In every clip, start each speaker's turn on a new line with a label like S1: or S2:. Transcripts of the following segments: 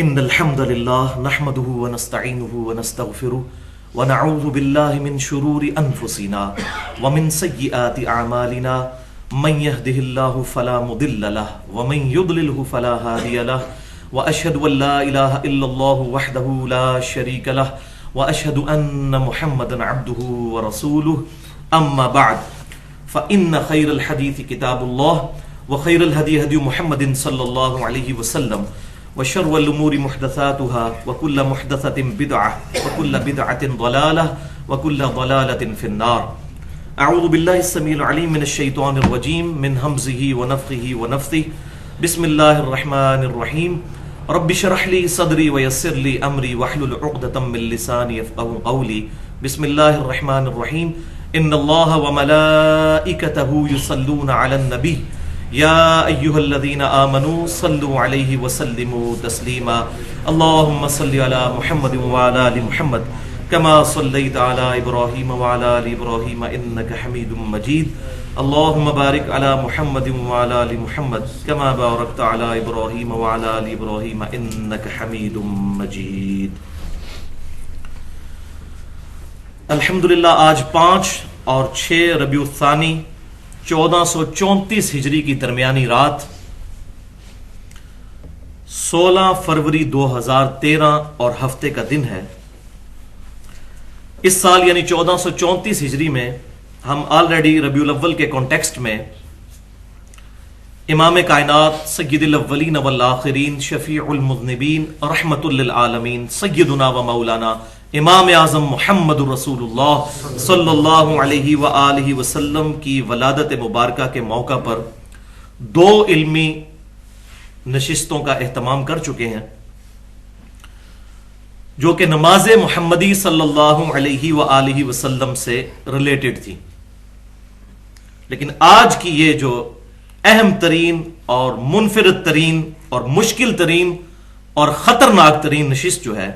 S1: إن الحمد لله نحمده ونستعينه ونستغفره ونعوذ بالله من شرور أنفسنا ومن سيئات أعمالنا من يهده الله فلا مضل له ومن يضلله فلا هادي له وأشهد أن لا إله إلا الله وحده لا شريك له وأشهد أن محمدا عبده ورسوله أما بعد فإن خير الحديث كتاب الله وخير الهدي هدي محمد صلى الله عليه وسلم وشر الأمور محدثاتها وكل محدثة بدعة وكل بدعة ضلالة وكل ضلالة في النار. أعوذ بالله السميع العليم من الشيطان الرجيم من همزه ونفخه ونفثه. بسم الله الرحمن الرحيم. رب اشرح لي صدري ويسر لي أمري واحلل عقدة من لساني يفقهوا قولي. بسم الله الرحمن الرحيم. إن الله وملائكته يصلون على النبي يا أيها الذين آمنوا صلوا عليه وسلموا تسليما. اللهم صل على محمد وعلى آل محمد كما صليت على إبراهيم وعلى آل إبراهيم إنك حميد مجيد. اللهم بارك على محمد وعلى آل محمد كما باركت على إبراهيم وعلى آل إبراهيم إنك حميد مجيد. الحمدللہ آج 5 اور 6 ربیع الثانی 1434 ہجری کی درمیانی رات 16 فروری 2013 اور ہفتے کا دن ہے. اس سال یعنی 1434 ہجری میں ہم آلریڈی ربیع الاول کے کانٹیکسٹ میں امام کائنات سید الاولین والآخرین شفیع المذنبین رحمت للعالمین سیدنا و مولانا امام اعظم محمد رسول اللہ صلی اللہ علیہ وآلہ وسلم کی ولادت مبارکہ کے موقع پر 2 علمی نشستوں کا اہتمام کر چکے ہیں جو کہ نماز محمدی صلی اللہ علیہ وآلہ وسلم سے ریلیٹڈ تھی. لیکن آج کی یہ جو اہم ترین اور منفرد ترین اور مشکل ترین اور خطرناک ترین نشست جو ہے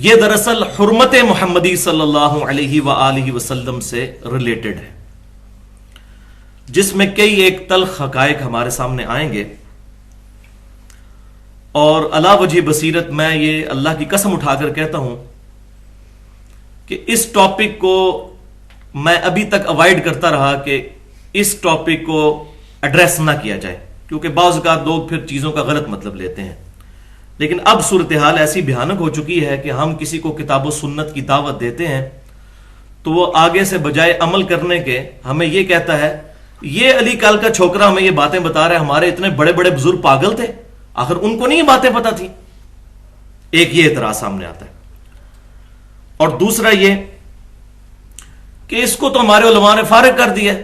S1: یہ دراصل حرمت محمدی صلی اللہ علیہ وآلہ وسلم سے ریلیٹڈ ہے، جس میں کئی ایک تلخ حقائق ہمارے سامنے آئیں گے. اور علا وجہ بصیرت میں یہ اللہ کی قسم اٹھا کر کہتا ہوں کہ اس ٹاپک کو میں ابھی تک اوائڈ کرتا رہا کہ اس ٹاپک کو ایڈریس نہ کیا جائے، کیونکہ بعض اوقات لوگ پھر چیزوں کا غلط مطلب لیتے ہیں. لیکن اب صورتحال ایسی بھیانک ہو چکی ہے کہ ہم کسی کو کتاب و سنت کی دعوت دیتے ہیں تو وہ آگے سے بجائے عمل کرنے کے ہمیں یہ کہتا ہے یہ علی کل کا چھوکرا ہمیں یہ باتیں بتا رہے، ہمارے اتنے بڑے بڑے بزرگ پاگل تھے، آخر ان کو نہیں یہ باتیں پتا تھی. ایک یہ اعتراض سامنے آتا ہے. اور دوسرا یہ کہ اس کو تو ہمارے علماء نے فارغ کر دیا.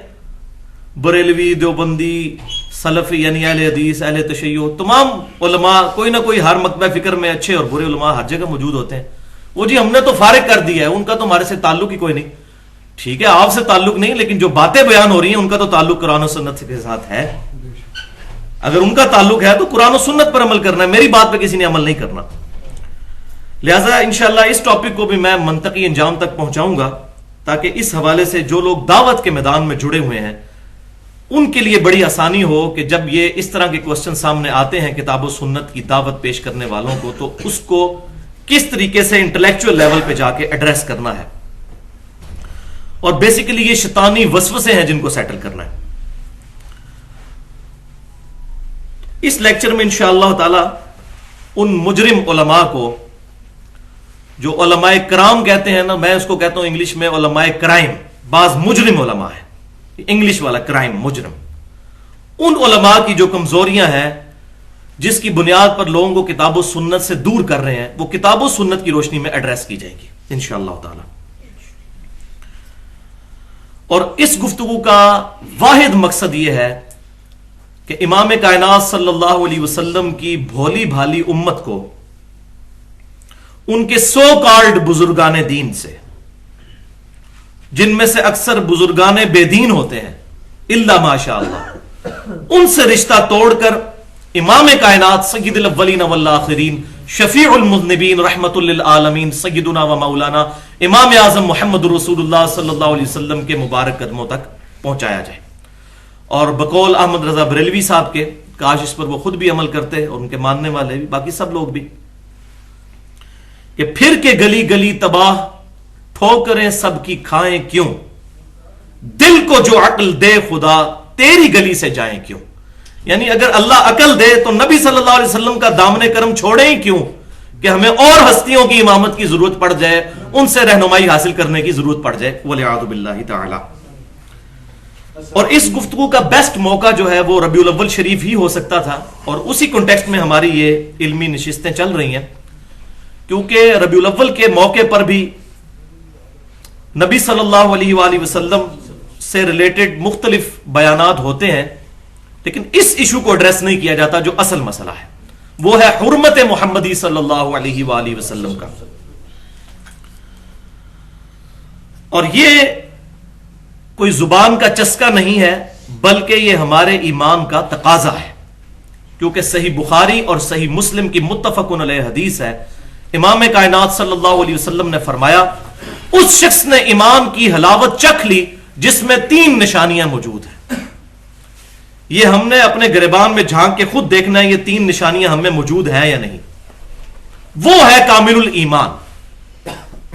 S1: بریلوی، دیوبندی، سلفی یعنی اہل حدیث، اہل تشیع، تمام علماء کوئی نہ کوئی ہر مکتبہ فکر میں اچھے اور برے علماء ہر جگہ موجود ہوتے ہیں. وہ جی ہم نے تو فارغ کر دیا ہے، ان کا تو ہمارے سے تعلق ہی کوئی نہیں. ٹھیک ہے آپ سے تعلق نہیں، لیکن جو باتیں بیان ہو رہی ہیں ان کا تو تعلق قرآن و سنت کے ساتھ ہے. اگر ان کا تعلق ہے تو قرآن و سنت پر عمل کرنا ہے، میری بات پہ کسی نے عمل نہیں کرنا. لہٰذا انشاءاللہ اس ٹاپک کو بھی میں منطقی انجام تک پہنچاؤں گا تاکہ اس حوالے سے جو لوگ دعوت کے میدان میں جڑے ہوئے ہیں ان کے لیے بڑی آسانی ہو کہ جب یہ اس طرح کے کوسچن سامنے آتے ہیں کتاب و سنت کی دعوت پیش کرنے والوں کو تو اس کو کس طریقے سے انٹلیکچوئل لیول پہ جا کے ایڈریس کرنا ہے. اور بیسیکلی یہ شیطانی وسوسے ہیں جن کو سیٹل کرنا ہے. اس لیکچر میں انشاءاللہ تعالی ان مجرم علماء کو جو علماء کرام کہتے ہیں نا، میں اس کو کہتا ہوں انگلش میں علماء کرائم، بعض مجرم علماء ہیں، انگلش والا کرائم مجرم، ان علماء کی جو کمزوریاں ہیں جس کی بنیاد پر لوگوں کو کتاب و سنت سے دور کر رہے ہیں وہ کتاب و سنت کی روشنی میں ایڈریس کی جائے گی انشاءاللہ تعالی. اور اس گفتگو کا واحد مقصد یہ ہے کہ امام کائنات صلی اللہ علیہ وسلم کی بھولی بھالی امت کو ان کے سو کالڈ بزرگان دین سے، جن میں سے اکثر بزرگان بے دین ہوتے ہیں الا ماشاء اللہ، ان سے رشتہ توڑ کر امام کائنات سید الاولین والآخرین شفیع المذنبین رحمت للعالمین سیدنا و مولانا امام اعظم محمد رسول اللہ صلی اللہ علیہ وسلم کے مبارک قدموں تک پہنچایا جائے. اور بقول احمد رضا بریلوی صاحب کے کاش اس پر وہ خود بھی عمل کرتے اور ان کے ماننے والے بھی، باقی سب لوگ بھی، کہ پھر کے گلی گلی تباہ ٹھوکریں سب کی کھائیں کیوں، دل کو جو عقل دے خدا تیری گلی سے جائیں کیوں. یعنی اگر اللہ عقل دے تو نبی صلی اللہ علیہ وسلم کا دامن کرم چھوڑیں ہی کیوں کہ ہمیں اور ہستیوں کی امامت کی ضرورت پڑ جائے، ان سے رہنمائی حاصل کرنے کی ضرورت پڑ جائے، والعیاذ باللہ تعالی. اور اس گفتگو کا بیسٹ موقع جو ہے وہ ربیع الاول شریف ہی ہو سکتا تھا، اور اسی کنٹیکسٹ میں ہماری یہ علمی نشستیں چل رہی ہیں، کیونکہ ربیع الاول کے موقع پر بھی نبی صلی اللہ علیہ وآلہ وسلم سے ریلیٹڈ مختلف بیانات ہوتے ہیں، لیکن اس ایشو کو ایڈریس نہیں کیا جاتا جو اصل مسئلہ ہے، وہ ہے حرمت محمدی صلی اللہ علیہ وآلہ وسلم کا. اور یہ کوئی زبان کا چسکا نہیں ہے، بلکہ یہ ہمارے ایمان کا تقاضا ہے، کیونکہ صحیح بخاری اور صحیح مسلم کی متفق علیہ حدیث ہے. امام کائنات صلی اللہ علیہ وسلم نے فرمایا اس شخص نے ایمان کی حلاوت چکھ لی جس میں 3 نشانیاں موجود ہیں. یہ ہم نے اپنے گریبان میں جھانک کے خود دیکھنا ہے، یہ 3 نشانیاں ہم میں موجود ہیں یا نہیں. وہ ہے کامل الایمان.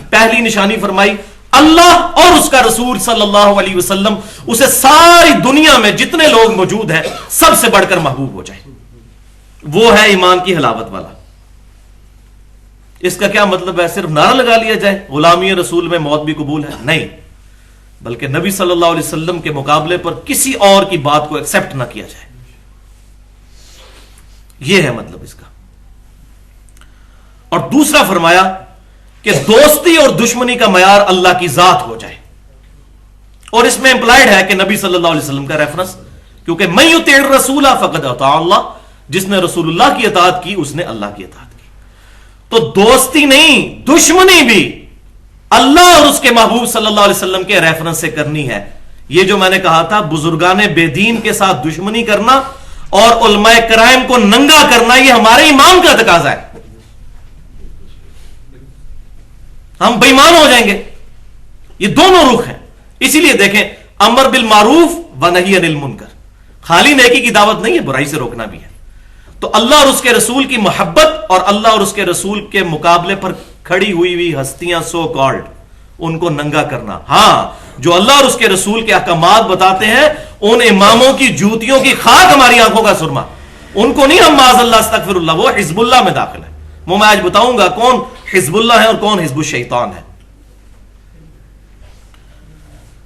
S1: پہلی نشانی فرمائی اللہ اور اس کا رسول صلی اللہ علیہ وسلم اسے ساری دنیا میں جتنے لوگ موجود ہیں سب سے بڑھ کر محبوب ہو جائے. وہ ہے ایمان کی حلاوت والا. اس کا کیا مطلب ہے؟ صرف نعرہ لگا لیا جائے غلامی رسول میں موت بھی قبول ہے؟ نہیں، بلکہ نبی صلی اللہ علیہ وسلم کے مقابلے پر کسی اور کی بات کو ایکسپٹ نہ کیا جائے. یہ ہے مطلب اس کا. اور دوسرا فرمایا کہ دوستی اور دشمنی کا معیار اللہ کی ذات ہو جائے. اور اس میں امپلائڈ ہے کہ نبی صلی اللہ علیہ وسلم کا ریفرنس، کیونکہ من یطع الرسول فقد اطاع اللہ، جس نے رسول اللہ کی اطاعت کی اس نے اللہ کی اطاعت کی. تو دوستی نہیں دشمنی بھی اللہ اور اس کے محبوب صلی اللہ علیہ وسلم کے ریفرنس سے کرنی ہے. یہ جو میں نے کہا تھا بزرگان بے دین کے ساتھ دشمنی کرنا اور علماء کرائم کو ننگا کرنا، یہ ہمارے ایمان کا تقاضا ہے. ہم بے ایمان ہو جائیں گے. یہ دونوں رخ ہیں. اسی لیے دیکھیں امر بالمعروف و نہی عن المنکر، خالی نیکی کی دعوت نہیں ہے، برائی سے روکنا بھی ہے. تو اللہ اور اس کے رسول کی محبت اور اللہ اور اس کے رسول کے مقابلے پر کھڑی ہوئی ہستیاں سو کالڈ، ان کو ننگا کرنا. ہاں، جو اللہ اور اس کے رسول کے احکامات بتاتے ہیں ان اماموں کی جوتیوں کی خاک ہماری آنکھوں کا سرما، ان کو نہیں ہم معاذ اللہ استغفر اللہ، وہ حزب اللہ میں داخل ہے. وہ میں آج بتاؤں گا کون حزب اللہ ہے اور کون حزب الشیطان ہے.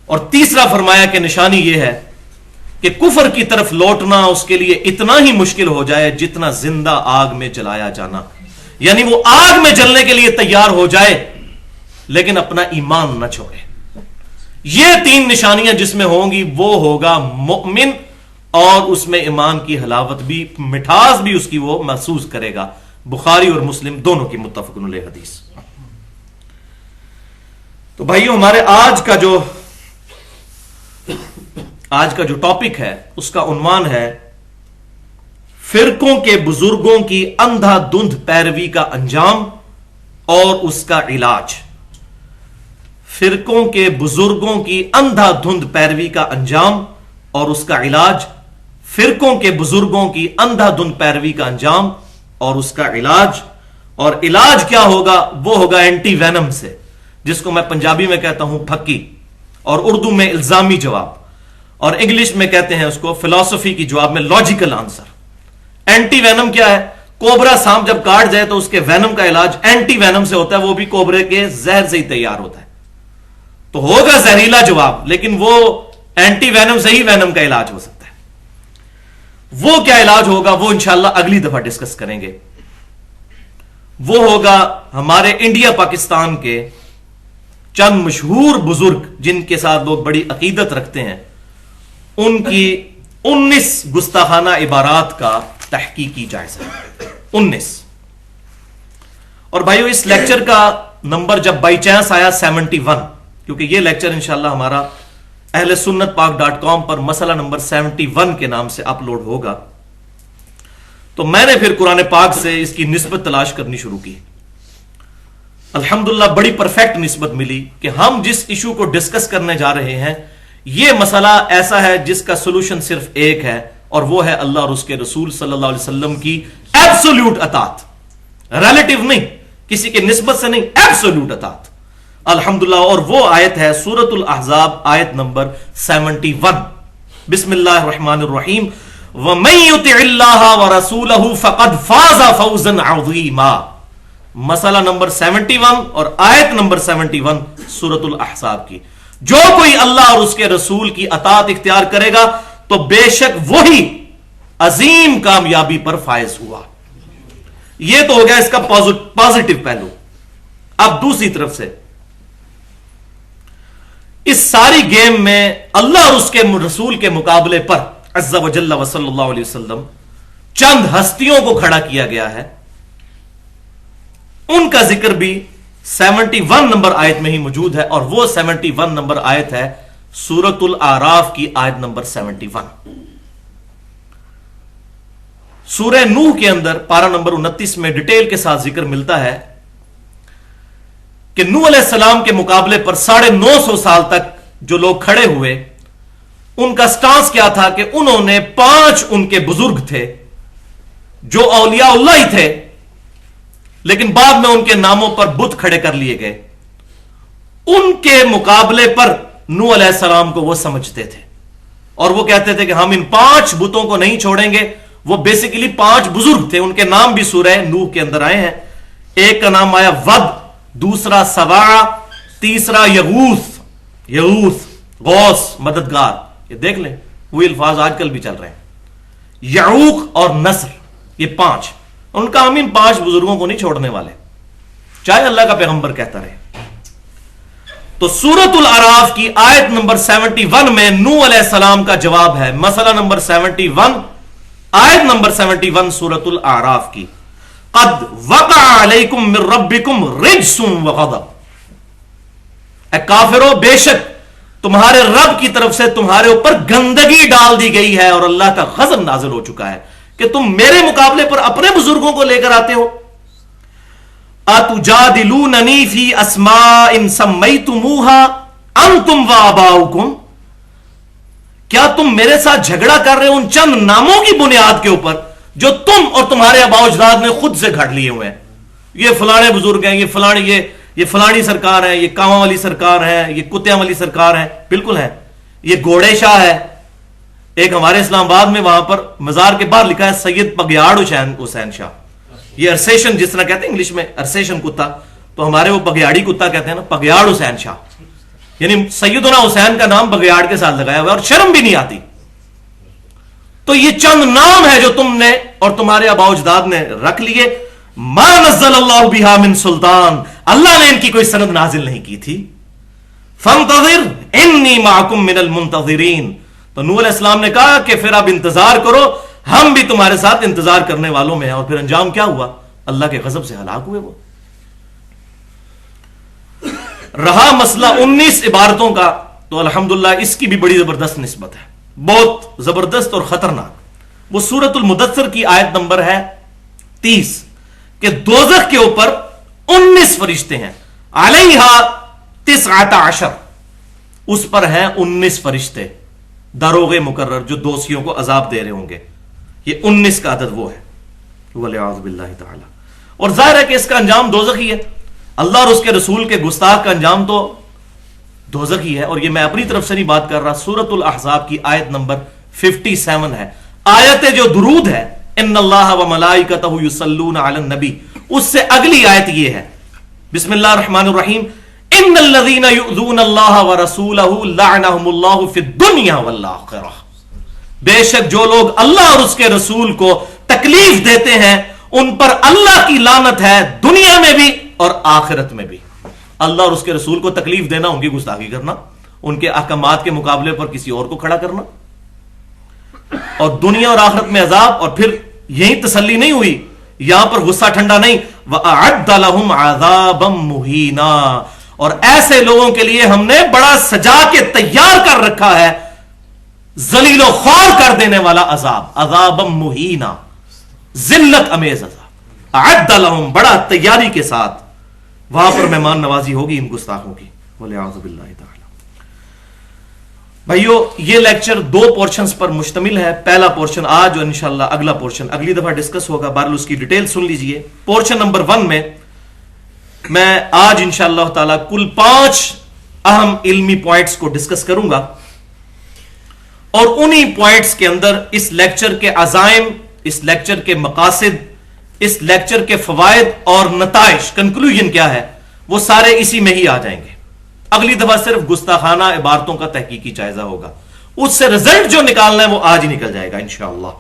S1: اور تیسرا فرمایا کہ نشانی یہ ہے کہ کفر کی طرف لوٹنا اس کے لیے اتنا ہی مشکل ہو جائے جتنا زندہ آگ میں جلایا جانا. یعنی وہ آگ میں جلنے کے لیے تیار ہو جائے لیکن اپنا ایمان نہ چھوڑے. یہ 3 نشانیاں جس میں ہوں گی وہ ہوگا مؤمن، اور اس میں ایمان کی حلاوت بھی، مٹھاس بھی اس کی وہ محسوس کرے گا. بخاری اور مسلم دونوں کی متفق علیہ حدیث. تو بھائیو ہمارے آج کا جو ٹاپک ہے اس کا عنوان ہے فرقوں کے بزرگوں کی اندھا دھند پیروی کا انجام اور اس کا علاج. فرقوں کے بزرگوں کی اندھا دھند پیروی کا انجام اور اس کا علاج. فرقوں کے بزرگوں کی اندھا دھند پیروی کا انجام اور اس کا علاج. اور علاج کیا ہوگا؟ وہ ہوگا اینٹی وینم سے، جس کو میں پنجابی میں کہتا ہوں پھکی، اور اردو میں الزامی جواب، اور انگلش میں کہتے ہیں اس کو فلسفی کی جواب میں لاجیکل آنسر. اینٹی وینم کیا ہے؟ کوبرا سانپ جب کاٹ جائے تو اس کے وینم کا علاج اینٹی وینم سے ہوتا ہے، وہ بھی کوبرے کے زہر سے ہی تیار ہوتا ہے. تو ہوگا زہریلا جواب، لیکن وہ اینٹی وینم سے ہی وینم کا علاج ہو سکتا ہے. وہ کیا علاج ہوگا وہ انشاءاللہ اگلی دفعہ ڈسکس کریں گے. وہ ہوگا ہمارے انڈیا پاکستان کے چند مشہور بزرگ جن کے ساتھ لوگ بڑی عقیدت رکھتے ہیں، ان کی 19 گستاخانہ عبارات کا تحقیقی جائزہ. 19. اور بھائیو اس لیکچر کا نمبر جب بائی چانس آیا 71، کیونکہ یہ لیکچر انشاءاللہ ہمارا اہل سنت پاک.com پر مسئلہ نمبر 71 کے نام سے اپلوڈ ہوگا، تو میں نے پھر قرآن پاک سے اس کی نسبت تلاش کرنی شروع کی. الحمدللہ بڑی پرفیکٹ نسبت ملی کہ ہم جس ایشو کو ڈسکس کرنے جا رہے ہیں یہ مسئلہ ایسا ہے جس کا سولوشن صرف ایک ہے، اور وہ ہے اللہ اور اس کے رسول صلی اللہ علیہ وسلم کی ایبسولوٹ اطاعت، ریلیٹو نہیں، کسی کے نسبت سے نہیں، ایبسولوٹ اطاعت، الحمدللہ۔ اور وہ آیت ہے سورۃ الاحزاب آیت نمبر 71، بسم اللہ الرحمن الرحیم، وَمَن يُطِعِ اللَّهَ وَرَسُولَهُ فَقَدْ فَازَ فَوْزًا عَظِيمًا، مسئلہ نمبر 71 اور آیت نمبر 71 سورۃ الاحزاب کی۔ جو کوئی اللہ اور اس کے رسول کی اطاعت اختیار کرے گا تو بے شک وہی عظیم کامیابی پر فائز ہوا۔ یہ تو ہو گیا اس کا پازیٹو پہلو۔ اب دوسری طرف سے اس ساری گیم میں اللہ اور اس کے رسول کے مقابلے پر عز و جل و صلی اللہ علیہ وسلم چند ہستیوں کو کھڑا کیا گیا ہے، ان کا ذکر بھی 71 نمبر آیت میں ہی موجود ہے، اور وہ 71 نمبر آیت ہے سورۃ الاعراف کی آیت نمبر 71۔ سورہ نوح کے اندر پارہ نمبر 29 میں ڈیٹیل کے ساتھ ذکر ملتا ہے کہ نوح علیہ السلام کے مقابلے پر 950 سال تک جو لوگ کھڑے ہوئے، ان کا سٹانس کیا تھا کہ انہوں نے 5 ان کے بزرگ تھے جو اولیاء اللہ ہی تھے، لیکن بعد میں ان کے ناموں پر بت کھڑے کر لیے گئے، ان کے مقابلے پر نوح علیہ السلام کو وہ سمجھتے تھے، اور وہ کہتے تھے کہ ہم ان 5 بتوں کو نہیں چھوڑیں گے۔ وہ بیسیکلی 5 بزرگ تھے، ان کے نام بھی سورہ نوح کے اندر آئے ہیں۔ ایک کا نام آیا ود، دوسرا سواع، تیسرا یغوث غوث مددگار، یہ دیکھ لیں وہی الفاظ آج کل بھی چل رہے ہیں، یعوق اور نصر، یہ 5۔ ان کا ہم ان 5 بزرگوں کو نہیں چھوڑنے والے، چاہے اللہ کا پیغمبر کہتا رہے۔ تو سورۃ الاعراف کی آیت نمبر 71 میں نوح علیہ السلام کا جواب ہے، مسئلہ نمبر 71 آیت نمبر 71 سورۃ الاعراف کی، قد وقع علیکم من ربکم رجس وغضب، اے کافرو بے شک تمہارے رب کی طرف سے تمہارے اوپر گندگی ڈال دی گئی ہے اور اللہ کا غضب نازل ہو چکا ہے کہ تم میرے مقابلے پر اپنے بزرگوں کو لے کر آتے ہو۔ اتجادلوننی فی اسماء سمیتموها انتم وآباؤکم، کیا تم میرے ساتھ جھگڑا کر رہے ہو ان چند ناموں کی بنیاد کے اوپر جو تم اور تمہارے آباء و اجداد نے خود سے گھڑ لیے ہوئے ہیں؟ یہ فلانے بزرگ ہیں، یہ فلانی سرکار ہے، یہ کاواں والی سرکار ہے، یہ کتیاں والی سرکار ہے، بالکل ہے، یہ گھوڑے شاہ ہے۔ ایک ہمارے اسلام آباد میں وہاں پر مزار کے باہر لکھا ہے سید پگیاڑ حسین شاہ، یہ ارسیشن جس طرح کہتے ہیں انگلش میں ارسیشن کتا، تو ہمارے وہ پگیاڑی کتا کہتے ہیں نا، پگیاڑ حسین شاہ، یعنی سیدنا حسین کا نام بگیاڑ کے ساتھ لگایا ہوا ہے اور شرم بھی نہیں آتی۔ تو یہ چند نام ہے جو تم نے اور تمہارے آباء و اجداد نے رکھ لیے، ما نزل اللہ بہا من سلطان، اللہ نے ان کی کوئی سند نازل نہیں کی تھی۔ فانتظر انی معکم من المنتظرین، تو نوح علیہ السلام نے کہا کہ پھر اب انتظار کرو، ہم بھی تمہارے ساتھ انتظار کرنے والوں میں ہیں۔ اور پھر انجام کیا ہوا؟ اللہ کے غضب سے ہلاک ہوئے وہ۔ رہا مسئلہ 19 عبارتوں کا، تو الحمدللہ اس کی بھی بڑی زبردست نسبت ہے، بہت زبردست اور خطرناک۔ وہ سورۃ المدثر کی آیت نمبر ہے 30 کہ دوزخ کے اوپر 19 فرشتے ہیں، علیہا 19، اس پر ہیں 19 فرشتے داروغ مقرر جو دوشیوں کو عذاب دے رہے ہوں گے، یہ 19 کا عدد وہ ہے، والعیاذ باللہ تعالی۔ اور ظاہر ہے کہ اس کا انجام دوزخ ہی ہے، اللہ اور اس کے رسول کے گستاخ کا انجام تو دوزخ ہی ہے۔ اور یہ میں اپنی طرف سے نہیں بات کر رہا، سورۃ الاحزاب کی آیت نمبر 57 ہے، آیت جو درود ہے، ان اللہ وملائکتہ یصلون علی النبی، اس سے اگلی آیت یہ ہے، بسم اللہ الرحمن الرحیم، ان الذین یؤذون اللہ ورسولہ لعنہم اللہ فی الدنیا والآخرہ، بے شک جو لوگ اللہ اور اس کے رسول کو تکلیف دیتے ہیں ان پر اللہ کی لعنت ہے، دنیا میں بھی اور آخرت میں بھی۔ اللہ اور اس کے رسول کو تکلیف دینا، ان کی گستاخی کرنا، ان کے احکامات کے مقابلے پر کسی اور کو کھڑا کرنا، اور دنیا اور آخرت میں عذاب۔ اور پھر یہی تسلی نہیں ہوئی، یہاں پر غصہ ٹھنڈا نہیں، وَأَعَدَّ لَهُمْ عَذَابًا مُهِينًا، اور ایسے لوگوں کے لیے ہم نے بڑا سجا کے تیار کر رکھا ہے ذلیل و خوار کر دینے والا عذاب، عذابًا مُهِينًا، ذلت امیز عذاب، اعد لهم، بڑا تیاری کے ساتھ وہاں پر مہمان نوازی ہوگی ان گستاخوں کی، والعیاذ باللہ تعالی۔ بھائیو یہ لیکچر 2 پورشنز پر مشتمل ہے. پہلا پورشن آج اور انشاءاللہ اگلا پورشن اگلی دفعہ ڈسکس ہوگا. بہرحال اس کی ڈیٹیل سن لیجئے. پورشن نمبر 1 میں آج انشاءاللہ تعالی کل 5 اہم علمی پوائنٹس کو ڈسکس کروں گا اور انہی پوائنٹس کے اندر اس لیکچر کے عزائم, اس لیکچر کے مقاصد, اس لیکچر کے فوائد اور نتائج, کنکلوژن کیا ہے, وہ سارے اسی میں ہی آ جائیں گے. اگلی دفعہ صرف گستاخانہ عبارتوں کا تحقیقی جائزہ ہوگا. اس سے رزلٹ جو نکالنا ہے وہ آج ہی نکل جائے گا انشاءاللہ.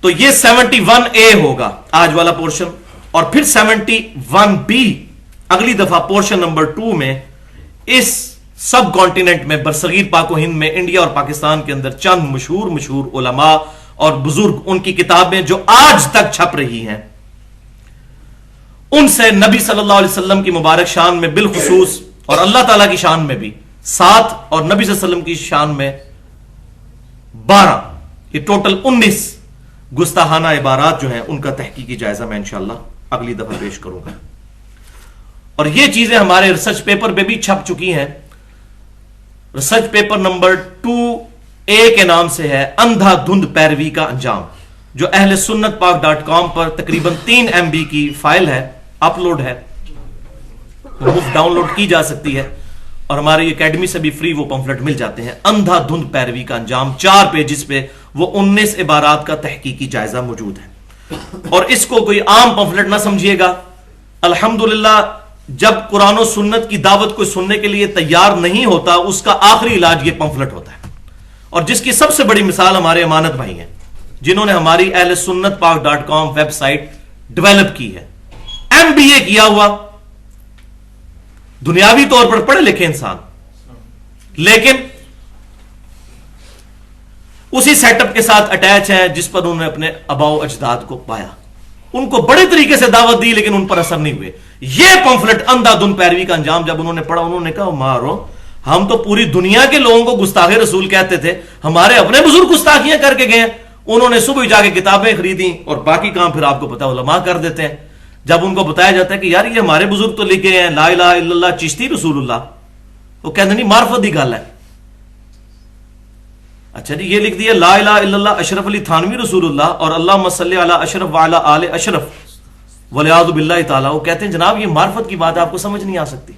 S1: تو یہ 71A ہوگا آج والا پورشن, اور پھر 71B اگلی دفعہ پورشن نمبر 2 میں اس سب کانٹیننٹ میں, برصغیر پاک و ہند میں, انڈیا اور پاکستان کے اندر چند مشہور علماء اور بزرگ, ان کی کتابیں جو آج تک چھپ رہی ہیں, ان سے نبی صلی اللہ علیہ وسلم کی مبارک شان میں بالخصوص اور اللہ تعالیٰ کی شان میں بھی 7 اور نبی صلی اللہ علیہ وسلم کی شان میں 12, یہ ٹوٹل 19 گستاخانہ عبارات جو ہیں ان کا تحقیقی جائزہ میں انشاءاللہ اگلی دفعہ پیش کروں گا. اور یہ چیزیں ہمارے ریسرچ پیپر پہ بھی چھپ چکی ہیں. ریسرچ پیپر نمبر 2A کے نام سے ہے اندھا دھند پیروی کا انجام, جو اہل سنت پاک.com پر تقریباً 3 MB کی فائل ہے, اپلوڈ ہے, مفت ڈاؤن لوڈ کی جا سکتی ہے, اور ہماری اکیڈمی سے بھی فری وہ پمفلٹ مل جاتے ہیں. اندھا دھند پیروی کا انجام 4 پیجز پہ وہ 19 عبارات کا تحقیقی جائزہ موجود ہے. اور اس کو کوئی عام پمفلٹ نہ سمجھیے گا. الحمدللہ جب قرآن و سنت کی دعوت کو سننے کے لیے تیار نہیں ہوتا, اس کا آخری علاج یہ پمفلٹ ہوتا ہے. اور جس کی سب سے بڑی مثال ہمارے امانت بھائی ہیں, جنہوں نے ہماری اہل سنت پاک.com ویب سائٹ ڈیولپ کی ہے. MBA کیا ہوا, دنیاوی طور پر پڑھے لکھے انسان, لیکن اسی سیٹ اپ کے ساتھ اٹیچ ہے جس پر انہوں نے اپنے آباء و اجداد کو پایا. ان کو بڑے طریقے سے دعوت دی لیکن ان پر اثر نہیں ہوئے. یہ پمفلٹ اندھا دھند پیروی کا انجام جب انہوں نے پڑھا, انہوں نے کہا مارو, ہم تو پوری دنیا کے لوگوں کو گستاخ رسول کہتے تھے, ہمارے اپنے بزرگ گستاخیاں کر کے گئے. انہوں نے صبح جا کے کتابیں خریدیں اور باقی کام پھر آپ کو پتا علماء کر دیتے ہیں. جب ان کو بتایا جاتا ہے کہ یار یہ ہمارے بزرگ تو لکھے ہیں لا الہ الا اللہ چشتی رسول اللہ, وہ کہتے نہیں معرفت دی گل ہے. اچھا جی یہ لکھ دیا لا الہ الا اللہ اشرف علی تھانوی رسول اللہ اور اللہم صلی علی اشرف وعلی آل اشرف والعیاذ باللہ تعالی. وہ کہتے ہیں جناب یہ معرفت کی بات آپ کو سمجھ نہیں آ سکتی.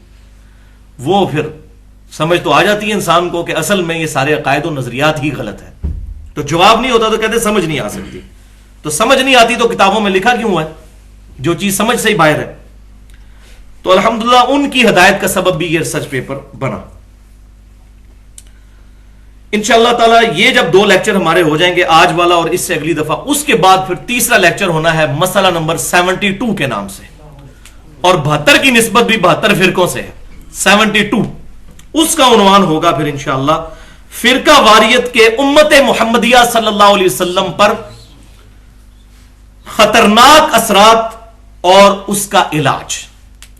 S1: وہ پھر سمجھ تو آ جاتی ہے انسان کو کہ اصل میں یہ سارے عقائد و نظریات ہی غلط ہے, تو جواب نہیں ہوتا تو کہتے سمجھ نہیں آ سکتی. تو سمجھ نہیں آتی تو کتابوں میں لکھا کیوں ہے, جو چیز سمجھ سے ہی باہر ہے. تو الحمدللہ ان کی ہدایت کا سبب بھی یہ ریسرچ پیپر بنا. انشاءاللہ تعالی یہ جب 2 لیکچر ہمارے ہو جائیں گے, آج والا اور اس سے اگلی دفعہ, اس کے بعد پھر تیسرا لیکچر ہونا ہے مسئلہ نمبر 72 کے نام سے, اور 72 کی نسبت بھی 72 فرقوں سے ہے. 72 اس کا عنوان ہوگا پھر انشاءاللہ فرقہ واریت کے امت محمدیہ صلی اللہ علیہ وسلم پر خطرناک اثرات اور اس کا علاج.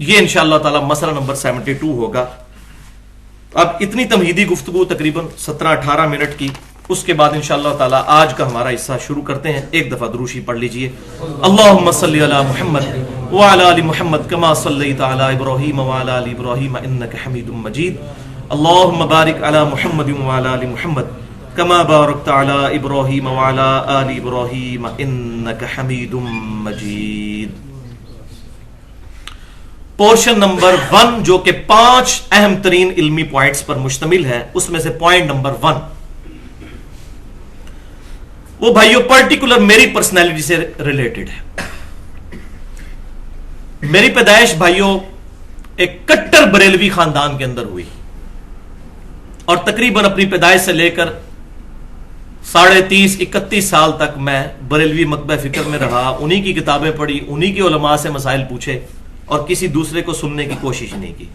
S1: یہ انشاءاللہ تعالی مسئلہ نمبر 72 ہوگا. اب اتنی تمہیدی گفتگو تقریباً 17-18 منٹ کی, اس کے بعد انشاءاللہ تعالی آج کا ہمارا حصہ شروع کرتے ہیں. ایک دفعہ دروشی پڑھ لیجئے. اللہم صلی علی محمد وعلی آل محمد کما صلیت علی ابراہیم وعلی آل ابراہیم انک حمید مجید. اللہم بارک علی محمد وعلی آل محمد کما بارکت علی ابراہیم وعلی آل ابراہیم انک حمید مجید. پورشن نمبر 1 جو کہ 5 اہم ترین علمی پوائنٹس پر مشتمل ہے, اس میں سے پوائنٹ نمبر 1 وہ بھائیو پرٹیکولر میری پرسنالٹی سے ریلیٹڈ ہے. میری پیدائش بھائیو ایک کٹر بریلوی خاندان کے اندر ہوئی, اور تقریباً اپنی پیدائش سے لے کر 30-31 سال تک میں بریلوی مکتبہ فکر میں رہا. انہی کی کتابیں پڑھی, انہی کی علماء سے مسائل پوچھے, اور کسی دوسرے کو سننے کی کوشش نہیں کی.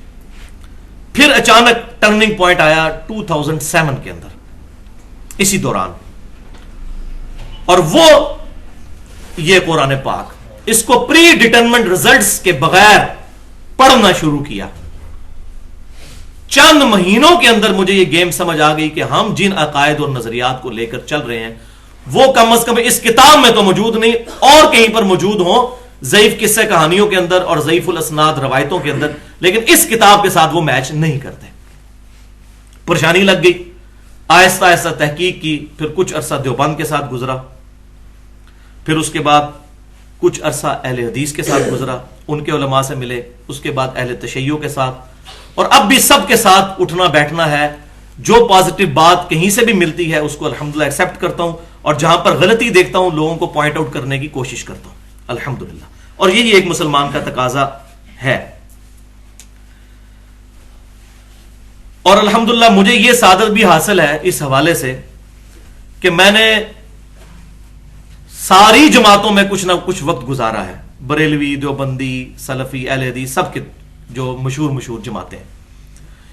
S1: پھر اچانک ٹرننگ پوائنٹ آیا 2007 کے اندر, اسی دوران, اور وہ یہ قرآن پاک, اس کو پری ڈیٹرمنٹ ریزلٹس کے بغیر پڑھنا شروع کیا. چند مہینوں کے اندر مجھے یہ گیم سمجھ آ گئی کہ ہم جن عقائد اور نظریات کو لے کر چل رہے ہیں وہ کم از کم اس کتاب میں تو موجود نہیں, اور کہیں پر موجود ہوں ضعیف قصے کہانیوں کے اندر اور ضعیف الاسناد روایتوں کے اندر, لیکن اس کتاب کے ساتھ وہ میچ نہیں کرتے. پریشانی لگ گئی، آہستہ آہستہ تحقیق کی، پھر کچھ عرصہ دیوبند کے ساتھ گزرا، پھر اس کے بعد کچھ عرصہ اہل حدیث کے ساتھ گزرا، ان کے علماء سے ملے، اس کے بعد اہل تشیع کے ساتھ، اور اب بھی سب کے ساتھ اٹھنا بیٹھنا ہے۔ جو پازیٹو بات کہیں سے بھی ملتی ہے اس کو الحمدللہ ایکسیپٹ کرتا ہوں، اور جہاں پر غلطی دیکھتا ہوں لوگوں کو پوائنٹ آؤٹ کرنے کی کوشش کرتا ہوں الحمدللہ، اور یہی ایک مسلمان کا تقاضا ہے۔ اور الحمدللہ مجھے یہ سعادت بھی حاصل ہے اس حوالے سے کہ میں نے ساری جماعتوں میں کچھ نہ کچھ وقت گزارا ہے، بریلوی، دیوبندی، سلفی، اہل حدیث، سب کے جو مشہور جماعتیں ہیں۔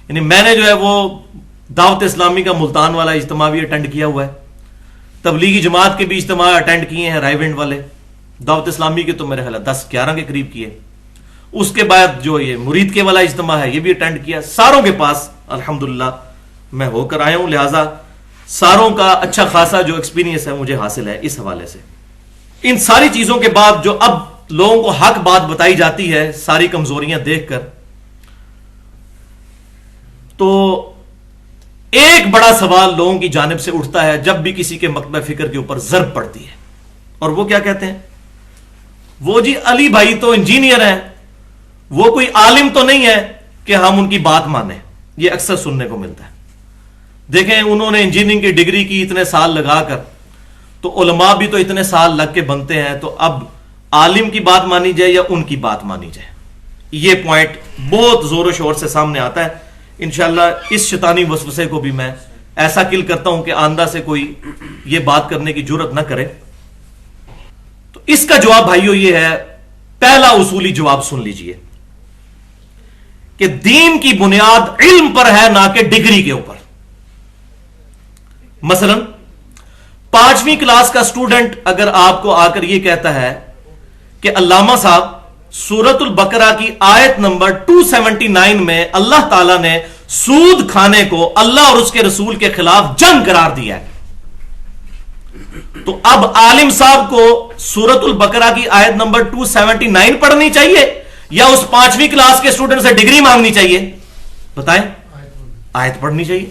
S1: یعنی میں نے جو ہے وہ دعوت اسلامی کا ملتان والا اجتماع بھی اٹینڈ کیا ہوا ہے، تبلیغی جماعت کے بھی اجتماع اٹینڈ کیے ہیں، رائے ونڈ والے، دعوت اسلامی کے تو میرے خیال 10-11 کے قریب کیے، اس کے بعد جو یہ مرید کے والا اجتماع ہے یہ بھی اٹینڈ کیا، ساروں کے پاس الحمدللہ میں ہو کر آیا ہوں، لہٰذا ساروں کا اچھا خاصا جو ایکسپیرینس ہے مجھے حاصل ہے اس حوالے سے۔ ان ساری چیزوں کے بعد جو اب لوگوں کو حق بات بتائی جاتی ہے ساری کمزوریاں دیکھ کر، تو ایک بڑا سوال لوگوں کی جانب سے اٹھتا ہے جب بھی کسی کے مکتبہ فکر کے اوپر ضرب پڑتی ہے، اور وہ کیا کہتے ہیں؟ وہ جی علی بھائی تو انجینئر ہیں، وہ کوئی عالم تو نہیں ہے کہ ہم ان کی بات مانیں۔ یہ اکثر سننے کو ملتا ہے۔ دیکھیں انہوں نے انجینئرنگ کی ڈگری کی اتنے سال لگا کر، تو علماء بھی تو اتنے سال لگ کے بنتے ہیں، تو اب عالم کی بات مانی جائے یا ان کی بات مانی جائے؟ یہ پوائنٹ بہت زور و شور سے سامنے آتا ہے۔ انشاءاللہ اس شیطانی وسوسے کو بھی میں ایسا کل کرتا ہوں کہ آندہ سے کوئی یہ بات کرنے کی جرت نہ کرے۔ تو اس کا جواب بھائیو یہ ہے، پہلا اصولی جواب سن لیجئے کہ دین کی بنیاد علم پر ہے نہ کہ ڈگری کے اوپر۔ مثلا 5ویں کلاس کا اسٹوڈنٹ اگر آپ کو آ کر یہ کہتا ہے کہ علامہ صاحب سورۃ البقرہ کی آیت نمبر 279 میں اللہ تعالیٰ نے سود کھانے کو اللہ اور اس کے رسول کے خلاف جنگ قرار دیا ہے، تو اب عالم صاحب کو سورۃ البقرہ کی آیت نمبر 279 پڑھنی چاہیے یا اس 5ویں کلاس کے اسٹوڈنٹ سے ڈگری مانگنی چاہیے؟ بتائیں۔ آیت پڑھنی چاہیے،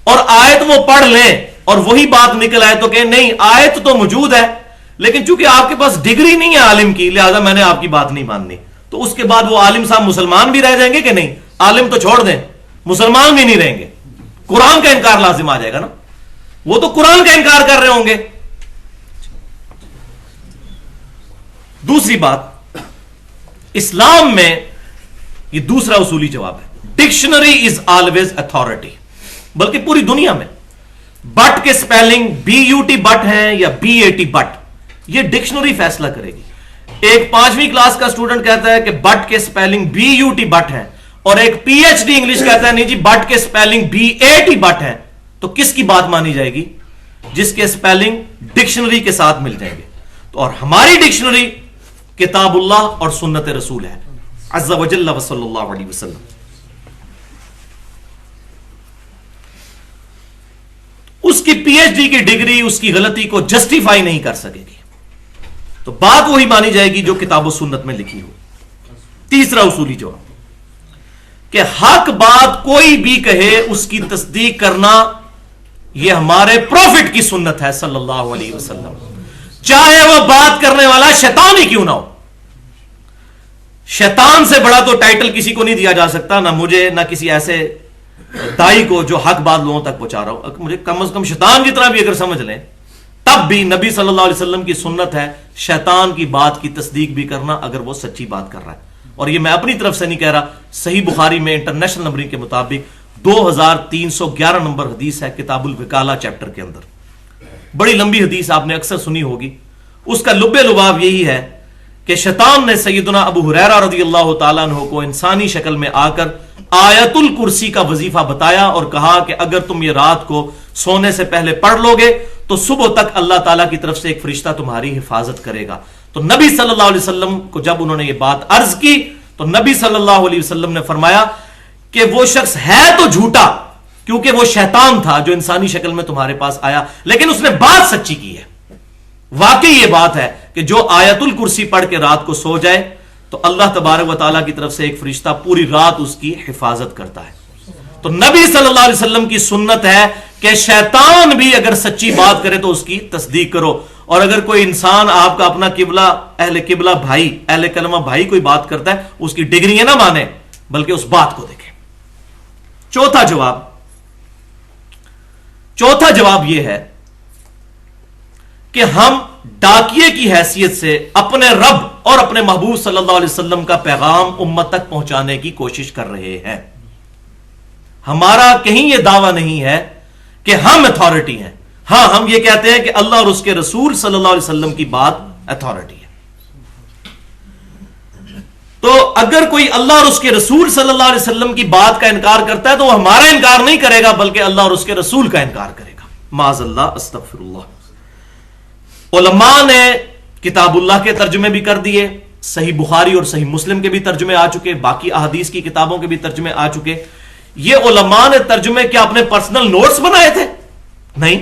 S1: اور آیت وہ پڑھ لیں اور وہی بات نکل آئے تو کہ نہیں آیت تو موجود ہے لیکن چونکہ آپ کے پاس ڈگری نہیں ہے عالم کی لہذا میں نے آپ کی بات نہیں ماننی، تو اس کے بعد وہ عالم صاحب مسلمان بھی رہ جائیں گے کہ نہیں؟ عالم تو چھوڑ دیں، مسلمان بھی نہیں رہیں گے، قرآن کا انکار لازم آ جائے گا نا، وہ تو قرآن کا انکار کر رہے ہوں گے۔ دوسری بات، اسلام میں یہ دوسرا اصولی جواب ہے، ڈکشنری از آلویز اتھارٹی، بلکہ پوری دنیا میں بٹ کے سپیلنگ BUT بٹ ہیں یا BAT بٹ، یہ ڈکشنری فیصلہ کرے گی۔ ایک 5ویں کلاس کا اسٹوڈنٹ کہتا ہے کہ بٹ کے سپیلنگ BUT بٹ ہے، اور ایک PhD انگلش کہتا ہے نہیں جی بٹ کے سپیلنگ BAT بٹ ہے، تو کس کی بات مانی جائے گی؟ جس کے سپیلنگ ڈکشنری کے ساتھ مل جائیں گے۔ تو اور ہماری ڈکشنری کتاب اللہ اور سنت رسول ہے عز و جل و صلی اللہ علیہ وسلم۔ اس کی PhD کی ڈگری اس کی غلطی کو جسٹیفائی نہیں کر سکے گی، تو بات وہی مانی جائے گی جو کتاب و سنت میں لکھی ہو۔ تیسرا اصولی جواب کہ حق بات کوئی بھی کہے اس کی تصدیق کرنا یہ ہمارے پروفٹ کی سنت ہے صلی اللہ علیہ وسلم، چاہے وہ بات کرنے والا شیطان ہی کیوں نہ ہو۔ شیطان سے بڑا تو ٹائٹل کسی کو نہیں دیا جا سکتا، نہ مجھے نہ کسی ایسے دائی کو جو حق بات لوگوں تک پہنچا رہا ہو، مجھے کم از کم شیطان جتنا بھی اگر سمجھ لیں تب بھی نبی صلی اللہ علیہ وسلم کی سنت ہے شیطان کی بات کی تصدیق بھی کرنا اگر وہ سچی بات کر رہا ہے۔ اور یہ میں اپنی طرف سے نہیں کہہ رہا، صحیح بخاری میں انٹرنیشنل نمبرنگ کے مطابق 2311 نمبر حدیث ہے کتاب الوکالہ چیپٹر کے اندر، بڑی لمبی حدیث آپ نے اکثر سنی ہوگی۔ اس کا لب لباب یہی ہے کہ شیطان نے سیدنا ابو ہریرہ رضی اللہ تعالیٰ عنہ کو انسانی شکل میں آ کر آیت الکرسی کا وظیفہ بتایا اور کہا کہ اگر تم یہ رات کو سونے سے پہلے پڑھ لو گے تو صبح تک اللہ تعالیٰ کی طرف سے ایک فرشتہ تمہاری حفاظت کرے گا۔ تو نبی صلی اللہ علیہ وسلم کو جب انہوں نے یہ بات عرض کی تو نبی صلی اللہ علیہ وسلم نے فرمایا کہ وہ شخص ہے تو جھوٹا کیونکہ وہ شیطان تھا جو انسانی شکل میں تمہارے پاس آیا، لیکن اس نے بات سچی کی ہے۔ واقعی یہ بات ہے کہ جو آیت الکرسی پڑھ کے رات کو سو جائے تو اللہ تبارک و تعالیٰ کی طرف سے ایک فرشتہ پوری رات اس کی حفاظت کرتا ہے۔ تو نبی صلی اللہ علیہ وسلم کی سنت ہے کہ شیطان بھی اگر سچی بات کرے تو اس کی تصدیق کرو، اور اگر کوئی انسان آپ کا اپنا قبلہ بھائی، اہل کلمہ بھائی کوئی بات کرتا ہے، اس کی ڈگریاں نہ مانے بلکہ اس بات کو دیکھیں۔ چوتھا جواب یہ ہے کہ ہم ڈاکیے کی حیثیت سے اپنے رب اور اپنے محبوب صلی اللہ علیہ وسلم کا پیغام امت تک پہنچانے کی کوشش کر رہے ہیں۔ ہمارا کہیں یہ دعویٰ نہیں ہے کہ ہم اتھارٹی ہیں، ہاں ہم یہ کہتے ہیں کہ اللہ اور اس کے رسول صلی اللہ علیہ وسلم کی بات اتھارٹی ہے۔ تو اگر کوئی اللہ اور اس کے رسول صلی اللہ علیہ وسلم کی بات کا انکار کرتا ہے تو وہ ہمارا انکار نہیں کرے گا بلکہ اللہ اور اس کے رسول کا انکار کرے گا، معاذ اللہ، استغفر اللہ۔ علماء نے کتاب اللہ کے ترجمے بھی کر دیے، صحیح بخاری اور صحیح مسلم کے بھی ترجمے آ چکے، باقی احادیث کی کتابوں کے بھی ترجمے آ چکے۔ یہ علماء نے ترجمے کیا اپنے پرسنل نوٹس بنائے تھے؟ نہیں،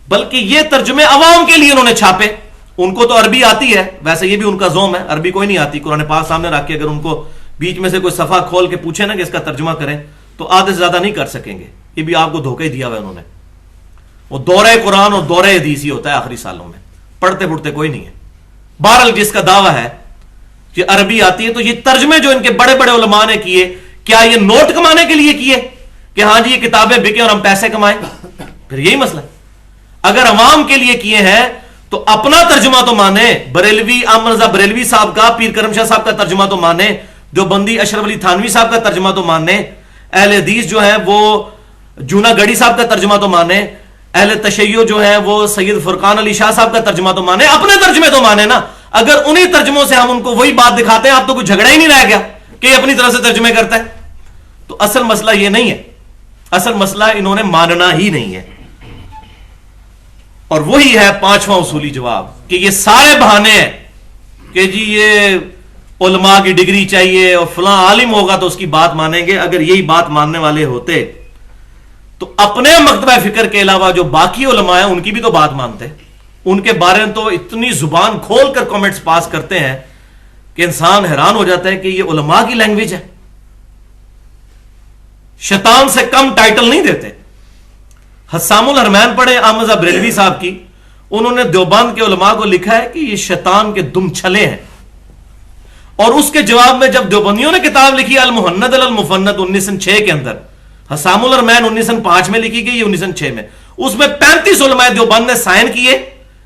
S1: بلکہ یہ ترجمے عوام کے لیے انہوں نے چھاپے۔ ان کو تو عربی آتی ہے، ویسے یہ بھی ان کا زوم ہے، عربی کوئی نہیں آتی۔ قرآن پاک سامنے رکھ کے اگر ان کو بیچ میں سے کوئی صفحہ کھول کے پوچھے نا کہ اس کا ترجمہ کریں تو آدھے سے زیادہ نہیں کر سکیں گے۔ یہ بھی آپ کو دھوکہ ہی دیا ہوا انہوں نے۔ وہ دورہ قرآن اور دورہ حدیث ہی ہوتا ہے آخری سالوں میں، پڑھتے پڑھتے کوئی نہیں ہے۔ بہرحال جس کا دعویٰ ہے کہ عربی آتی ہے، تو یہ ترجمے جو ان کے بڑے بڑے علماء نے کیے، کیا یہ نوٹ کمانے کے لیے کیے کہ ہاں جی یہ کتابیں بکیں اور ہم پیسے کمائیں؟ پھر یہی مسئلہ ہے۔ اگر عوام کے لیے کیے ہیں تو اپنا ترجمہ تو مانے، بریلوی احمد رضا بریلوی صاحب کا، پیر کرم شاہ صاحب کا ترجمہ تو مانے، دیوبندی اشرف علی تھانوی صاحب کا ترجمہ تو مانے، اہل حدیث جو ہے وہ جونا گڑی صاحب کا ترجمہ تو مانے، اہل تشیع جو ہے وہ سید فرقان علی شاہ صاحب کا ترجمہ تو مانے، اپنے ترجمے تو مانے نا۔ اگر انہی ترجموں سے ہم ان کو وہی بات دکھاتے ہیں، آپ تو کوئی جھگڑا ہی نہیں رہ گیا کہ یہ اپنی طرح سے ترجمے کرتا ہے۔ تو اصل مسئلہ یہ نہیں ہے، اصل مسئلہ انہوں نے ماننا ہی نہیں ہے۔ اور وہی ہے پانچواں اصولی جواب کہ یہ سارے بہانے ہیں کہ جی یہ علماء کی ڈگری چاہیے اور فلاں عالم ہوگا تو اس کی بات مانیں گے۔ اگر یہی بات ماننے والے ہوتے تو اپنے مکتبہ فکر کے علاوہ جو باقی علماء ہیں ان کی بھی تو بات مانتے۔ ان کے بارے میں تو اتنی زبان کھول کر کامنٹس پاس کرتے ہیں کہ انسان حیران ہو جاتا ہے کہ یہ علماء کی لینگویج ہے۔ شیطان سے کم ٹائٹل نہیں دیتے۔ حسام الحرمین پڑھے احمد رضا بریلوی صاحب کی، انہوں نے دیوبند کے علماء کو لکھا ہے کہ یہ شیطان کے دم چھلے ہیں۔ اور اس کے جواب میں جب دیوبندیوں نے کتاب لکھی المحند المفند 1906 کے اندر، حسام الحرمین 1905 میں لکھی گئی، 1906 میں، اس میں 35 علماء دیوبند نے سائن کیے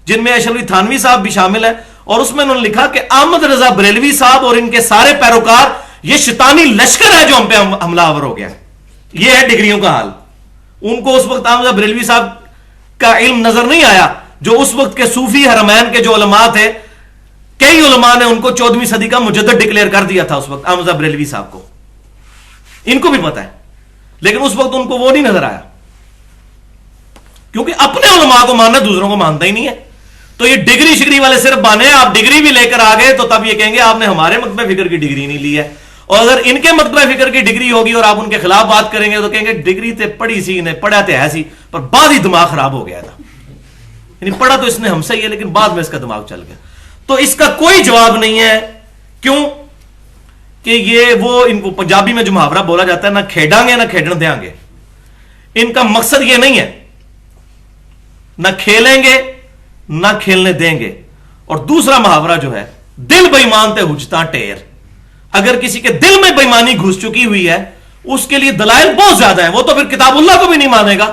S1: جن میں اشرف علی تھانوی صاحب بھی شامل ہیں، اور اس میں انہوں نے لکھا کہ احمد رضا بریلوی صاحب اور ان کے سارے پیروکار یہ شیطانی لشکر ہے جو ہم پہ حملہ آور ہو گیا ہے۔ یہ ہے ڈگریوں کا حال۔ ان کو اس وقت احمد رضا بریلوی صاحب کا علم نظر نہیں آیا جو اس وقت کے صوفی حرمین کے جو علماء تھے، کئی علماء نے ان کو 14ویں صدی کا مجدد ڈکلیئر کر دیا تھا اس وقت احمد رضا بریلوی صاحب کو، ان کو بھی پتا ہے، لیکن اس وقت ان کو وہ نہیں نظر آیا کیونکہ اپنے علماء کو ماننا دوسروں کو مانتا ہی نہیں ہے۔ تو یہ ڈگری شگری والے صرف بانے، آپ ڈگری بھی لے کر آ گئے تو تب یہ کہیں گے آپ نے ہمارے مکتبہ فکر کی ڈگری نہیں لی ہے، اور اگر ان کے مکتبہ فکر کی ڈگری ہوگی اور آپ ان کے خلاف بات کریں گے تو کہیں گے ڈگری تے پڑھی سی نے، پڑھا تے ہے سی پر بعد ہی دماغ خراب ہو گیا تھا، یعنی پڑھا تو اس نے ہم سے ہی ہے لیکن بعد میں اس کا دماغ چل گیا۔ تو اس کا کوئی جواب نہیں ہے، کیوں کہ یہ وہ ان کو پنجابی میں جو محاورہ بولا جاتا ہے، نہ کھیڈاں گے نہ کھیڈن دیاں گے، ان کا مقصد یہ نہیں ہے، نہ کھیلیں گے نہ کھیلنے دیں گے۔ اور دوسرا محاورہ جو ہے دل بےمان تے حجتاں ٹیر، اگر کسی کے دل میں بےمانی گھس چکی ہوئی ہے اس کے لیے دلائل بہت زیادہ ہیں، وہ تو پھر کتاب اللہ کو بھی نہیں مانے گا،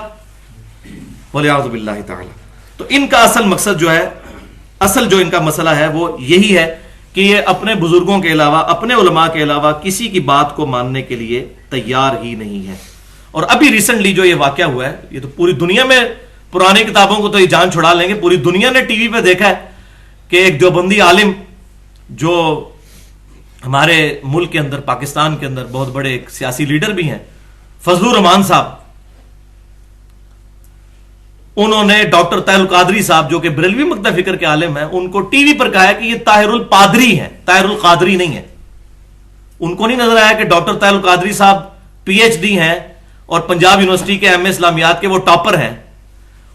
S1: وَلِعَوْذُ بِاللَّهِ تعالی۔ تو ان کا اصل مقصد جو ہے، اصل جو ان کا مسئلہ ہے وہ یہی ہے کہ یہ اپنے بزرگوں کے علاوہ، اپنے علماء کے علاوہ کسی کی بات کو ماننے کے لیے تیار ہی نہیں ہے۔ اور ابھی ریسنٹلی جو یہ واقعہ ہوا ہے، یہ تو پوری دنیا میں، پرانی کتابوں کو تو یہ جان چھڑا لیں گے، پوری دنیا نے ٹی وی پہ دیکھا ہے کہ ایک دیوبندی عالم جو ہمارے ملک کے اندر، پاکستان کے اندر بہت بڑے ایک سیاسی لیڈر بھی ہیں، فضل الرحمان صاحب، انہوں نے ڈاکٹر طاہر القادری صاحب جو کہ بریلوی مکتبہ فکر کے عالم ہیں، ان کو ٹی وی پر کہا ہے کہ یہ طاہر الپادری ہیں، طاہر القادری نہیں ہے۔ ان کو نہیں نظر آیا کہ ڈاکٹر طاہر القادری صاحب پی ایچ ڈی ہیں اور پنجاب یونیورسٹی کے ایم اے اسلامیات کے وہ ٹاپر ہیں،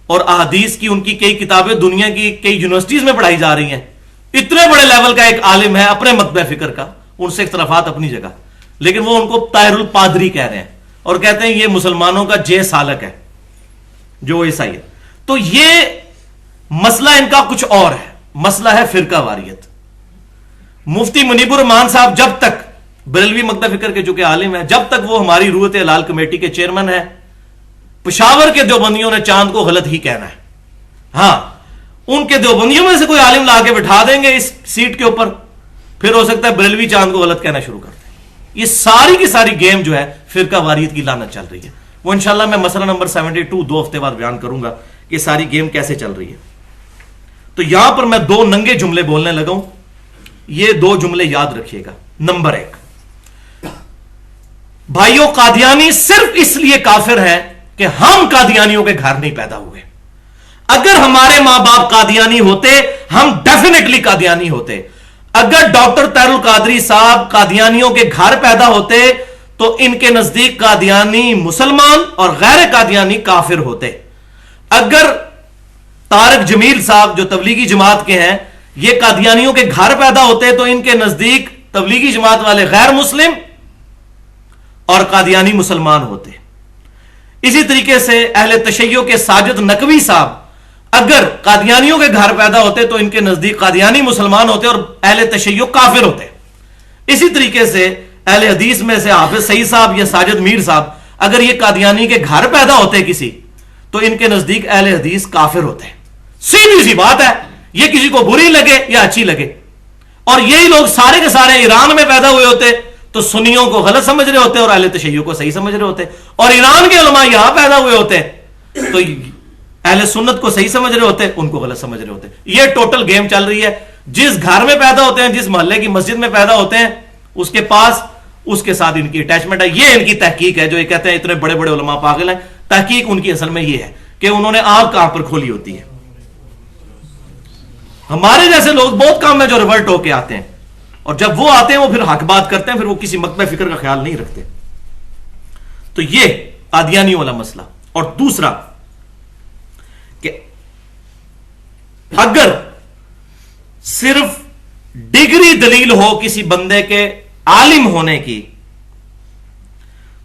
S1: اور احادیث کی ان کی کئی کتابیں دنیا کی کئی یونیورسٹیز میں پڑھائی جا رہی ہیں، اتنے بڑے لیول کا ایک عالم ہے اپنے مکتبہ فکر کا، ان سے اختلافات اپنی جگہ، لیکن وہ ان کو طاہر الپادری کہہ رہے ہیں۔ اور کہتے ہیں یہ مسلمانوں کا جے سالک ہے جو عیسائی ہے. تو یہ مسئلہ ان کا کچھ اور ہے, مسئلہ ہے فرقہ واریت. مفتی منیب الرحمان صاحب جب تک بریلوی مکتب فکر کے چونکہ عالم ہیں, جب تک وہ ہماری روحت ہلال کمیٹی کے چیئرمین ہیں, پشاور کے دیوبندیوں نے چاند کو غلط ہی کہنا ہے. ہاں, ان کے دیوبندیوں میں سے کوئی عالم لا کے بٹھا دیں گے اس سیٹ کے اوپر, پھر ہو سکتا ہے بریلوی چاند کو غلط کہنا شروع کر دیں. یہ ساری کی ساری گیم جو ہے فرقہ واریت کی لعنت چل رہی ہے. وہ انشاءاللہ میں مسئلہ نمبر 72 2 ہفتے بعد بیان کروں گا کہ ساری گیم کیسے چل رہی ہے. تو یہاں پر میں 2 ننگے جملے بولنے لگا ہوں, یہ 2 جملے یاد رکھیے گا. نمبر 1, بھائیوں قادیانی صرف اس لیے کافر ہے کہ ہم قادیانیوں کے گھر نہیں پیدا ہوئے. اگر ہمارے ماں باپ قادیانی ہوتے ہم ڈیفینیٹلی قادیانی ہوتے. اگر ڈاکٹر طاہر القادری صاحب قادیانیوں کے گھر پیدا ہوتے تو ان کے نزدیک قادیانی مسلمان اور غیر قادیانی کافر ہوتے. اگر طارق جمیل صاحب جو تبلیغی جماعت کے ہیں یہ قادیانیوں کے گھر پیدا ہوتے تو ان کے نزدیک تبلیغی جماعت والے غیر مسلم اور قادیانی مسلمان ہوتے. اسی طریقے سے اہل تشیع کے ساجد نقوی صاحب اگر قادیانیوں کے گھر پیدا ہوتے تو ان کے نزدیک قادیانی مسلمان ہوتے اور اہل تشیع کافر ہوتے. اسی طریقے سے اہل حدیث میں سے حافظ سعید صاحب یا ساجد میر صاحب اگر یہ قادیانی کے گھر پیدا ہوتے کسی تو ان کے نزدیک اہل حدیث کافر ہوتے. سیدھی سی بات ہے, یہ کسی کو بری لگے یا اچھی لگے. اور یہی لوگ سارے کے سارے ایران میں پیدا ہوئے ہوتے تو سنیوں کو غلط سمجھ رہے ہوتے اور اہل تشیع کو صحیح سمجھ رہے ہوتے, اور ایران کے علماء یہاں پیدا ہوئے ہوتے تو اہل سنت کو صحیح سمجھ رہے ہوتے, ان کو غلط سمجھ رہے ہوتے. یہ ٹوٹل گیم چل رہی ہے. جس گھر میں پیدا ہوتے ہیں, جس محلے کی مسجد میں پیدا ہوتے ہیں, اس کے پاس اس کے ساتھ ان کی اٹیچمنٹ ہے. یہ ان کی تحقیق ہے جو یہ کہتے ہیں اتنے بڑے بڑے علماء پاگل ہیں. تحقیق ان کی اصل میں یہ ہے کہ انہوں نے آنکھ کہاں پر کھولی ہوتی ہے. ہمارے جیسے لوگ بہت کام ہیں جو ریورٹ ہو کے آتے ہیں, اور جب وہ آتے ہیں وہ پھر حق بات کرتے ہیں, پھر وہ کسی مکتب فکر کا خیال نہیں رکھتے. تو یہ قادیانی والا مسئلہ. اور دوسرا کہ اگر صرف ڈگری دلیل ہو کسی بندے کے عالم ہونے کی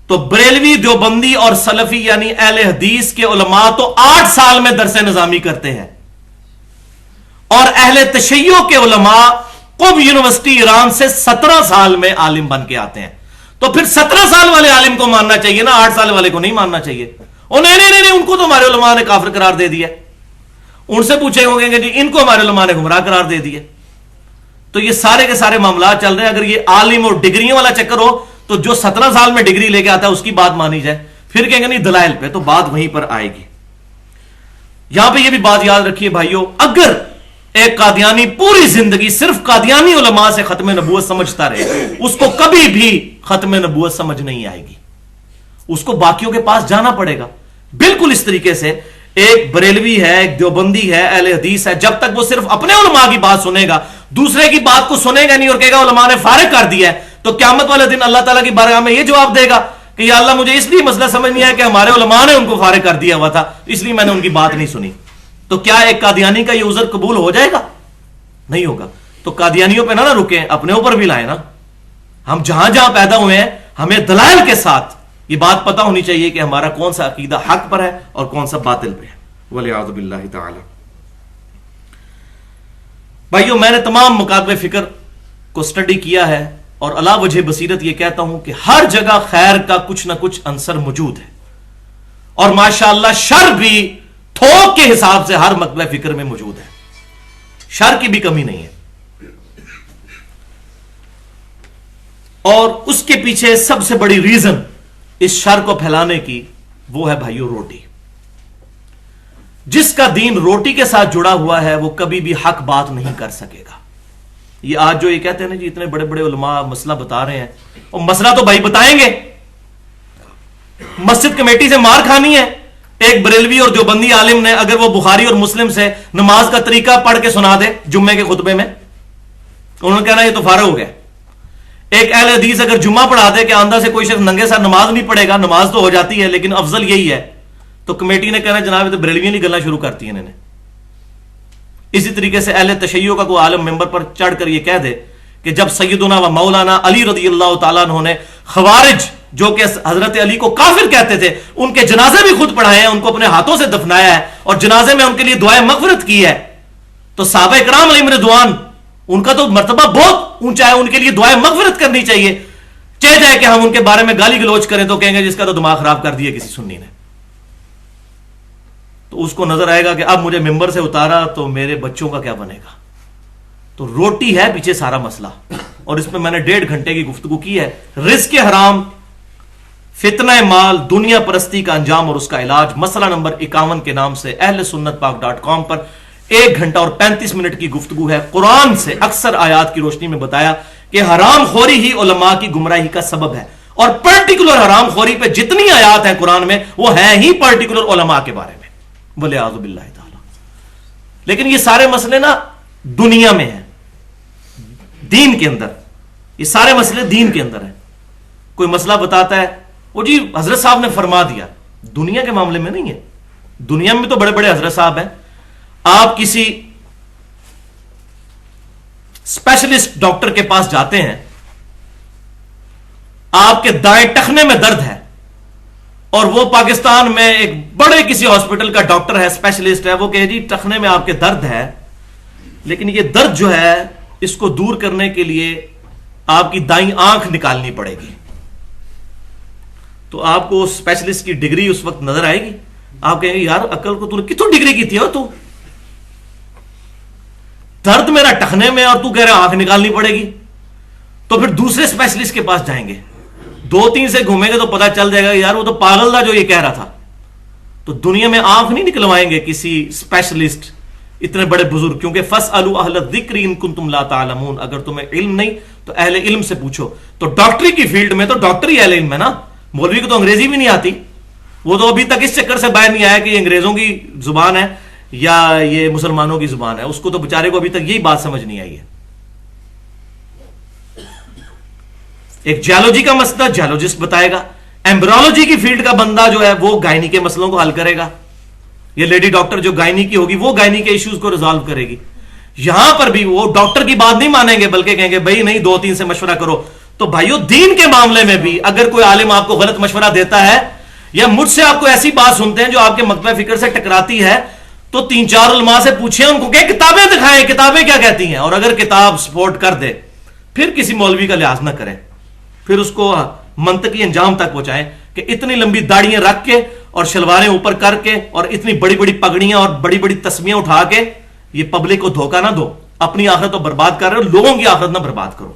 S1: تو بریلوی دیوبندی اور سلفی یعنی اہل حدیث کے علماء تو 8 سال میں درس نظامی کرتے ہیں, اور اہل تشیع کے علماء قم یونیورسٹی ایران سے 17 سال میں عالم بن کے آتے ہیں. تو پھر 17 سال والے عالم کو ماننا چاہیے نا, 8 سال والے کو نہیں ماننا چاہیے. نہیں, ان کو تو ہمارے علماء نے کافر قرار دے دیا. ان سے پوچھیں ہوں گے جی ان کو ہمارے علماء نے گمراہ قرار دے دیا. تو یہ سارے کے سارے معاملات چل رہے ہیں. اگر یہ عالم اور ڈگریوں والا چکر ہو تو جو 17 سال میں ڈگری لے کے آتا ہے اس کی بات مانی جائے, پھر کہیں گے نہیں دلائل پہ, تو بات وہیں پر آئے گی. یہاں پہ یہ بھی بات یاد رکھیے بھائیوں, اگر ایک قادیانی پوری زندگی صرف قادیانی علماء سے ختم نبوت سمجھتا رہے, اس کو کبھی بھی ختم نبوت سمجھ نہیں آئے گی. اس کو باقیوں کے پاس جانا پڑے گا. بالکل اس طریقے سے ایک بریلوی ہے, ایک دیوبندی ہے, اہل حدیث ہے, جب تک وہ صرف اپنے علماء کی بات سنے گا, دوسرے کی بات کو سنے گا نہیں اور کہے گا علماء نے فارغ کر دیا ہے, تو قیامت والے دن اللہ تعالیٰ کی بارگاہ میں یہ جواب دے گا کہ یا اللہ مجھے اس لیے مسئلہ سمجھ نہیں آیا کہ ہمارے علماء نے ان کو فارغ کر دیا ہوا تھا, اس لیے میں نے ان کی بات نہیں سنی. تو کیا ایک قادیانی کا یہ عذر قبول ہو جائے گا؟ نہیں ہوگا. تو قادیانیوں پہ نہ رکیں, اپنے اوپر بھی لائیں نا. ہم جہاں جہاں پیدا ہوئے ہیں ہمیں دلائل کے ساتھ یہ بات پتہ ہونی چاہیے کہ ہمارا کون سا عقیدہ حق پر ہے اور کون سا باطل پہ ہے. وَلِعَاذُ بِاللَّهِ تَعَالَى. بھائیو, میں نے تمام مکاتب فکر کو سٹڈی کیا ہے اور علا وجہ بصیرت یہ کہتا ہوں کہ ہر جگہ خیر کا کچھ نہ کچھ عنصر موجود ہے, اور ماشاءاللہ شر بھی تھوک کے حساب سے ہر مکتب فکر میں موجود ہے. شر کی بھی کمی نہیں ہے. اور اس کے پیچھے سب سے بڑی ریزن اس شر کو پھیلانے کی وہ ہے بھائیو روٹی. جس کا دین روٹی کے ساتھ جڑا ہوا ہے وہ کبھی بھی حق بات نہیں کر سکے گا. یہ آج جو یہ کہتے ہیں نا جی اتنے بڑے بڑے علماء مسئلہ بتا رہے ہیں, اور مسئلہ تو بھائی بتائیں گے, مسجد کمیٹی سے مار کھانی ہے. ایک بریلوی اور دیوبندی عالم نے اگر وہ بخاری اور مسلم سے نماز کا طریقہ پڑھ کے سنا دے جمعے کے خطبے میں, انہوں نے کہنا یہ تو فارغ ہو گیا. ایک اہل حدیث اگر جمعہ پڑھا دے کہ آندہ سے کوئی شخص ننگے ساتھ نماز نہیں پڑھے گا, نماز تو ہو جاتی ہے لیکن افضل یہی ہے, تو کمیٹی نے کہنا جناب یہ تو بریلویوں کی گلاں شروع کرتی ہیں انہوں نے. اسی طریقے سے اہل تشیع کا کوئی عالم ممبر پر چڑھ کر یہ کہہ دے کہ جب سیدنا و مولانا علی رضی اللہ تعالیٰ عنہ نے خوارج جو کہ حضرت علی کو کافر کہتے تھے، ان کے جنازے بھی خود پڑھائے ہیں، ان کو اپنے ہاتھوں سے دفنایا ہے اور جنازے میں ان کے لیے دعائیں مغفرت کی ہے. تو صحابہ کرام علیہم رضوان ان کا تو مرتبہ بہت اونچا ہے، ان کے لیے دعائیں مغفرت کرنی چاہیے. چاہے جائے کہ ہم ان کے بارے میں گالی گلوچ کریں تو کہیں گے جس کا تو دماغ خراب کر دیا کسی سنی نے. تو اس کو نظر آئے گا کہ اب مجھے ممبر سے اتارا تو میرے بچوں کا کیا بنے گا. تو روٹی ہے پیچھے سارا مسئلہ، اور اس میں میں نے 1.5 گھنٹے کی گفتگو کی ہے. رزق حرام، فتنہ مال، دنیا پرستی کا انجام اور اس کا علاج، مسئلہ نمبر 51 کے نام سے اہل سنت پاک.com پر 1 گھنٹہ اور 35 منٹ کی گفتگو ہے. قرآن سے اکثر آیات کی روشنی میں بتایا کہ حرام خوری ہی علماء کی گمراہی کا سبب ہے، اور پرٹیکولر حرام خوری پہ جتنی آیات ہیں قرآن میں وہ ہیں ہی پرٹیکولر علماء کے بارے میں، وَلِعَاذُ بِاللَّهِ تعالی. لیکن یہ سارے مسئلے نا دنیا میں ہیں، دین کے اندر یہ سارے مسئلے دین کے اندر ہیں. کوئی مسئلہ بتاتا ہے وہ جی حضرت صاحب نے فرما دیا، دنیا کے معاملے میں نہیں ہے. دنیا میں تو بڑے بڑے حضرت صاحب ہیں. آپ کسی اسپیشلسٹ ڈاکٹر کے پاس جاتے ہیں، آپ کے دائیں ٹخنے میں درد ہے، اور وہ پاکستان میں ایک بڑے کسی ہاسپٹل کا ڈاکٹر ہے، اسپیشلسٹ ہے، وہ کہے جی ٹخنے میں آپ کے درد ہے، لیکن یہ درد جو ہے اس کو دور کرنے کے لیے آپ کی دائیں آنکھ نکالنی پڑے گی. تو آپ کو اسپیشلسٹ کی ڈگری اس وقت نظر آئے گی. آپ کہیں گے یار عقل کو تو نے کتوں ڈگری کی تھی ہو، تو درد میرا ٹخنے میں اور تو کہہ رہا آنکھ نکالنی پڑے گی. تو پھر دوسرے اسپیشلسٹ کے پاس جائیں گے، 2-3 سے گھومیں گے تو پتا چل جائے گا یار وہ تو پاگل تھا جو یہ کہہ رہا تھا. تو دنیا میں آنکھ نہیں نکلوائیں گے کسی اسپیشلسٹ، اتنے بڑے بزرگ، کیونکہ فَاسْأَلُوا أَهْلَ الذِّكْرِ إِن كُنتُمْ لَا تَعْلَمُونَ، اگر تمہیں علم نہیں تو اہل علم سے پوچھو. تو ڈاکٹری کی فیلڈ میں تو ڈاکٹر ہی اہل علم ہے نا. مولوی کو تو انگریزی بھی نہیں آتی، وہ تو ابھی تک اس چکر سے باہر نہیں آیا کہ یہ انگریزوں کی زبان ہے یا یہ مسلمانوں کی زبان ہے. اس کو تو بیچارے کو ابھی تک یہی بات سمجھ نہیں آئی ہے. ایک جیولوجی کا مسئلہ جیولوجسٹ بتائے گا، ایمبرولوجی کی فیلڈ کا بندہ جو ہے وہ گائنی کے مسئلوں کو حل کرے گا. یہ لیڈی ڈاکٹر جو گائنی کی ہوگی وہ گائنی کے ایشوز کو ریزالو کرے گی. یہاں پر بھی وہ ڈاکٹر کی بات نہیں مانیں گے بلکہ کہیں گے بھائی نہیں 2-3 سے مشورہ کرو. تو بھائیو دین کے معاملے میں بھی اگر کوئی عالم آپ کو غلط مشورہ دیتا ہے یا مجھ سے آپ کو ایسی بات سنتے ہیں جو آپ کے مکتبہ فکر سے ٹکراتی ہے، تو 3-4 علماء سے پوچھیں، ان کو کہ کتابیں دکھائیں، کتابیں کیا کہتی ہیں. اور اگر کتاب سپورٹ کر دے پھر کسی مولوی کا لحاظ نہ کریں، پھر اس کو منطقی انجام تک پہنچائیں کہ اتنی لمبی داڑیاں رکھ کے اور شلواریں اوپر کر کے اور اتنی بڑی بڑی پگڑیاں اور بڑی بڑی تسمیاں اٹھا کے یہ پبلک کو دھوکہ نہ دو. اپنی آخرت تو برباد کر رہے ہو، لوگوں کی آخرت نہ برباد کرو.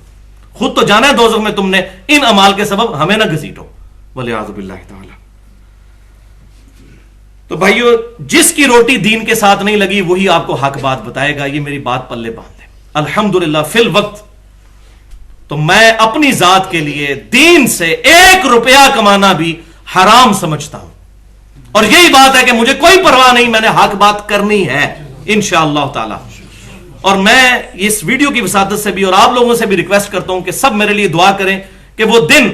S1: خود تو جانا ہے دوزخ میں تم نے، ان اعمال کے سبب ہمیں نہ گھسیٹو، والعیاذ باللہ تعالی. تو بھائیو جس کی روٹی دین کے ساتھ نہیں لگی وہی آپ کو حق بات بتائے گا. یہ میری بات پلے باندھ لیں. الحمدللہ فی الوقت تو میں اپنی ذات کے لیے دین سے 1 روپیہ کمانا بھی حرام سمجھتا ہوں، اور یہی بات ہے کہ مجھے کوئی پرواہ نہیں، میں نے حق بات کرنی ہے انشاءاللہ تعالی. اور میں اس ویڈیو کی وساطت سے بھی اور آپ لوگوں سے بھی ریکویسٹ کرتا ہوں کہ سب میرے لیے دعا کریں کہ وہ دن،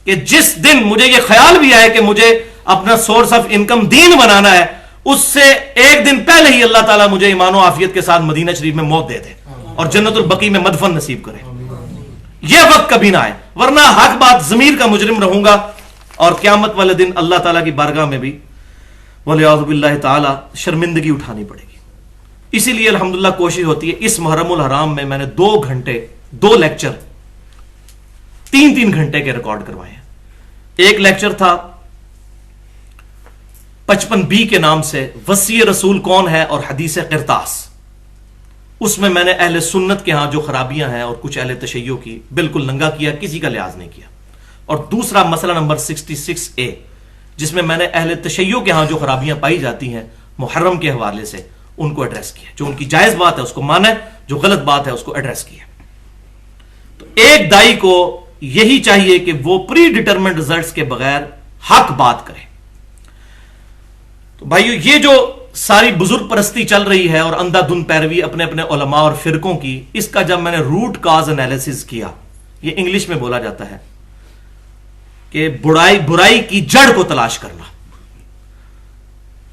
S1: کہ جس دن مجھے یہ خیال بھی آئے کہ مجھے اپنا سورس آف انکم دین بنانا ہے، اس سے 1 دن پہلے ہی اللہ تعالیٰ مجھے ایمان و عافیت کے ساتھ مدینہ شریف میں موت دے دے اور جنت البقیع میں مدفن نصیب کرے. یہ وقت کبھی نہ آئے، ورنہ حق بات ضمیر کا مجرم رہوں گا اور قیامت والے دن اللہ تعالیٰ کی بارگاہ میں بھی والعیاذ باللہ تعالی شرمندگی اٹھانی پڑے گی. اسی لیے الحمدللہ کوشش ہوتی ہے اس محرم الحرام میں نے 2 گھنٹے 2 لیکچر 3 گھنٹے کے ریکارڈ کروائے ہیں. ایک لیکچر تھا 55B کے نام سے وصی رسول کون ہے اور حدیث قرطاس. اس میں نے اہل سنت کے ہاں جو خرابیاں ہیں اور کچھ اہل تشیع کی بالکل ننگا کیا، کسی کا لحاظ نہیں کیا. اور دوسرا مسئلہ نمبر 66A جس میں نے اہل تشیع کے ہاں جو خرابیاں پائی جاتی ہیں محرم کے حوالے سے ان کو ایڈریس کیا. جو ان کی جائز بات ہے اس کو مانا ہے، جو غلط بات ہے اس کو ایڈریس کیا. تو ایک دائی کو یہی چاہیے کہ وہ پری ڈیٹرمنٹ ریزلٹس کے بغیر حق بات کرے. تو بھائیو یہ جو ساری بزرگ پرستی چل رہی ہے اور اندھا دھند پیروی اپنے اپنے علماء اور فرقوں کی، اس کا جب میں نے روٹ کاز انالیسس کیا، یہ انگلش میں بولا جاتا ہے کہ برائی کی جڑ کو تلاش کرنا،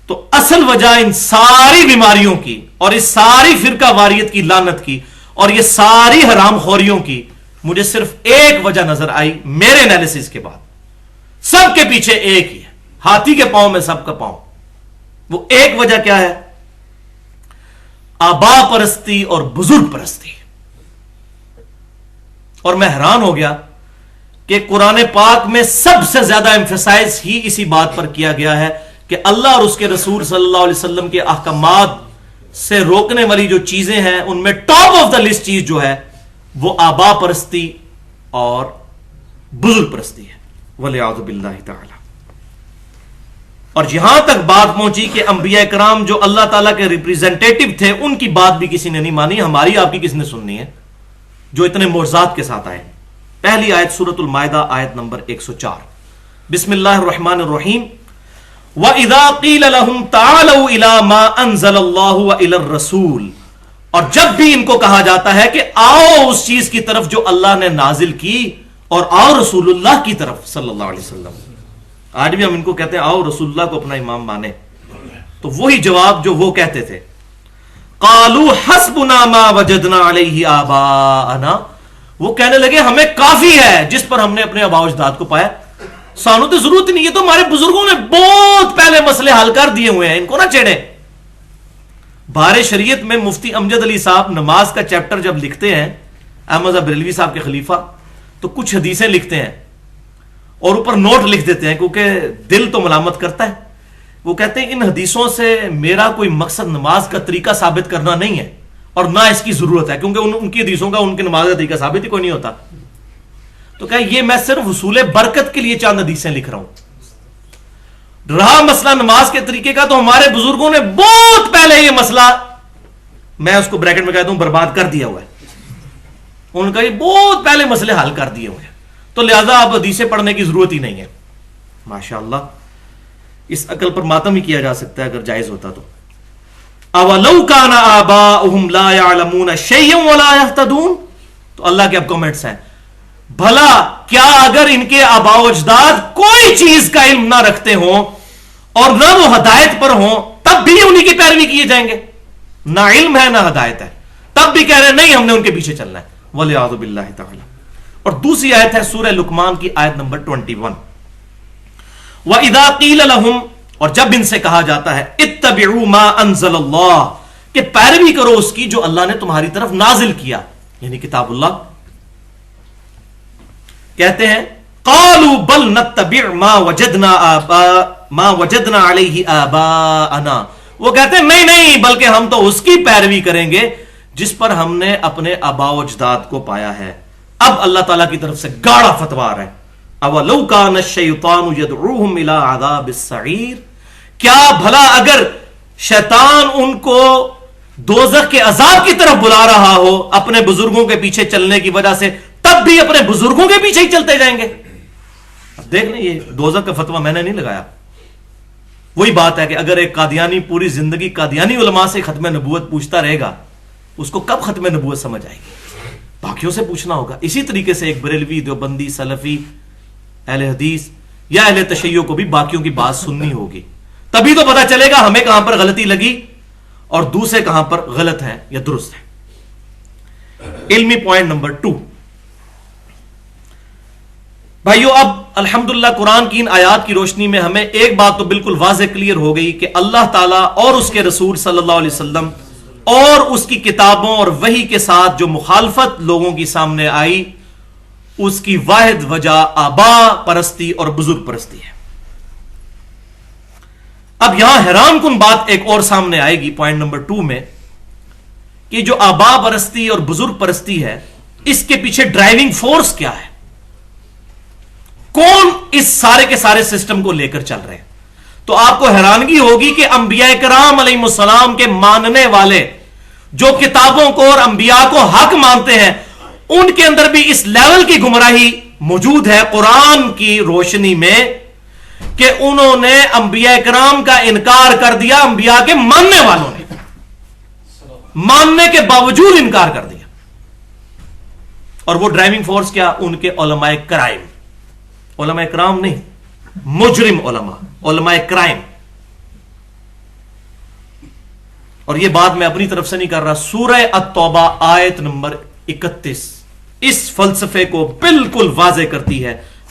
S1: تو اصل وجہ ان ساری بیماریوں کی اور اس ساری فرقہ واریت کی لعنت کی اور یہ ساری حرام خوریوں کی مجھے صرف ایک وجہ نظر آئی میرے انالیسس کے بعد، سب کے پیچھے ایک ہی ہے، ہاتھی کے پاؤں میں سب کا پاؤں. وہ ایک وجہ کیا ہے؟ آبا پرستی اور بزرگ پرستی. اور میں حیران ہو گیا کہ قرآن پاک میں سب سے زیادہ ایمفیسائز ہی اسی بات پر کیا گیا ہے کہ اللہ اور اس کے رسول صلی اللہ علیہ وسلم کے احکامات سے روکنے والی جو چیزیں ہیں ان میں ٹاپ آف دا لسٹ چیز جو ہے وہ آبا پرستی اور بزرگ پرستی ہے، وَلِعَوْذُ بِاللَّهِ تعالی. اور یہاں تک بات پہنچی کہ انبیاء کرام جو اللہ تعالیٰ کے ریپریزنٹیٹو تھے ان کی بات بھی کسی نے نہیں مانی، ہماری آپ کی کس نے سننی ہے جو اتنے معجزات کے ساتھ آئے. پہلی آیت سورۃ المائدہ آیت نمبر 104. بسم اللہ الرحمن الرحیم. وَإِذَا قِيلَ لَهُمْ تَعَالَوْا إِلَى مَا أَنزَلَ اللَّهُ وَإِلَى الرَّسُولِ، اور جب بھی ان کو کہا جاتا ہے کہ آؤ اس چیز کی طرف جو اللہ نے نازل کی، اور آؤ رسول اللہ کی طرف صلی اللہ علیہ وسلم. آج بھی ہم ان کو کہتے ہیں آؤ رسول اللہ کو اپنا امام مانے، تو وہی جواب جو وہ کہتے تھے، قالوا حسبنا ما وجدنا علیہ آباءنا، وہ کہنے لگے ہمیں کافی ہے جس پر ہم نے اپنے آباء و اجداد کو پایا، سانو تو ضرورت نہیں ہے، تو ہمارے بزرگوں نے بہت پہلے مسئلے حل کر دیے ہوئے ہیں، ان کو نہ چھیڑیں. بہار شریعت میں مفتی امجد علی صاحب نماز کا چیپٹر جب لکھتے ہیں، احمد بریلوی صاحب کے خلیفہ، تو کچھ حدیثیں لکھتے ہیں اور اوپر نوٹ لکھ دیتے ہیں کیونکہ دل تو ملامت کرتا ہے. وہ کہتے ہیں ان حدیثوں سے میرا کوئی مقصد نماز کا طریقہ ثابت کرنا نہیں ہے اور نہ اس کی ضرورت ہے، کیونکہ ان کی حدیثوں کا ان کے نماز کا طریقہ ثابت ہی کوئی نہیں ہوتا. تو کہ یہ میں صرف حصول برکت کے لیے چند حدیثیں لکھ رہا ہوں. رہا مسئلہ نماز کے طریقے کا، تو ہمارے بزرگوں نے بہت پہلے یہ مسئلہ، میں اس کو بریکٹ میں کہتا ہوں، برباد کر دیا ہوا ہے. ان کا یہ بہت پہلے مسئلے حل کر دیے ہوئے ہیں، تو لہذا اب حدیثیں پڑھنے کی ضرورت ہی نہیں ہے. ماشاءاللہ، اس عقل پر ماتم ہی کیا جا سکتا ہے اگر جائز ہوتا تو. اولو کان آباؤہم لا یعلمون شیئا ولا یہتدون، تو اللہ کے اب کمنٹس ہیں، بھلا کیا اگر ان کے آباء و اجداد کوئی چیز کا علم نہ رکھتے ہوں اور نہ وہ ہدایت پر ہوں، تب بھی انہی کی پیروی کیے جائیں گے؟ نہ علم ہے نہ ہدایت ہے، تب بھی کہہ رہے ہیں نہیں ہم نے ان کے پیچھے چلنا ہے. وَلِعَوْذُ بِاللَّهِ تعالی. اور دوسری آیت ہے سورہ لقمان کی آیت نمبر 21. وَإِذَا قِيلَ لَهُمْ، اور جب ان سے کہا جاتا ہے، اتَّبِعُوا مَا أَنزَلَ اللَّهُ، کہ پیروی کرو اس کی جو اللہ نے تمہاری طرف نازل کیا، یعنی کتاب اللہ. کہتے ہیں قَالُوا بَلْ نَتَّبِعْ مَا وَجَدْنَا عَلَيْهِ آبَاءَنَا، وہ کہتے ہیں نہیں بلکہ ہم تو اس کی پیروی کریں گے جس پر ہم نے اپنے آباء و اجداد کو پایا ہے. اب اللہ تعالیٰ کی طرف سے گاڑا فتویٰ ہے، اولو کان الشیطان یدعوہم الی عذاب السعیر، کیا بھلا اگر شیطان ان کو دوزخ کے عذاب کی طرف بلا رہا ہو اپنے بزرگوں کے پیچھے چلنے کی وجہ سے، تب بھی اپنے بزرگوں کے پیچھے ہی چلتے جائیں گے. اب دیکھ لیں، یہ دوزخ کا فتویٰ میں نے نہیں لگایا. وہی بات ہے کہ اگر ایک قادیانی پوری زندگی قادیانی علماء سے ختم نبوت پوچھتا رہے گا، اس کو کب ختم نبوت سمجھ آئے گی؟ باقیوں سے پوچھنا ہوگا. اسی طریقے سے ایک بریلوی، دیوبندی، سلفی، اہل حدیث یا اہل تشیع کو بھی باقیوں کی بات سننی ہوگی، تبھی تو پتا چلے گا ہمیں کہاں پر غلطی لگی اور دوسرے کہاں پر غلط ہیں یا درست ہیں. علمی پوائنٹ نمبر 2. بھائیو، اب الحمدللہ قرآن کی ان آیات کی روشنی میں ہمیں ایک بات تو بالکل واضح کلیئر ہو گئی کہ اللہ تعالیٰ اور اس کے رسول صلی اللہ علیہ وسلم اور اس کی کتابوں اور وحی کے ساتھ جو مخالفت لوگوں کی سامنے آئی، اس کی واحد وجہ آبا پرستی اور بزرگ پرستی ہے. اب یہاں حیران کن بات ایک اور سامنے آئے گی پوائنٹ نمبر 2 میں، کہ جو آبا پرستی اور بزرگ پرستی ہے، اس کے پیچھے ڈرائیونگ فورس کیا ہے؟ کون اس سارے کے سارے سسٹم کو لے کر چل رہے ہیں؟ تو آپ کو حیرانگی ہوگی کہ انبیاء کرام علیہ السلام کے ماننے والے جو کتابوں کو اور انبیاء کو حق مانتے ہیں، ان کے اندر بھی اس لیول کی گمراہی موجود ہے قرآن کی روشنی میں کہ انہوں نے انبیاء کرام کا انکار کر دیا. انبیاء کے ماننے والوں نے ماننے کے باوجود انکار کر دیا. اور وہ ڈرائیونگ فورس کیا؟ ان کے علماء کرائم، علماء کرام نہیں، مجرم علماء، علماء کرائم. اور یہ بات میں اپنی طرف سے نہیں کر رہا، سورہ التوبہ آیت نمبر 31 اس فلسفے کو بالکل واضح کرتی ہے.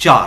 S1: 4,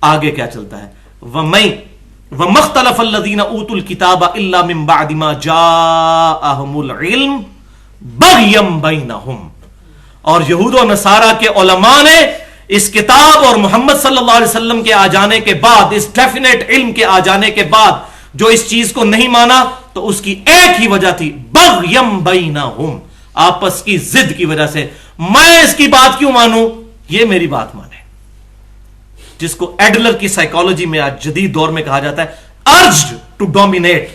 S1: آگے کیا چلتا ہے؟ وَمَا اخْتَلَفَ الَّذِينَ أُوتُوا الْكِتَابَ إِلَّا مِن بَعْدِ مَا جَاءَهُمُ الْعِلْمُ بَغْيًا بَيْنَهُمْ. اور یہود و نصارہ کے علماء نے اس کتاب اور محمد صلی اللہ علیہ وسلم کے آ جانے کے بعد، اس ڈیفینیٹ علم کے آ جانے کے بعد جو اس چیز کو نہیں مانا تو اس کی ایک ہی وجہ تھی، بغیم بینہم، آپس کی ضد کی وجہ سے. میں اس کی بات کیوں مانوں، یہ میری بات مانے. جس کو ایڈلر کی سائیکالوجی میں آج جدید دور میں کہا جاتا ہے ارجڈ ٹو ڈومینیٹ،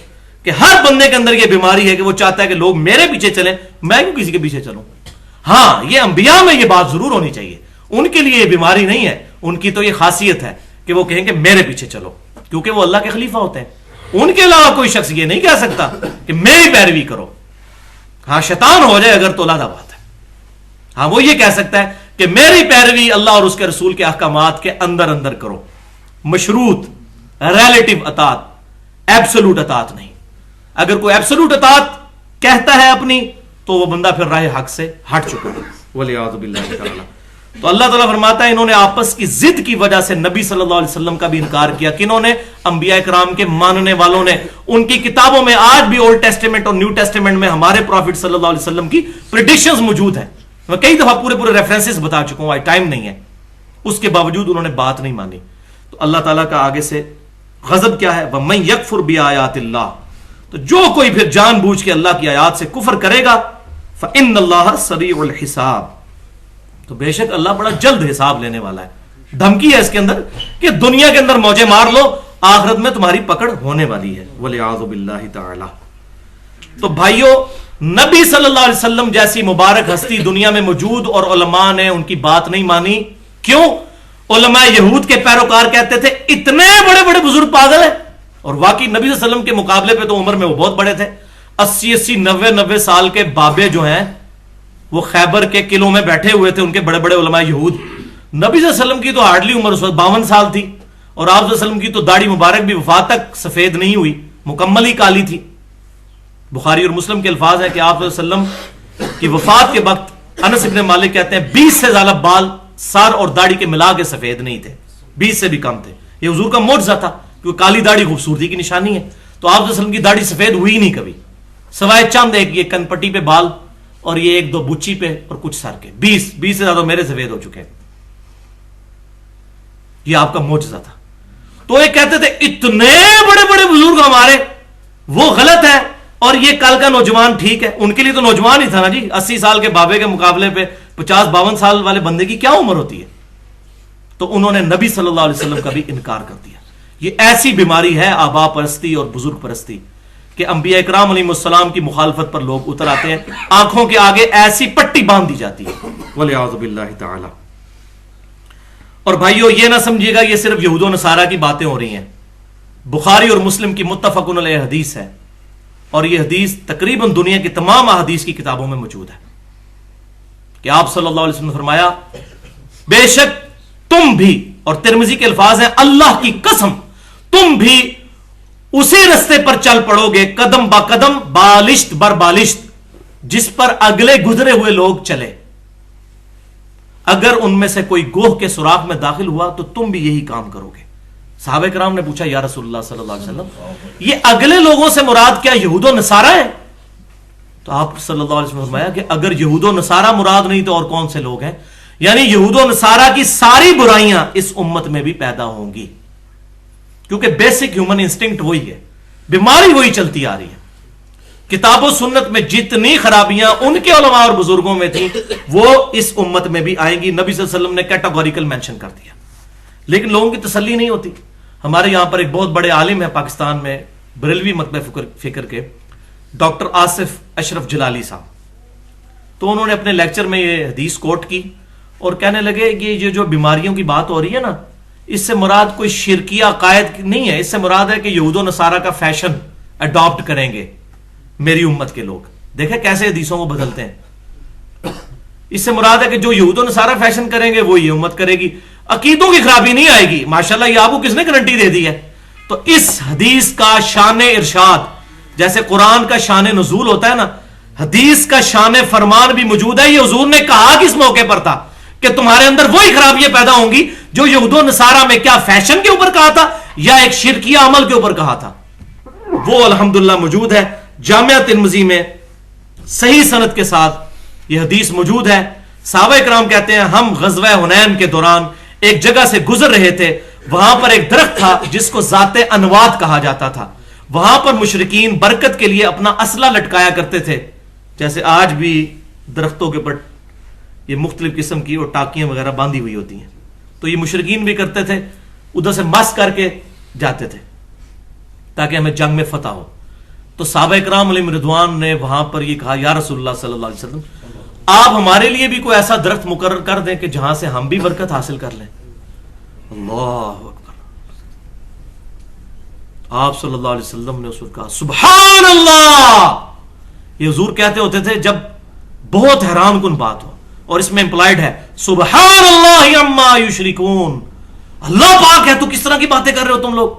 S1: کہ ہر بندے کے اندر یہ بیماری ہے کہ وہ چاہتا ہے کہ لوگ میرے پیچھے چلیں، میں کیوں کسی کے پیچھے چلوں. ہاں یہ انبیاء میں یہ بات ضرور ہونی چاہیے، ان کے لیے یہ بیماری نہیں ہے، ان کی تو یہ خاصیت ہے کہ وہ کہیں کہ میرے پیچھے چلو، کیونکہ وہ اللہ کے خلیفہ ہوتے ہیں. ان کے علاوہ کوئی شخص یہ نہیں کہہ سکتا کہ میری پیروی کرو. ہاں شیطان ہو جائے اگر تو علیحدہ بات ہے. ہاں وہ یہ کہہ سکتا ہے کہ میری پیروی اللہ اور اس کے رسول کے احکامات کے اندر اندر کرو، مشروط، ریلیٹو اطاعت، ایبسولوٹ اطاعت نہیں. اگر کوئی ایبسولوٹ اطاعت کہتا ہے اپنی تو وہ بندہ پھر راہ حق سے ہٹ چکا ہے، والعیاذ باللہ تعالی. تو اللہ تعالیٰ فرماتا ہے انہوں نے آپس کی ضد کی وجہ سے نبی صلی اللہ علیہ وسلم کا بھی انکار کیا. کنہوں نے؟ انبیاء کرام کے ماننے والوں نے. ان کی کتابوں میں آج بھی اولڈ ٹیسٹیمنٹ اور نیو ٹیسٹیمنٹ میں ہمارے پروفٹ صلی اللہ علیہ وسلم کی پریڈکشنز موجود ہیں. میں کئی دفعہ پورے ریفرنسز بتا چکا ہوں، ٹائم نہیں ہے. اس کے باوجود انہوں نے بات نہیں مانی. تو اللہ تعالیٰ کا آگے سے غضب کیا ہے؟ وَمَن يَكْفُرْ بِآيَاتِ اللَّهِ، تو جو کوئی پھر جان بوجھ کے اللہ کی آیات سے کفر کرے گا، فَإِنَّ اللَّهَ سَرِيعُ الْحِسَابِ، تو بے شک اللہ بڑا جلد حساب لینے والا ہے. دھمکی ہے اس کے اندر کہ دنیا کے اندر موجے مار لو، آخرت میں تمہاری پکڑ ہونے والی ہے. والعیاذ باللہ تعالی. تو بھائیو، نبی صلی اللہ علیہ وسلم جیسی مبارک ہستی دنیا میں موجود اور علماء نے ان کی بات نہیں مانی. کیوں؟ علماء یہود کے پیروکار کہتے تھے اتنے بڑے بڑے بزرگ پاگل ہیں. اور واقعی نبی صلی اللہ علیہ وسلم کے مقابلے پہ تو عمر میں وہ بہت بڑے تھے. 80 90 سال کے بابے جو ہیں وہ خیبر کے قلعوں میں بیٹھے ہوئے تھے، ان کے بڑے بڑے علماء یہود. نبی صلی اللہ علیہ وسلم کی تو ہارڈلی عمر اس وقت 52 سال تھی، اور آپ صلی اللہ علیہ وسلم کی تو داڑھی مبارک بھی وفات تک سفید نہیں ہوئی، مکمل ہی کالی تھی. بخاری اور مسلم کے الفاظ ہیں کہ آپ صلی اللہ علیہ وسلم کی وفات کے وقت انس ابن مالک کہتے ہیں 20 سے زیادہ بال سر اور داڑھی کے ملا کے سفید نہیں تھے، 20 سے بھی کم تھے. یہ حضور کا معجزہ تھا، کیونکہ کالی داڑھی خوبصورتی کی نشانی ہے. تو آپ صلی اللہ علیہ وسلم کی داڑھی سفید ہوئی نہیں کبھی، سوائے چند ایک یہ کن پٹی پہ بال اور یہ 1 2 بچی پہ اور کچھ سر کے. 20 سے زیادہ میرے سفید ہو چکے ہیں. یہ آپ کا معجزہ تھا. تو یہ کہتے تھے اتنے بڑے بڑے بزرگ ہمارے، وہ غلط ہے اور یہ کل کا نوجوان ٹھیک ہے. ان کے لیے تو نوجوان ہی تھا نا جی. 80 سال کے بابے کے مقابلے پہ 50 52 سال والے بندے کی کیا عمر ہوتی ہے. تو انہوں نے نبی صلی اللہ علیہ وسلم کا بھی انکار کر دیا. یہ ایسی بیماری ہے آبا پرستی اور بزرگ پرستی کہ انبیاء اکرام علیہ السلام کی مخالفت پر لوگ اتر آتے ہیں، آنکھوں کے آگے ایسی پٹی باندھ دی جاتی ہے. والعیاذ باللہ تعالی. اور بھائیو یہ نہ سمجھیے گا یہ صرف یہود و نصارہ کی باتیں ہو رہی ہیں. بخاری اور مسلم کی متفق علیہ حدیث ہے، اور یہ حدیث تقریباً دنیا کی تمام احادیث کی کتابوں میں موجود ہے کہ آپ صلی اللہ علیہ وسلم نے فرمایا بے شک تم بھی، اور ترمذی کے الفاظ ہیں اللہ کی قسم تم بھی اسی رستے پر چل پڑو گے قدم با قدم، بالشت بر بالشت، جس پر اگلے گزرے ہوئے لوگ چلے. اگر ان میں سے کوئی گوہ کے سوراخ میں داخل ہوا تو تم بھی یہی کام کرو گے. صحابہ کرام نے پوچھا یا رسول اللہ صلی اللہ علیہ وسلم یہ اگلے لوگوں سے مراد کیا یہود و نصارہ ہے؟ تو آپ صلی اللہ علیہ وسلم نے فرمایا کہ اگر یہود و نصارہ مراد نہیں تو اور کون سے لوگ ہیں؟ یعنی یہود و نصارہ کی ساری برائیاں اس امت میں بھی پیدا ہوں گی، کیونکہ بیسک ہیومن انسٹنکٹ وہی ہے، بیماری وہی چلتی آ رہی ہے. کتاب و سنت میں جتنی خرابیاں ان کے علماء اور بزرگوں میں تھیں وہ اس امت میں بھی آئیں گی. نبی صلی اللہ علیہ وسلم نے کیٹاگوریکل مینشن کر دیا، لیکن لوگوں کی تسلی نہیں ہوتی. ہمارے یہاں پر ایک بہت بڑے عالم ہیں پاکستان میں، بریلوی مکتبہ فکر کے ڈاکٹر آصف اشرف جلالی صاحب. تو انہوں نے اپنے لیکچر میں یہ حدیث کوٹ کی اور کہنے لگے کہ یہ جو بیماریوں کی بات ہو رہی ہے نا، اس سے مراد کوئی شرکیہ عقائد نہیں ہے، اس سے مراد ہے کہ یہود و نصارہ کا فیشن اڈاپٹ کریں گے میری امت کے لوگ. دیکھیں کیسے حدیثوں کو بدلتے ہیں. اس سے مراد ہے کہ جو یہود و نصارہ فیشن کریں گے وہ یہ امت کرے گی. عقیدوں کی خرابی نہیں آئے گی. ماشاءاللہ یہ آپ کو کس نے گارنٹی دے دی ہے؟ تو اس حدیث کا شان ارشاد جیسے قرآن کا شان نزول ہوتا ہے نا، حدیث کا شان فرمان بھی موجود ہے. یہ حضور نے کہا کس موقع پر تھا؟ کہ تمہارے اندر وہی خرابیاں پیدا ہوں گی جو یہود و نصارہ میں کیا فیشن کے اوپر کہا تھا یا ایک شرکیہ عمل کے اوپر کہا تھا، وہ الحمدللہ موجود ہے۔ جامعہ ترمذی میں صحیح سند کے ساتھ یہ حدیث موجود ہے۔ صحابہ کرام کہتے ہیں ہم غزوہ حنین کے دوران ایک جگہ سے گزر رہے تھے، وہاں پر ایک درخت تھا جس کو ذات انواد کہا جاتا تھا، وہاں پر مشرکین برکت کے لیے اپنا اسلحہ لٹکایا کرتے تھے، جیسے آج بھی درختوں کے اوپر یہ مختلف قسم کی اور ٹاکیاں وغیرہ باندھی ہوئی ہوتی ہیں، تو یہ مشرکین بھی کرتے تھے، ادھر سے مس کر کے جاتے تھے تاکہ ہمیں جنگ میں فتح ہو۔ تو صحابہ کرام علیہم رضوان نے وہاں پر یہ کہا یا رسول اللہ صلی اللہ علیہ وسلم آپ ہمارے لیے بھی کوئی ایسا درخت مقرر کر دیں کہ جہاں سے ہم بھی برکت حاصل کر لیں۔ اللہ اکبر، آپ صلی اللہ علیہ وسلم نے اس وقت کہا سبحان اللہ۔ یہ حضور کہتے ہوتے تھے جب بہت حیران کن بات ہو، اور اس میں امپلائڈ ہے سبحان اللہ عما یشرکون، اللہ پاک ہے تو کس طرح کی باتیں کر رہے ہو تم لوگ،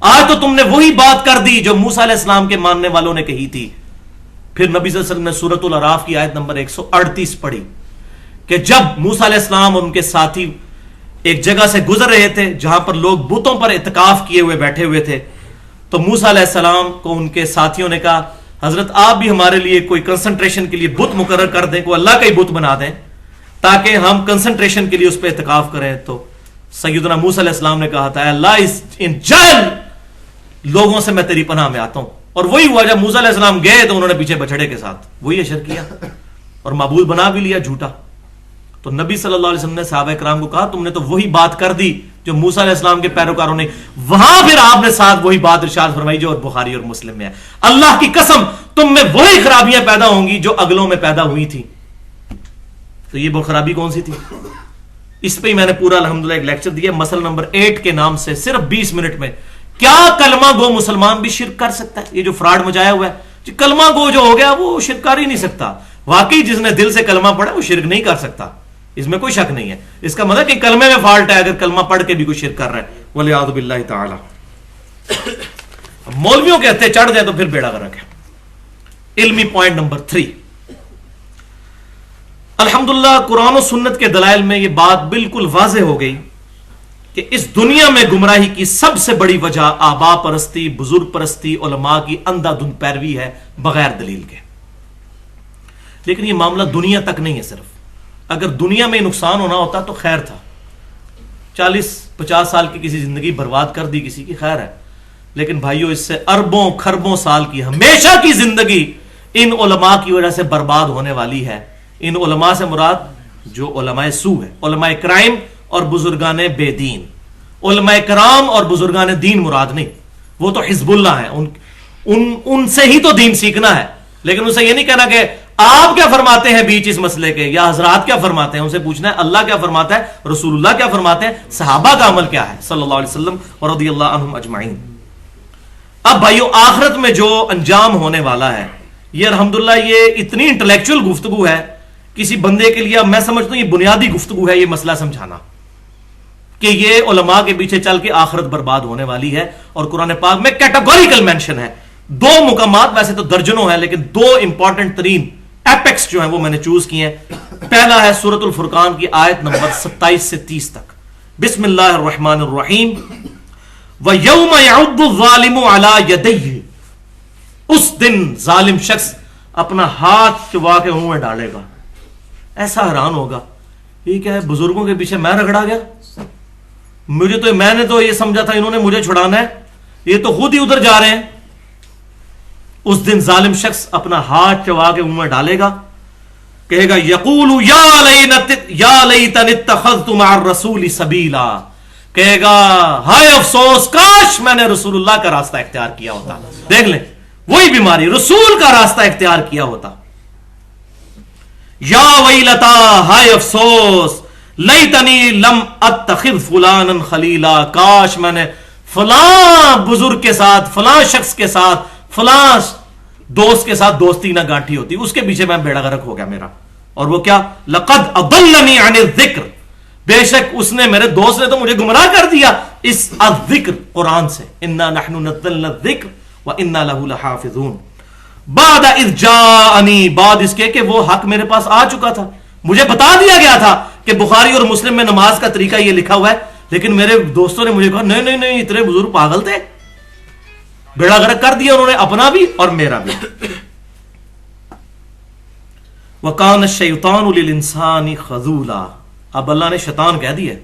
S1: آج تو تم نے وہی بات کر دی جو موسیٰ علیہ السلام کے ماننے والوں نے کہی تھی۔ پھر نبی صلی اللہ علیہ وسلم نے سورۃ الاعراف کی آیت نمبر 138 پڑھی کہ جب موسیٰ علیہ السلام اور ان کے ساتھی ایک جگہ سے گزر رہے تھے جہاں پر لوگ بتوں پر اعتکاف کیے ہوئے بیٹھے ہوئے تھے، تو موسیٰ علیہ السلام کو ان کے ساتھیوں نے کہا حضرت آپ بھی ہمارے لیے کوئی کنسنٹریشن کے لیے بت مقرر کر دیں، کوئی اللہ کا ہی بت بنا دیں تاکہ ہم کنسنٹریشن کے لیے اس پہ اعتکاف کریں۔ تو سیدنا موسیٰ علیہ السلام نے کہا تھا اے اللہ ان جاہل لوگوں سے میں تیری پناہ میں آتا ہوں، اور وہی ہوا جب موسیٰ علیہ السلام گئے تو انہوں نے پیچھے بچڑے کے ساتھ وہی اشر کیا اور معبود بنا بھی لیا جھوٹا۔ تو نبی صلی اللہ علیہ وسلم نے صحابہ کرام کو کہا تم نے تو وہی بات کر دی جو موسیٰ علیہ السلام کے پیروکاروں نے، وہاں پھر آپ نے ساتھ وہی بات ارشاد فرمائی جو بخاری اور مسلم میں ہے، اللہ کی قسم تم میں وہی خرابیاں پیدا ہوں گی جو اگلوں میں پیدا ہوئی تھی۔ تو یہ وہ خرابی کون سی تھی؟ اس پہ ہی میں نے پورا الحمدللہ ایک لیکچر دیا، مسئلہ نمبر 8 کے نام سے، صرف 20 منٹ میں۔ کیا کلمہ گو مسلمان بھی شرک کر سکتا ہے؟ یہ جو فراڈ مچایا ہوا ہے کلمہ گو جو ہو گیا وہ شرک کر ہی نہیں سکتا۔ واقعی جس نے دل سے کلمہ پڑھا وہ شرک نہیں کر سکتا، اس میں کوئی شک نہیں ہے۔ اس کا مطلب کہ کلمے میں فالٹ ہے اگر کلمہ پڑھ کے بھی کوئی شرک کر رہا ہے، والعیاذ باللہ تعالی۔ مولویوں کے ہتھے چڑھ جائے تو پھر بیڑا غرق ہے۔ علمی پوائنٹ نمبر 3، الحمدللہ قرآن و سنت کے دلائل میں یہ بات بالکل واضح ہو گئی کہ اس دنیا میں گمراہی کی سب سے بڑی وجہ آبا پرستی، بزرگ پرستی، علماء کی اندھا دھند پیروی ہے بغیر دلیل کے۔ لیکن یہ معاملہ دنیا تک نہیں ہے صرف، اگر دنیا میں نقصان ہونا ہوتا تو خیر تھا، 40-50 سال کی کسی زندگی برباد کر دی کسی کی، خیر ہے، لیکن بھائیو اس سے اربوں خربوں سال کی ہمیشہ کی زندگی ان علماء کی وجہ سے برباد ہونے والی ہے۔ ان علماء سے مراد جو علماء سو ہے، علماء کرائم اور بزرگان بے دین، علماء کرام اور بزرگان دین مراد نہیں، وہ تو حزب اللہ ہیں، ان سے ہی تو دین سیکھنا ہے، لیکن ان سے یہ نہیں کہنا کہ آپ کیا فرماتے ہیں بیچ اس مسئلے کے، یا حضرات کیا فرماتے ہیں، ان سے پوچھنا ہے اللہ کیا فرماتا ہے، رسول اللہ کیا فرماتے ہیں، صحابہ کا عمل کیا ہے صلی اللہ علیہ وسلم اور رضی اللہ عنہم اجمعین۔ اب بھائیو آخرت میں جو انجام ہونے والا ہے یہ الحمدللہ یہ اتنی انٹلیکچوئل گفتگو ہے کسی بندے کے لیے، میں سمجھتا ہوں یہ بنیادی گفتگو ہے یہ مسئلہ سمجھانا کہ یہ علماء کے پیچھے چل کے آخرت برباد ہونے والی ہے، اور قرآن پاک میں کیٹیگوریکل مینشن ہے، 2 مقامات، ویسے تو درجنوں ہیں لیکن 2 امپورٹنٹ ترین ایپیکس جو ہیں وہ میں نے چوز کیے ہیں۔ پہلا ہے سورۃ الفرقان کی آیت نمبر 27 سے 30 تک، بسم اللہ الرحمن الرحیم، وَيَوْمَ يَعُضُّ الظَّالِمُ عَلَى يَدَيْهِ، اس دن ظالم شخص اپنا ہاتھ چبا کے منہ میں ڈالے گا، ایسا حیران ہوگا یہ کیا ہے، بزرگوں کے پیچھے میں رگڑا گیا، میں نے تو یہ سمجھا تھا انہوں نے مجھے چھڑانا ہے، یہ تو خود ہی ادھر جا رہے ہیں۔ اس دن ظالم شخص اپنا ہاتھ چبا کے منہ میں ڈالے گا، کہے گا یقول یا لیتنی اتخذت مع الرسول سبیلا، کہے گا ہائے افسوس کاش میں نے رسول اللہ کا راستہ اختیار کیا ہوتا۔ دیکھ لیں وہی بیماری، رسول کا راستہ اختیار کیا ہوتا۔ یا ویلتا، ہائے افسوس، لیتنی لم اتخذ فلانا خلیلا، کاش میں نے فلاں بزرگ کے ساتھ، فلاں شخص کے ساتھ، فلاں دوست کے ساتھ دوستی نہ گانٹھی ہوتی، اس کے پیچھے میں بیڑا غرق ہو گیا میرا۔ اور وہ کیا، لقد اضلنی عن الذکر، بے شک اس نے، میرے دوست نے تو مجھے گمراہ کر دیا اس الذکر قرآن سے، انا نحن نزلنا الذکر وانا له لحافظون، بعد اذ جاءنی، بعد اس کے کہ وہ حق میرے پاس آ چکا تھا، مجھے بتا دیا گیا تھا کہ بخاری اور مسلم میں نماز کا طریقہ یہ لکھا ہوا ہے، لیکن میرے دوستوں نے مجھے کہا نہیں نہیں نہیں، اتنے بزرگ پاگل تھے، بیڑا غرق کر دیا انہوں نے اپنا بھی اور میرا بھی۔ وَقَانَ الشَّيْطَانُ لِلْإِنسَانِ خَذُولًا، اب اللہ نے شیطان کہہ دیا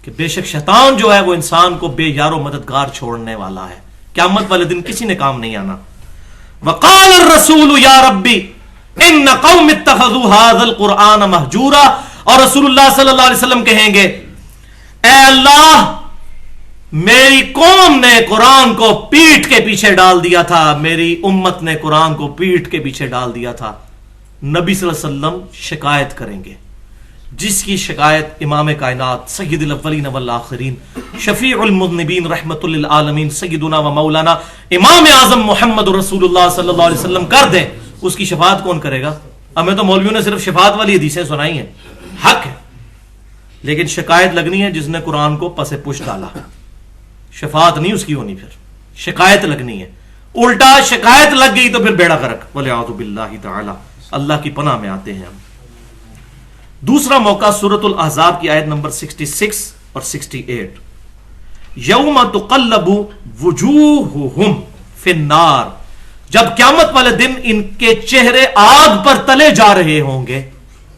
S1: کہ بے شک شیطان جو ہے وہ انسان کو بے یار و مددگار چھوڑنے والا ہے، قیامت والے دن کسی نے کام نہیں آنا۔ وَقَالَ الرَّسُولُ يَا رَبِّ إِنَّ قَوْمِ اتَّخَذُوا هَذَا الْقُرْآنَ مَهْجُورًا، اور رسول اللہ صلی اللہ علیہ وسلم کہیں گے اے اللہ میری قوم نے قرآن کو پیٹھ کے پیچھے ڈال دیا تھا، میری امت نے قرآن کو پیٹھ کے پیچھے ڈال دیا تھا۔ نبی صلی اللہ علیہ وسلم شکایت کریں گے، جس کی شکایت امام کائنات سید الاولین والآخرین شفیع المذنبین رحمت للعالمین سیدنا و مولانا امام اعظم محمد رسول اللہ صلی اللہ علیہ وسلم کر دیں، اس کی شفاعت کون کرے گا؟ ہمیں تو مولویوں نے صرف شفاعت والی حدیثیں سنائی ہیں، حق ہے، لیکن شکایت لگنی ہے جس نے قرآن کو پس پش ڈالا، شفاعت نہیں اس کی ہونی، پھر شکایت لگنی ہے، الٹا شکایت لگ گئی تو پھر بیڑا غرق، والعیاذ باللہ تعالی، اللہ کی پناہ میں آتے ہیں ہم۔ دوسرا موقع سورۃ الاحزاب کی آیت نمبر 66 اور 68، یوم تقلب وجوہہم فی النار، جب قیامت والے دن ان کے چہرے آگ پر تلے جا رہے ہوں گے،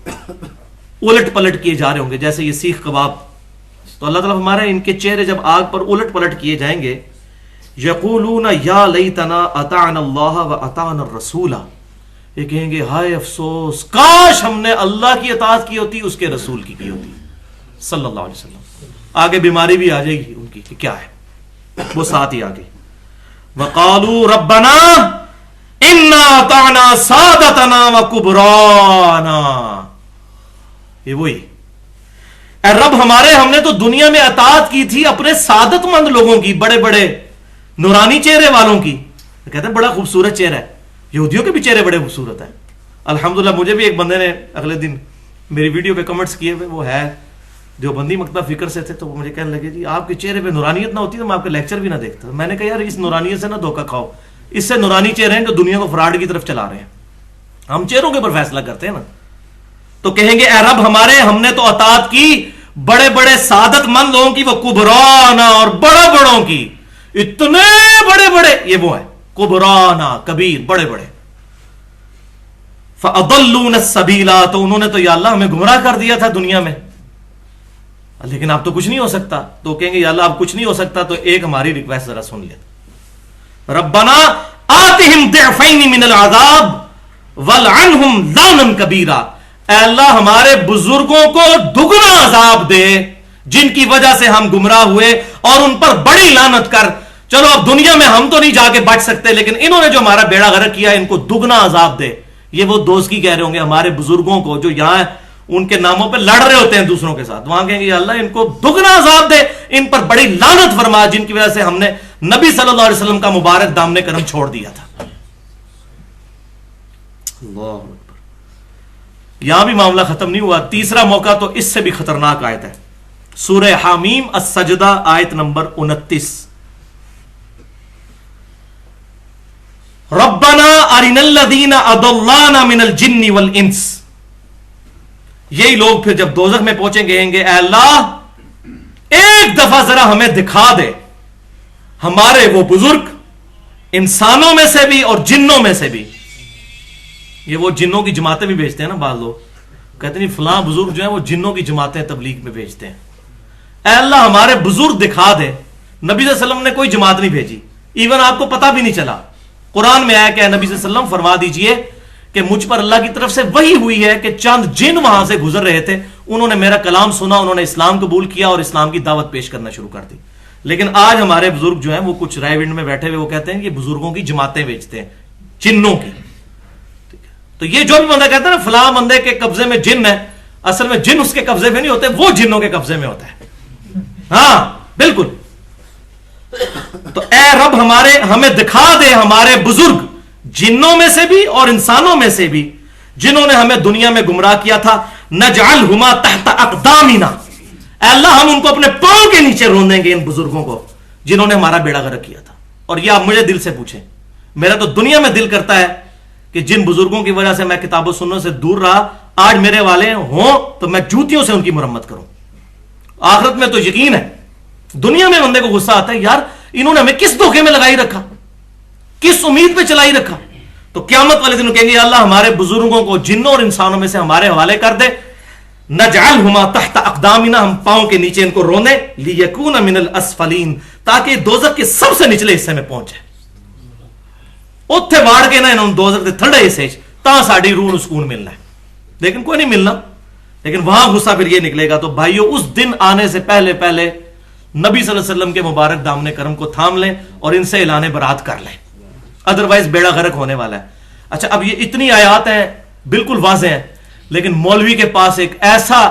S1: الٹ پلٹ کیے جا رہے ہوں گے، جیسے یہ سیخ کباب، تو اللہ تعالیٰ ہمارے ان کے چہرے جب آگ پر الٹ پلٹ کیے جائیں گے، یقولون یا لیتنا اطعنا اللہ و اطعنا الرسول، یہ کہیں گے ہائے افسوس، کاش ہم نے اللہ کی اطاعت کی ہوتی، اس کے رسول کی ہوتی صلی اللہ علیہ وسلم۔ آگے بیماری بھی آ جائے گی ان کی کہ کیا ہے، وہ ساتھ ہی آگے وقالوا ربنا انا اطعنا سادتنا وکبرانا، یہ وہی اے رب ہمارے، ہم نے تو دنیا میں اطاعت کی تھی اپنے سعادت مند لوگوں کی، بڑے بڑے نورانی چہرے والوں کی، کہتے ہیں بڑا خوبصورت چہرہ ہے، یہودیوں کے بھی چہرے بڑے خوبصورت ہیں۔ الحمدللہ مجھے بھی ایک بندے نے اگلے دن میری ویڈیو پہ کمنٹس کیے ہوئے، وہ ہے جو بندی مکتب فکر سے تھے، تو وہ مجھے کہنے لگے جی آپ کے چہرے پہ نورانیت نہ ہوتی تو میں آپ کے لیکچر بھی نہ دیکھتا۔ میں نے کہا یار اس نورانیت سے نہ دھوکہ کھاؤ، اس سے نورانی چہرے ہیں جو دنیا کو فراڈ کی طرف چلا رہے ہیں، ہم چہروں کے اوپر فیصلہ کرتے ہیں نا۔ تو کہیں گے اے رب ہمارے، ہم نے تو اطاعت کی بڑے بڑے سعادت مند لوگوں کی، وہ کبرانا، اور بڑے بڑوں کی، اتنے بڑے بڑے، یہ وہ ہے کبرانا، کبیر، بڑے بڑے، فَأَضَلُّونَ السَّبِيلَ، تو انہوں نے تو یا اللہ ہمیں گمراہ کر دیا تھا دنیا میں، لیکن اب تو کچھ نہیں ہو سکتا۔ تو کہیں گے یا اللہ اب کچھ نہیں ہو سکتا، تو ایک ہماری ریکویسٹ ذرا سن لے، ربنا آتہم ضعفین من العذاب والعنہم لعنا کبیرا، اے اللہ ہمارے بزرگوں کو دگنا عذاب دے جن کی وجہ سے ہم گمراہ ہوئے، اور ان پر بڑی لعنت کر۔ چلو اب دنیا میں ہم تو نہیں جا کے بچ سکتے، لیکن انہوں نے جو ہمارا بیڑا غرق کیا ان کو دگنا عذاب دے۔ یہ وہ دوست کی کہہ رہے ہوں گے ہمارے بزرگوں کو جو یہاں ان کے ناموں پہ لڑ رہے ہوتے ہیں دوسروں کے ساتھ، وہاں کہیں گے یا اللہ ان کو دگنا عذاب دے، ان پر بڑی لعنت فرما جن کی وجہ سے ہم نے نبی صلی اللہ علیہ وسلم کا مبارک دامن کرم چھوڑ دیا تھا۔ اللہ اکبر۔ یہاں بھی معاملہ ختم نہیں ہوا، تیسرا موقع تو اس سے بھی خطرناک آیت ہے، سورہ حامیم السجدہ آیت نمبر 29، ربنا ارنا الذین اضلانا من الجن والانس، یہی لوگ پھر جب دوزخ میں پہنچیں گے کہیں گے اے اللہ ایک دفعہ ذرا ہمیں دکھا دے ہمارے وہ بزرگ انسانوں میں سے بھی اور جنوں میں سے بھی۔ یہ وہ جنوں کی جماعتیں بھی بھیجتے ہیں نا بعض لوگ، کہتے ہیں فلاں بزرگ جو ہیں وہ جنوں کی جماعتیں تبلیغ میں بھیجتے ہیں۔ اے اللہ ہمارے بزرگ دکھا دے، نبی صلی اللہ علیہ وسلم نے کوئی جماعت نہیں بھیجی، ایون آپ کو پتہ بھی نہیں چلا، قرآن میں آیا کہ نبی صلی اللہ علیہ وسلم فرما دیجئے کہ مجھ پر اللہ کی طرف سے وحی ہوئی ہے کہ چند جن وہاں سے گزر رہے تھے، انہوں نے میرا کلام سنا، انہوں نے اسلام قبول کیا اور اسلام کی دعوت پیش کرنا شروع کر دی۔ لیکن آج ہمارے بزرگ جو ہیں وہ کچھ رائے ونڈ میں بیٹھے ہوئے وہ کہتے ہیں کہ بزرگوں کی جماعتیں بیچتے ہیں، جنوں کی۔ تو یہ جو بھی بندہ کہتا ہے نا فلاں بندے کے قبضے میں جن ہے، اصل میں جن اس کے قبضے میں نہیں ہوتے، وہ جنوں کے قبضے میں ہوتا ہے۔ ہاں بالکل۔ تو اے رب ہمارے، ہمیں دکھا دے ہمارے بزرگ جنوں میں سے بھی اور انسانوں میں سے بھی جنہوں نے ہمیں دنیا میں گمراہ کیا تھا، نجعلہما تحت اقدامنا، اے اللہ ہم ان کو اپنے پاؤں کے نیچے رون دیں گے، ان بزرگوں کو جنہوں نے ہمارا بیڑا غرق کیا تھا۔ اور یہ آپ مجھے دل سے پوچھیں، میرا تو دنیا میں دل کرتا ہے کہ جن بزرگوں کی وجہ سے میں کتاب و سنت سے دور رہا، آج میرے والے ہوں تو میں جوتیوں سے ان کی مرمت کروں. آخرت میں تو یقین ہے. دنیا میں بندے کو غصہ آتا ہے یار انہوں نے ہمیں کس دھوکے میں لگائی رکھا, کس امید پہ چلائی رکھا. تو قیامت والے دن کہیں گے اللہ ہمارے بزرگوں کو جنوں اور انسانوں میں سے ہمارے حوالے کر دے, نجعلہما تحت اقدامنا, ہم پاؤں کے نیچے ان کو رونے, لیکون من الاسفلین, تاکہ دوزخ کے سب سے نچلے حصے میں پہنچے. اتھے واڑ کے نا انہوں دوزخ کے تھڑے حصے تا ساڑی روح و سکون ملنا ہے, لیکن کوئی نہیں ملنا. لیکن وہاں غصہ پھر یہ نکلے گا. تو بھائیو اس دن آنے سے پہلے پہلے نبی صلی اللہ علیہ وسلم کے مبارک دامن کرم کو تھام لیں اور ان سے اعلان برات کر لیں, ادروائز بیڑا غرق ہونے والا ہے. اچھا اب یہ اتنی آیات ہیں بالکل واضح ہیں, لیکن مولوی کے پاس ایک ایسا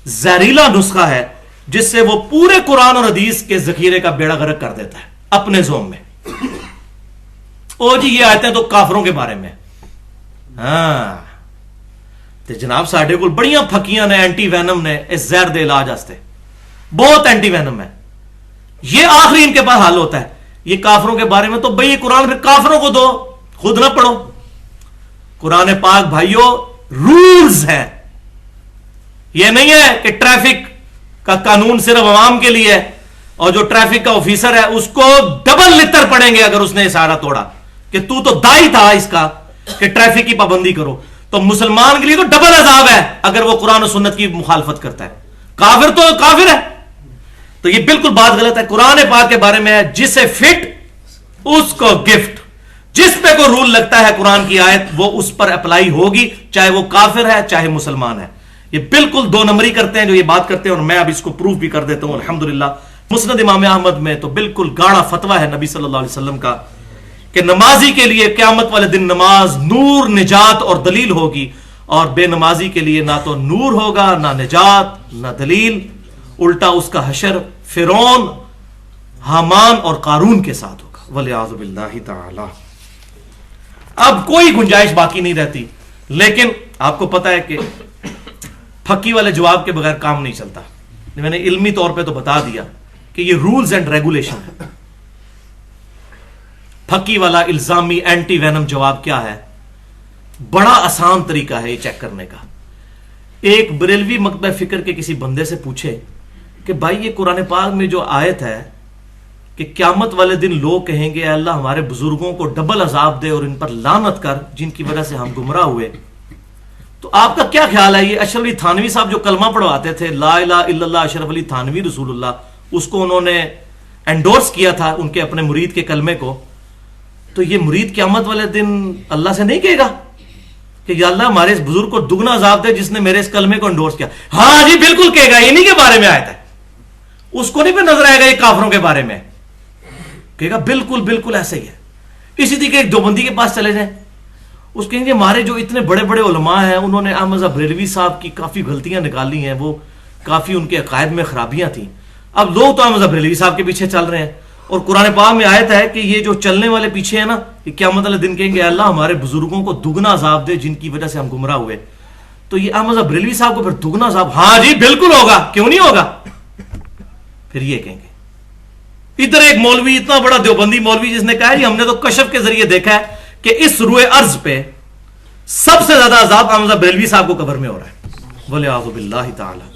S1: زہریلا نسخہ ہے جس سے وہ پورے قرآن اور حدیث کے ذخیرے کا بیڑا غرق کر دیتا ہے اپنے زوم میں. او جی یہ آیتیں تو کافروں کے بارے میں. ہاں تے جناب ساڈے کول بڑیاں پھکیاں نے اینٹی وینم نے اس زہر دے علاج واسطے, بہت اینٹی وینم ہے. یہ آخری ان کے پاس حل ہوتا ہے. یہ کافروں کے بارے میں تو بھئی قرآن پھر کافروں کو دو, خود نہ پڑھو. قرآن پاک بھائیو رولز ہیں. یہ نہیں ہے کہ ٹریفک کا قانون صرف عوام کے لیے ہے اور جو ٹریفک کا آفیسر ہے اس کو ڈبل لتر پڑیں گے اگر اس نے اشارہ توڑا کہ تو دائی تھا اس کا کہ ٹریفک کی پابندی کرو. تو مسلمان کے لیے تو ڈبل عذاب ہے اگر وہ قرآن و سنت کی مخالفت کرتا ہے. کافر تو کافر ہے. تو یہ بالکل بات غلط ہے. قرآن پاک کے بارے میں ہے جسے فٹ اس کو گفٹ. جس پہ کوئی رول لگتا ہے قرآن کی آیت وہ اس پر اپلائی ہوگی, چاہے وہ کافر ہے چاہے مسلمان ہے. یہ بالکل دو نمبری کرتے ہیں جو یہ بات کرتے ہیں, اور میں اب اس کو پروف بھی کر دیتا ہوں الحمدللہ. مسند امام احمد میں تو بالکل گاڑا فتویٰ ہے نبی صلی اللہ علیہ وسلم کا کہ نمازی کے لیے قیامت والے دن نماز نور, نجات اور دلیل ہوگی, اور بے نمازی کے لیے نہ تو نور ہوگا نہ نجات نہ دلیل, الٹا اس کا حشر فرعون, حامان اور قارون کے ساتھ ہوگا. والعیاذ باللہ تعالی. اب کوئی گنجائش باقی نہیں رہتی. لیکن آپ کو پتا ہے کہ پھکی والے جواب کے بغیر کام نہیں چلتا. میں نے علمی طور پہ تو بتا دیا کہ یہ رولز اینڈ ریگولیشن ہے. پھکی والا الزامی اینٹی وینم جواب کیا ہے؟ بڑا آسان طریقہ ہے یہ چیک کرنے کا. ایک بریلوی مکتبہ فکر کے کسی بندے سے پوچھے کہ بھائی یہ قرآن پاک میں جو آیت ہے کہ قیامت والے دن لوگ کہیں گے اللہ ہمارے بزرگوں کو ڈبل عذاب دے اور ان پر لعنت کر جن کی وجہ سے ہم گمراہ ہوئے, تو آپ کا کیا خیال ہے؟ یہ اشرف علی تھانوی صاحب جو کلمہ پڑھواتے تھے لا الہ الا اللہ اشرف علی تھانوی رسول اللہ, اس کو انہوں نے انڈورس کیا تھا ان کے اپنے مرید کے کلمے کو. تو یہ مرید قیامت والے دن اللہ سے نہیں کہے گا کہ یا اللہ ہمارے اس بزرگ کو دگنا عذاب دے جس نے میرے اس کلمے کو انڈورس کیا؟ ہاں جی بالکل کہے گا. انہی کے بارے میں آیا تھا. اس کو نہیں پہ نظر آئے گا یہ کافروں کے بارے میں, کہے گا بالکل بالکل ایسے ہی ہے. اسی طریقے ایک دیوبندی کے پاس چلے جائیں, اس کہیں گے ہمارے جو اتنے بڑے بڑے علماء ہیں انہوں نے احمد بریلوی صاحب کی کافی غلطیاں نکالی ہیں, وہ کافی ان کے عقائد میں خرابیاں تھیں. اب لوگ تو احمد بریلوی صاحب کے پیچھے چل رہے ہیں, اور قرآن پاک میں آیت ہے کہ یہ جو چلنے والے پیچھے ہیں نا یہ قیامت والے دن کہیں گے اللہ ہمارے بزرگوں کو دگنا عذاب دے جن کی وجہ سے ہم گمراہ ہوئے. تو یہ احمد بریلوی صاحب کو پھر دگنا عذاب, ہاں جی بالکل ہوگا, کیوں نہیں ہوگا. پھر یہ کہیں گے. ادھر ایک مولوی اتنا بڑا دیوبندی مولوی جس نے کہا جی ہم نے تو کشف کے ذریعے دیکھا ہے کہ اس روئے ارض پہ سب سے زیادہ عذاب احمد بریلوی صاحب کو قبر میں ہو رہا ہے. والعیاذ باللہ تعالی.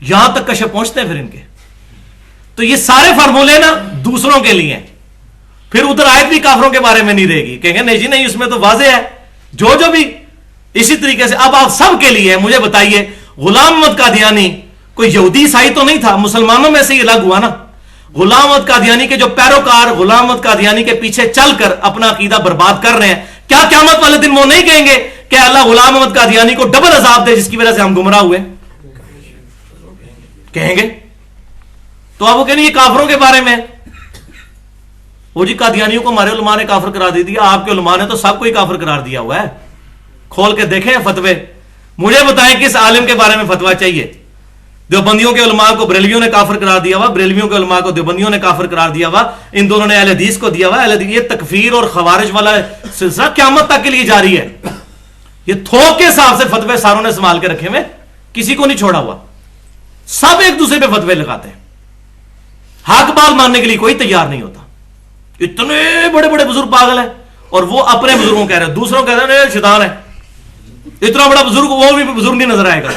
S1: یہاں تک کشف پہنچتے ہیں پھر ان کے. تو یہ سارے فارمولے نا دوسروں کے لیے ہیں. پھر ادھر آیت بھی کافروں کے بارے میں نہیں رہے گی, کہیں گے نہیں جی نہیں اس میں تو واضح ہے جو بھی. اسی طریقے سے اب آپ سب کے لیے مجھے بتائیے غلام احمد قادیانی کوئی یہودی عیسائی تو نہیں تھا, مسلمانوں میں سے یہ الگ ہوا نا. غلام احمد قادیانی کے جو پیروکار غلام احمد قادیانی کے پیچھے چل کر اپنا عقیدہ برباد کر رہے ہیں, کیا قیامت والے دن وہ نہیں کہیں گے کہ اللہ غلام احمد قادیانی کو ڈبل عذاب دے جس کی وجہ سے ہم گمراہ ہوئے؟ کہیں گے. تو آپ وہ کہیں یہ کافروں کے بارے میں. وہ جی قادیانیوں کو ہمارے علماء نے کافر قرار دے دیا, آپ کے علماء نے تو سب کو ہی کافر قرار دیا ہوا ہے. کھول کے دیکھیں فتوے, مجھے بتائیں کس عالم کے بارے میں فتویٰ چاہیے. دیوبندیوں کے علماء کو بریلویوں نے کافر قرار دیا ہوا, بریلویوں کے علماء کو دیوبندیوں نے کافر قرار دیا ہوا, ان دونوں نے اہل حدیث کو دیا ہوا. یہ تکفیر اور خوارج والا سلسلہ قیامت تک کے لیے جاری ہے. یہ تھوک کے حساب سے فتوے ساروں نے سنبھال کے رکھے ہوئے, کسی کو نہیں چھوڑا ہوا. سب ایک دوسرے پہ فتوے لگاتے ہیں, حق بات ماننے کے لیے کوئی تیار نہیں ہوتا. اتنے بڑے بڑے بزرگ پاگل ہیں اور وہ اپنے بزرگوں کہہ رہے ہیں, دوسروں کہہ رہے ہیں شیطان ہے. اتنا بڑا بزرگ وہ بھی بزرگ نہیں نظر آئے گا.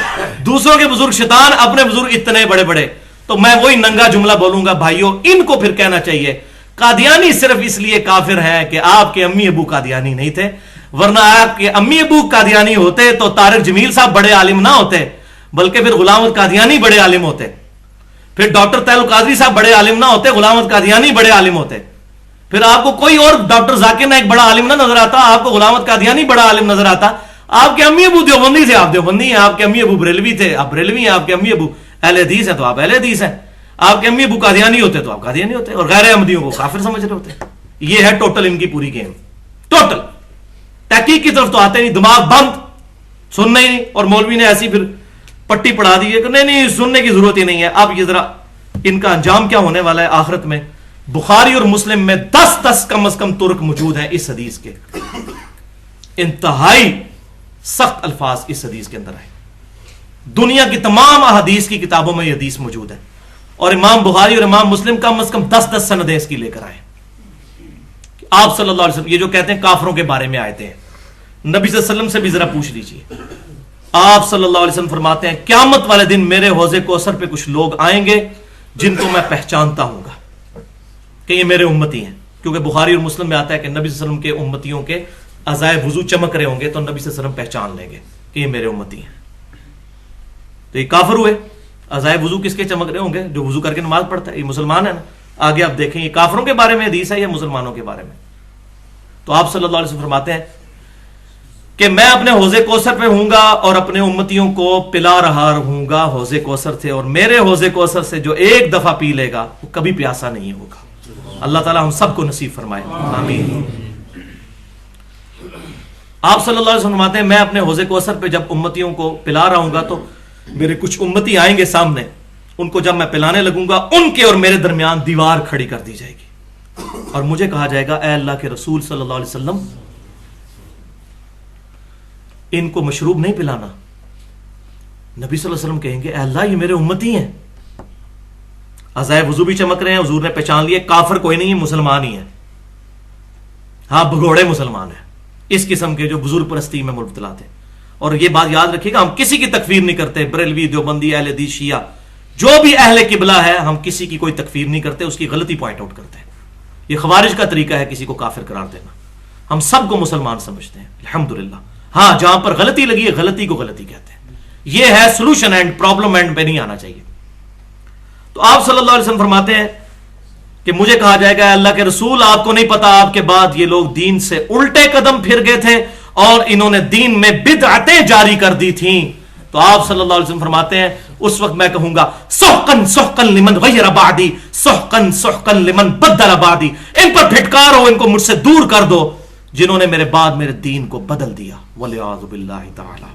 S1: دوسروں کے بزرگ شیطان, اپنے بزرگ اتنے بڑے بڑے. تو میں وہی ننگا جملہ بولوں گا بھائیوں, ان کو پھر کہنا چاہیے قادیانی صرف اس لیے کافر ہیں کہ آپ کے امی ابو قادیانی نہیں تھے, ورنہ آپ کے امی ابو قادیانی ہوتے تو طارق جمیل صاحب بڑے عالم نہ ہوتے, بلکہ پھر غلام احمد قادیانی بڑے عالم ہوتے. پھر ڈاکٹر طاہر القادری صاحب بڑے عالم نہ ہوتے, غلام احمد قادیانی بڑے عالم ہوتے. پھر آپ کو کوئی اور ڈاکٹر ذاکر نائک بڑا عالم نہ نظر آتا, آپ کو غلام احمد قادیانی بڑا عالم نظر آتا. آپ کے امی ابو دیوبندی تھے, آپ دیوبندی ہیں. آپ کے امی ابو بریلوی تھے, آپ بریلوی ہیں. آپ کے امی ابو اہل حدیث ہیں تو آپ اہل حدیث ہیں. آپ کے امی ابو قادیانی ہوتے تو آپ قادیانی ہوتے, اور غیر احمدیوں کو کافر سمجھ رہے ہوتے. یہ ہے ٹوٹل ان کی پوری گیم. ٹوٹل تحقیق کی طرف تو آتے نہیں, دماغ بند, سننا ہی نہیں. اور مولوی نے ایسی پھر پٹی پڑھا دی ہے کہ نہیں سننے کی ضرورت ہی نہیں ہے. اب یہ ذرا ان کا انجام کیا ہونے والا ہے آخرت میں. بخاری اور مسلم میں 10 کم از کم ترک موجود ہیں اس حدیث کے. انتہائی سخت الفاظ اس حدیث کے اندر آئے. دنیا کی تمام احادیث کی کتابوں میں یہ حدیث موجود ہے, اور امام بخاری اور امام مسلم کم از کم 10 سندیں اس کی لے کر آئے. آپ صلی اللہ علیہ وسلم یہ جو کہتے ہیں کافروں کے بارے میں آیتیں ہیں, نبی صلی اللہ علیہ وسلم سے بھی ذرا پوچھ لیجئے. آپ صلی اللہ علیہ وسلم فرماتے ہیں قیامت والے دن میرے حوض کوثر پہ کچھ لوگ آئیں گے جن کو میں پہچانتا ہوں گا کہ یہ میرے امتی ہیں. کیونکہ بخاری اور مسلم میں آتا ہے کہ نبی صلی اللہ علیہ وسلم کے امتیوں کے اعضائے وضو چمک رہے ہوں گے, تو نبی صلی اللہ علیہ وسلم پہچان لیں گے کہ یہ میرے امتی ہیں. تو یہ کافر ہوئے. اعضائے وضو کس کے چمک رہے ہوں گے؟ جو وضو کر کے نماز پڑھتا ہے, یہ مسلمان ہے نا. آگے آپ دیکھیں یہ کافروں کے بارے میں حدیث ہے یا مسلمانوں کے بارے میں. تو آپ صلی اللہ علیہ وسلم فرماتے ہیں کہ میں اپنے حوض کوثر پہ ہوں گا اور اپنے امتیوں کو پلا رہا ہوں گا حوض کوثر سے, اور میرے حوض کوثر سے جو ایک دفعہ پی لے گا وہ کبھی پیاسا نہیں ہوگا. اللہ تعالی ہم سب کو نصیب فرمائے, آمین. آپ صلی اللہ علیہ وسلم فرماتے ہیں میں اپنے حوض کوثر پہ جب امتیوں کو پلا رہا ہوں گا تو میرے کچھ امتی آئیں گے سامنے, ان کو جب میں پلانے لگوں گا ان کے اور میرے درمیان دیوار کھڑی کر دی جائے گی, اور مجھے کہا جائے گا اے اللہ کے رسول صلی اللہ علیہ وسلم ان کو مشروب نہیں پلانا. نبی صلی اللہ علیہ وسلم کہیں گے اے اللہ یہ میرے امتی ہیں, اعضائے وضو بھی چمک رہے ہیں, حضور نے پہچان لیے کافر کوئی نہیں ہے, مسلمان ہی ہے. ہاں بھگوڑے مسلمان ہیں, اس قسم کے جو بزرگ پرستی میں مبتلا تھے. اور یہ بات یاد رکھیے گا ہم کسی کی تکفیر نہیں کرتے, بریلوی دیوبندی اہل حدیث شیعہ جو بھی اہل قبلہ ہے, ہم کسی کی کوئی تکفیر نہیں کرتے, اس کی غلطی پوائنٹ آؤٹ کرتے ہیں. یہ خوارج کا طریقہ ہے کسی کو کافر قرار دینا. ہم سب کو مسلمان سمجھتے ہیں الحمدللہ. ہاں جہاں پر غلطی لگی ہے غلطی کو غلطی کہتے ہیں. یہ ہے سولوشن اینڈ, پرابلم اینڈ پہ نہیں آنا چاہیے. تو آپ صلی اللہ علیہ وسلم فرماتے ہیں کہ مجھے کہا جائے گا اللہ کے رسول آپ کو نہیں پتا آپ کے بعد یہ لوگ دین سے الٹے قدم پھر گئے تھے اور انہوں نے دین میں بدعتیں جاری کر دی تھیں. تو آپ صلی اللہ علیہ وسلم فرماتے ہیں اس وقت میں کہوں گا سحقن سحقن لمن غیر بعدی, سحقن سحقن لمن بدل بعدی. ان پر پھٹکار ہو, ان کو مجھ سے دور کر دو جنہوں نے میرے بعد میرے دین کو بدل دیا. والعیاذ باللہ تعالی.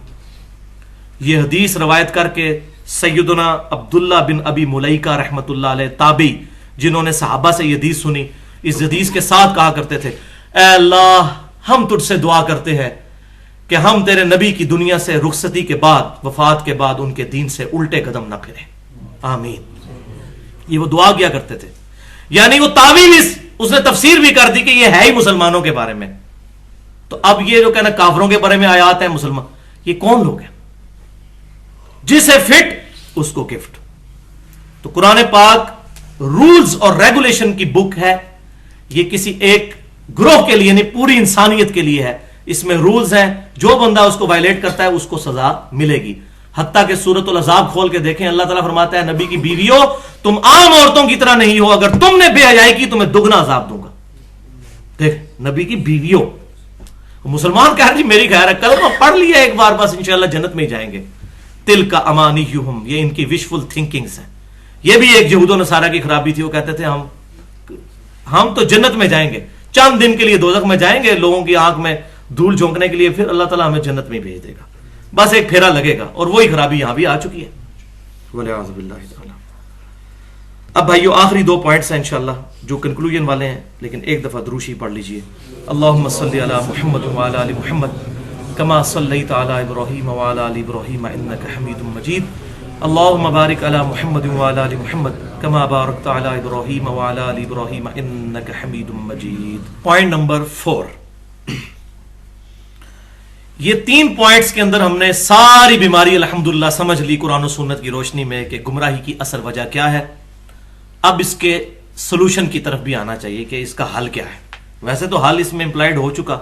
S1: یہ حدیث روایت کر کے سیدنا عبداللہ بن ابی ملیکہ رحمت اللہ علیہ تابعی, جنہوں نے صحابہ سے یہ حدیث سنی, اس حدیث کے ساتھ کہا کرتے تھے اے اللہ ہم تجھ سے دعا کرتے ہیں کہ ہم تیرے نبی کی دنیا سے رخصتی کے بعد, وفات کے بعد ان کے دین سے الٹے قدم نہ پھریں, آمین. یہ وہ دعا کیا کرتے تھے. یعنی وہ تعویل اس نے تفسیر بھی کر دی کہ یہ ہے ہی مسلمانوں کے بارے میں. تو اب یہ جو کہنا کافروں کے بارے میں آیات ہے مسلمان, یہ کون لوگ ہیں؟ جسے فٹ اس کو گفٹ. تو قرآن پاک رولز اور ریگولیشن کی بک ہے. یہ کسی ایک گروہ کے لیے نہیں, پوری انسانیت کے لیے ہے. اس میں رولز ہیں, جو بندہ اس کو وائلیٹ کرتا ہے اس کو سزا ملے گی. حتیٰ کہ سورۃ العذاب کھول کے دیکھیں, اللہ تعالیٰ فرماتا ہے نبی کی بیویوں تم عام عورتوں کی طرح نہیں ہو, اگر تم نے بے حیائی کی تمہیں دگنا عذاب دوں گا. دیکھ نبی کی بیویوں, مسلمان کہہ رہے جی میری خیر ہے, کلمہ پڑھ لیا ایک بار بس انشاءاللہ جنت میں ہی جائیں گے. تل کا امانیہم, یہ ان کی وشفل تھنکنگز ہیں. یہ بھی ایک یہود و نصارہ کی خرابی تھی, وہ کہتے تھے ہم تو جنت میں جائیں گے, چند دن کے لیے دوزخ میں جائیں گے لوگوں کی آنکھ میں دھول جھونکنے کے لیے, پھر اللہ تعالیٰ ہمیں جنت میں بھیج دے گا. بس ایک پھیرا لگے گا, اور وہی خرابی یہاں بھی آ چکی ہے. والعیاذ باللہ تعالی. اب بھائیو آخری 2 پوائنٹس ہیں انشاءاللہ جو کنکلوژن والے ہیں, لیکن ایک دفعہ دروشی پڑھ لیجئے. اللہم صلی علی محمد وعلی آل محمد کما صلیت علی ابراہیم وعلی آل ابراہیم انک حمید مجید. اللہم بارک علی محمد وعلی آل محمد کما بارکت علی ابراہیم وعلی آل ابراہیم انک حمید مجید. پوائنٹ نمبر 4, یہ 3 پوائنٹس کے اندر ہم نے ساری بیماری الحمدللہ سمجھ لی قرآن و سنت کی روشنی میں کہ گمراہی کی اصل وجہ کیا ہے. اب اس کے سولوشن کی طرف بھی آنا چاہیے کہ اس کا حل کیا ہے. ویسے تو حل اس میں امپلائڈ ہو چکا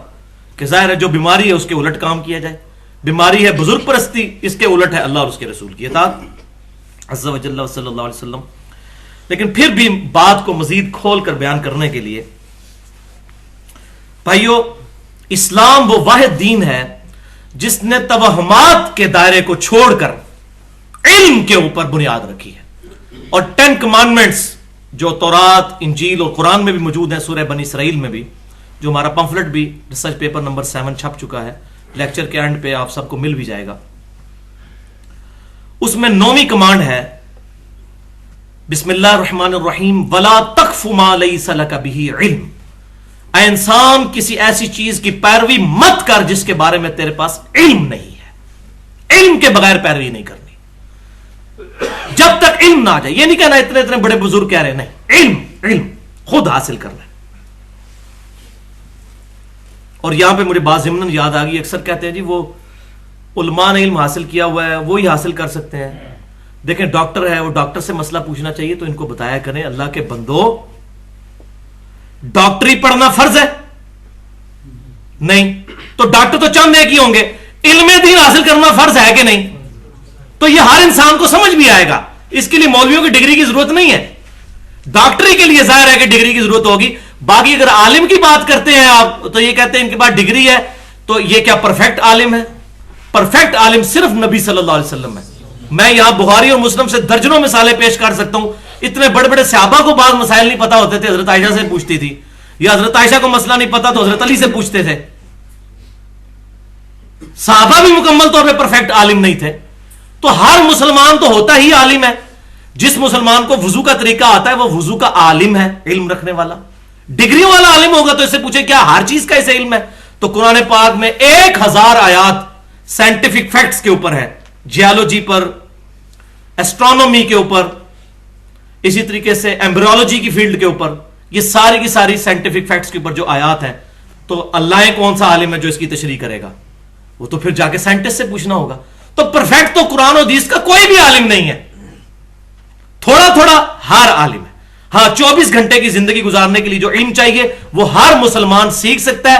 S1: کہ ظاہر ہے جو بیماری ہے اس کے الٹ کام کیا جائے. بیماری ہے بزرگ پرستی، اس کے الٹ ہے اللہ اور اس کے رسول کی اطاعت عز و جل صلی اللہ علیہ وسلم. لیکن پھر بھی بات کو مزید کھول کر بیان کرنے کے لیے بھائیو، اسلام وہ واحد دین ہے جس نے توہمات کے دائرے کو چھوڑ کر علم کے اوپر بنیاد رکھی ہے. اور 10 کمانڈمنٹس جو تورات، انجیل اور قرآن میں بھی موجود ہیں، سورہ بنی اسرائیل میں بھی، جو ہمارا پمفلٹ بھی ریسرچ پیپر نمبر 7 چھپ چکا ہے، لیکچر کے اینڈ پہ آپ سب کو مل بھی جائے گا. اس میں 9ویں کمانڈ ہے بسم اللہ الرحمن الرحیم ولا تقف ما لیس لک بہ علم. اے انسان، کسی ایسی چیز کی پیروی مت کر جس کے بارے میں تیرے پاس علم نہیں ہے. علم کے بغیر پیروی نہیں کرنی جب تک علم نہ آ جائے. یہ نہیں کہنا اتنے اتنے بڑے بزرگ کہہ رہے، نہیں، علم خود حاصل کرنا ہے. اور یہاں پہ مجھے بات ضمن یاد آ گئی، اکثر کہتے ہیں جی وہ علماء نے علم حاصل کیا ہوا ہے وہی حاصل کر سکتے ہیں. دیکھیں ڈاکٹر ہے، وہ ڈاکٹر سے مسئلہ پوچھنا چاہیے تو ان کو بتایا کریں اللہ کے بندو ڈاکٹری پڑھنا فرض ہے نہیں تو ڈاکٹر تو چند ایک ہی ہوں گے. علم دین حاصل کرنا فرض ہے کہ نہیں؟ تو یہ ہر انسان کو سمجھ بھی آئے گا. اس کے لیے مولویوں کی ڈگری کی ضرورت نہیں ہے. ڈاکٹری کے لیے ظاہر ہے کہ ڈگری کی ضرورت ہوگی. باقی اگر عالم کی بات کرتے ہیں آپ تو یہ کہتے ہیں ان کے پاس ڈگری ہے تو یہ کیا پرفیکٹ عالم ہے؟ پرفیکٹ عالم صرف نبی صلی اللہ علیہ وسلم ہے. میں یہاں بخاری اور مسلم سے درجنوں مثالیں پیش کر سکتا ہوں. اتنے بڑے بڑے صحابہ کو بعض مسائل نہیں پتا ہوتے تھے، حضرت عائشہ سے پوچھتی تھی، یا حضرت عائشہ کو مسئلہ نہیں پتا تو حضرت علی سے پوچھتے تھے. صحابہ بھی مکمل طور پہ پرفیکٹ عالم نہیں تھے. تو ہر مسلمان تو ہوتا ہی عالم ہے. جس مسلمان کو وضو کا طریقہ آتا ہے وہ وضو کا عالم ہے، علم رکھنے والا. ڈگریوں والا عالم ہوگا تو اس سے پوچھے کیا ہر چیز کا اسے علم ہے؟ تو قرآن پاک میں 1000 آیات سائنٹیفک فیکٹس کے اوپر ہے، جیالوجی پر، ایسٹرونومی کے اوپر، اسی طریقے سے ایمبریولوجی کی فیلڈ کے اوپر. یہ ساری کی ساری سائنٹیفک فیکٹس کے اوپر جو آیات ہیں. تو اللہ کون سا عالم ہے جو اس کی تشریح کرے گا؟ وہ تو پھر جا کے سائنٹسٹ سے پوچھنا ہوگا. تو پرفیکٹ تو قرآن و حدیث کا کوئی بھی عالم نہیں ہے. تھوڑا تھوڑا ہر عالم ہے. ہاں 24 گھنٹے کی زندگی گزارنے کے لیے جو علم چاہیے وہ ہر مسلمان سیکھ سکتا ہے.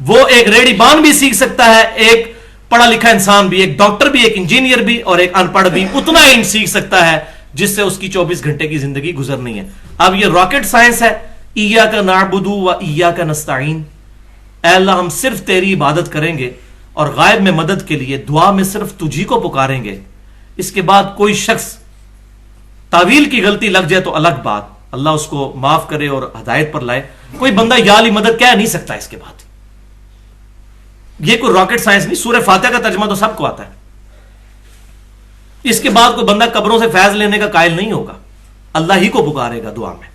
S1: وہ ایک ریڑھی بان بھی سیکھ سکتا ہے، ایک پڑھا لکھا انسان بھی، ایک ڈاکٹر بھی، ایک انجینئر بھی اور ایک ان پڑھ بھی اتنا علم سیکھ سکتا ہے جس سے اس کی 24 گھنٹے کی زندگی گزرنی ہے. اب یہ راکٹ سائنس ہے. ایاک نعبد و ایاک نستعین. اے اللہ ہم صرف تیری عبادت کریں گے اور غائب میں مدد کے لیے دعا میں صرف تجھی کو پکاریں گے. اس کے بعد کوئی شخص تعویل کی غلطی لگ جائے تو الگ بات، اللہ اس کو معاف کرے اور ہدایت پر لائے. کوئی بندہ یا علی مدد کہہ نہیں سکتا اس کے بعد. یہ کوئی راکٹ سائنس نہیں. سورہ فاتحہ کا ترجمہ تو سب کو آتا ہے. اس کے بعد کوئی بندہ قبروں سے فیض لینے کا قائل نہیں ہوگا، اللہ ہی کو پکارے گا دعا میں.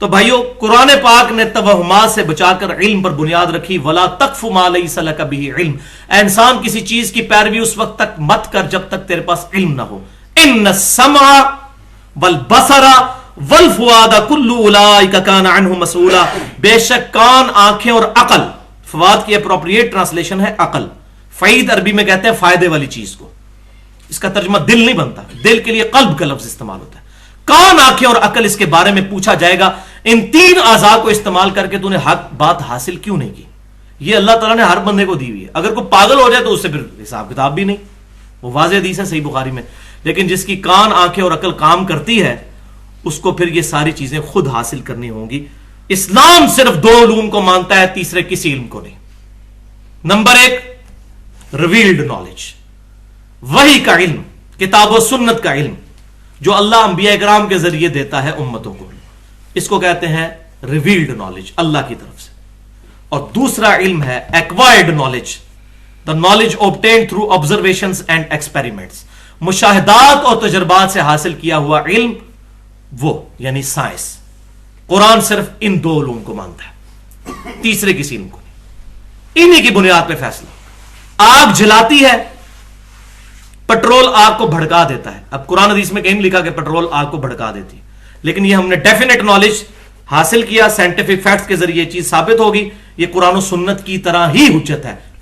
S1: تو بھائیو قرآن پاک نے توہمات سے بچا کر علم پر بنیاد رکھی. ولا تقف ما لیس لک بہ علم. اے انسان کسی چیز کی پیروی اس وقت تک مت کر جب تک تیرے پاس علم نہ ہو. ان السمع والبصر والفؤاد کل اولئک کان عنہ مسئولا. بے شک کان، آنکھیں اور عقل. فواد کی اپروپریٹ ٹرانسلیشن ہے عقل. فعید عربی میں کہتے ہیں فائدے والی چیز کو. اس کا ترجمہ دل نہیں بنتا، دل کے لیے قلب کا لفظ استعمال ہوتا ہے. کان، آنکھیں اور عقل، اس کے بارے میں پوچھا جائے گا ان 3 اعضاء کو استعمال کر کے تو نے حق بات حاصل کیوں نہیں کی. یہ اللہ تعالیٰ نے ہر بندے کو دی ہوئی ہے. اگر کوئی پاگل ہو جائے تو اس سے پھر حساب کتاب بھی نہیں. وہ واضح حدیث ہے صحیح بخاری میں. لیکن جس کی کان، آنکھیں اور عقل کام کرتی ہے اس کو پھر یہ ساری چیزیں خود حاصل کرنی ہوں گی. اسلام صرف 2 علوم کو مانتا ہے، تیسرے کسی علم کو نہیں. نمبر 1 ریویلڈ نالج، وحی کا علم، کتاب و سنت کا علم جو اللہ انبیاء کرام کے ذریعے دیتا ہے امتوں کو. اس کو کہتے ہیں ریویلڈ نالج اللہ کی طرف سے. اور دوسرا علم ہے acquired knowledge, the knowledge obtained through observations and experiments. مشاہدات اور تجربات سے حاصل کیا ہوا علم، وہ یعنی سائنس. قرآن صرف ان 2 علوم کو مانتا ہے، تیسرے کسی علم کو نہیں. انہی کی بنیاد پہ فیصلہ. آگ جلاتی ہے، پٹرول آگ کو بھڑکا دیتا ہے. اب قرآن حدیث میں کہیں نہیں لکھا کہ پٹرول آگ کو بھڑکا دیتی ہے، لیکن یہ ہم نے ڈیفینیٹ نالج حاصل کیا، سائنٹیفک فیکٹس کے ذریعے یہ چیز ثابت ہوگی. یہ قرآن و سنت کی طرح ہی حجت ہے.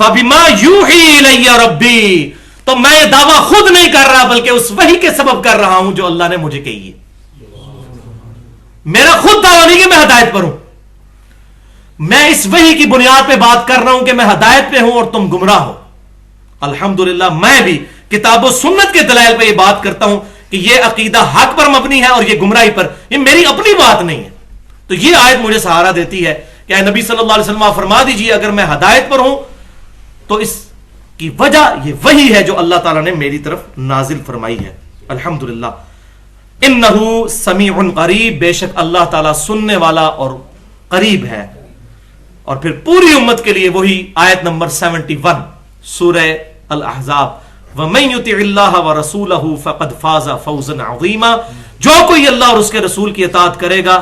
S1: فَبِمَا يُوحِي إِلَيَّ رَبِّي، تو میں یہ دعویٰ خود نہیں کر رہا بلکہ اس وحی کے سبب کر رہا ہوں جو اللہ نے مجھے کہی ہے. میرا خود دعویٰ نہیں کہ میں ہدایت پر ہوں، میں اس وحی کی بنیاد پہ بات کر رہا ہوں کہ میں ہدایت پہ ہوں اور تم گمراہ ہو. الحمدللہ میں بھی کتاب و سنت کے دلائل پہ یہ بات کرتا ہوں کہ یہ عقیدہ حق پر مبنی ہے اور یہ گمراہی پر. یہ میری اپنی بات نہیں ہے. تو یہ آیت مجھے سہارا دیتی ہے کہ اے نبی صلی اللہ علیہ وسلم آپ فرما دیجئے اگر میں ہدایت پر ہوں تو اس کی وجہ یہ وہی ہے جو اللہ تعالیٰ نے میری طرف نازل فرمائی ہے. الحمدللہ. انہو سمیع قریب، بے شک اللہ تعالیٰ سننے والا اور قریب ہے. اور پھر پوری امت کے لیے وہی آیت نمبر 71 سورہ الاحزاب، وَمَن يُطِعِ اللَّهَ وَرَسُولَهُ فَقَدْ فَازَ فَوْزًا عَظِيمًا، جو کوئی اللہ اور اس کے رسول کی اطاعت کرے گا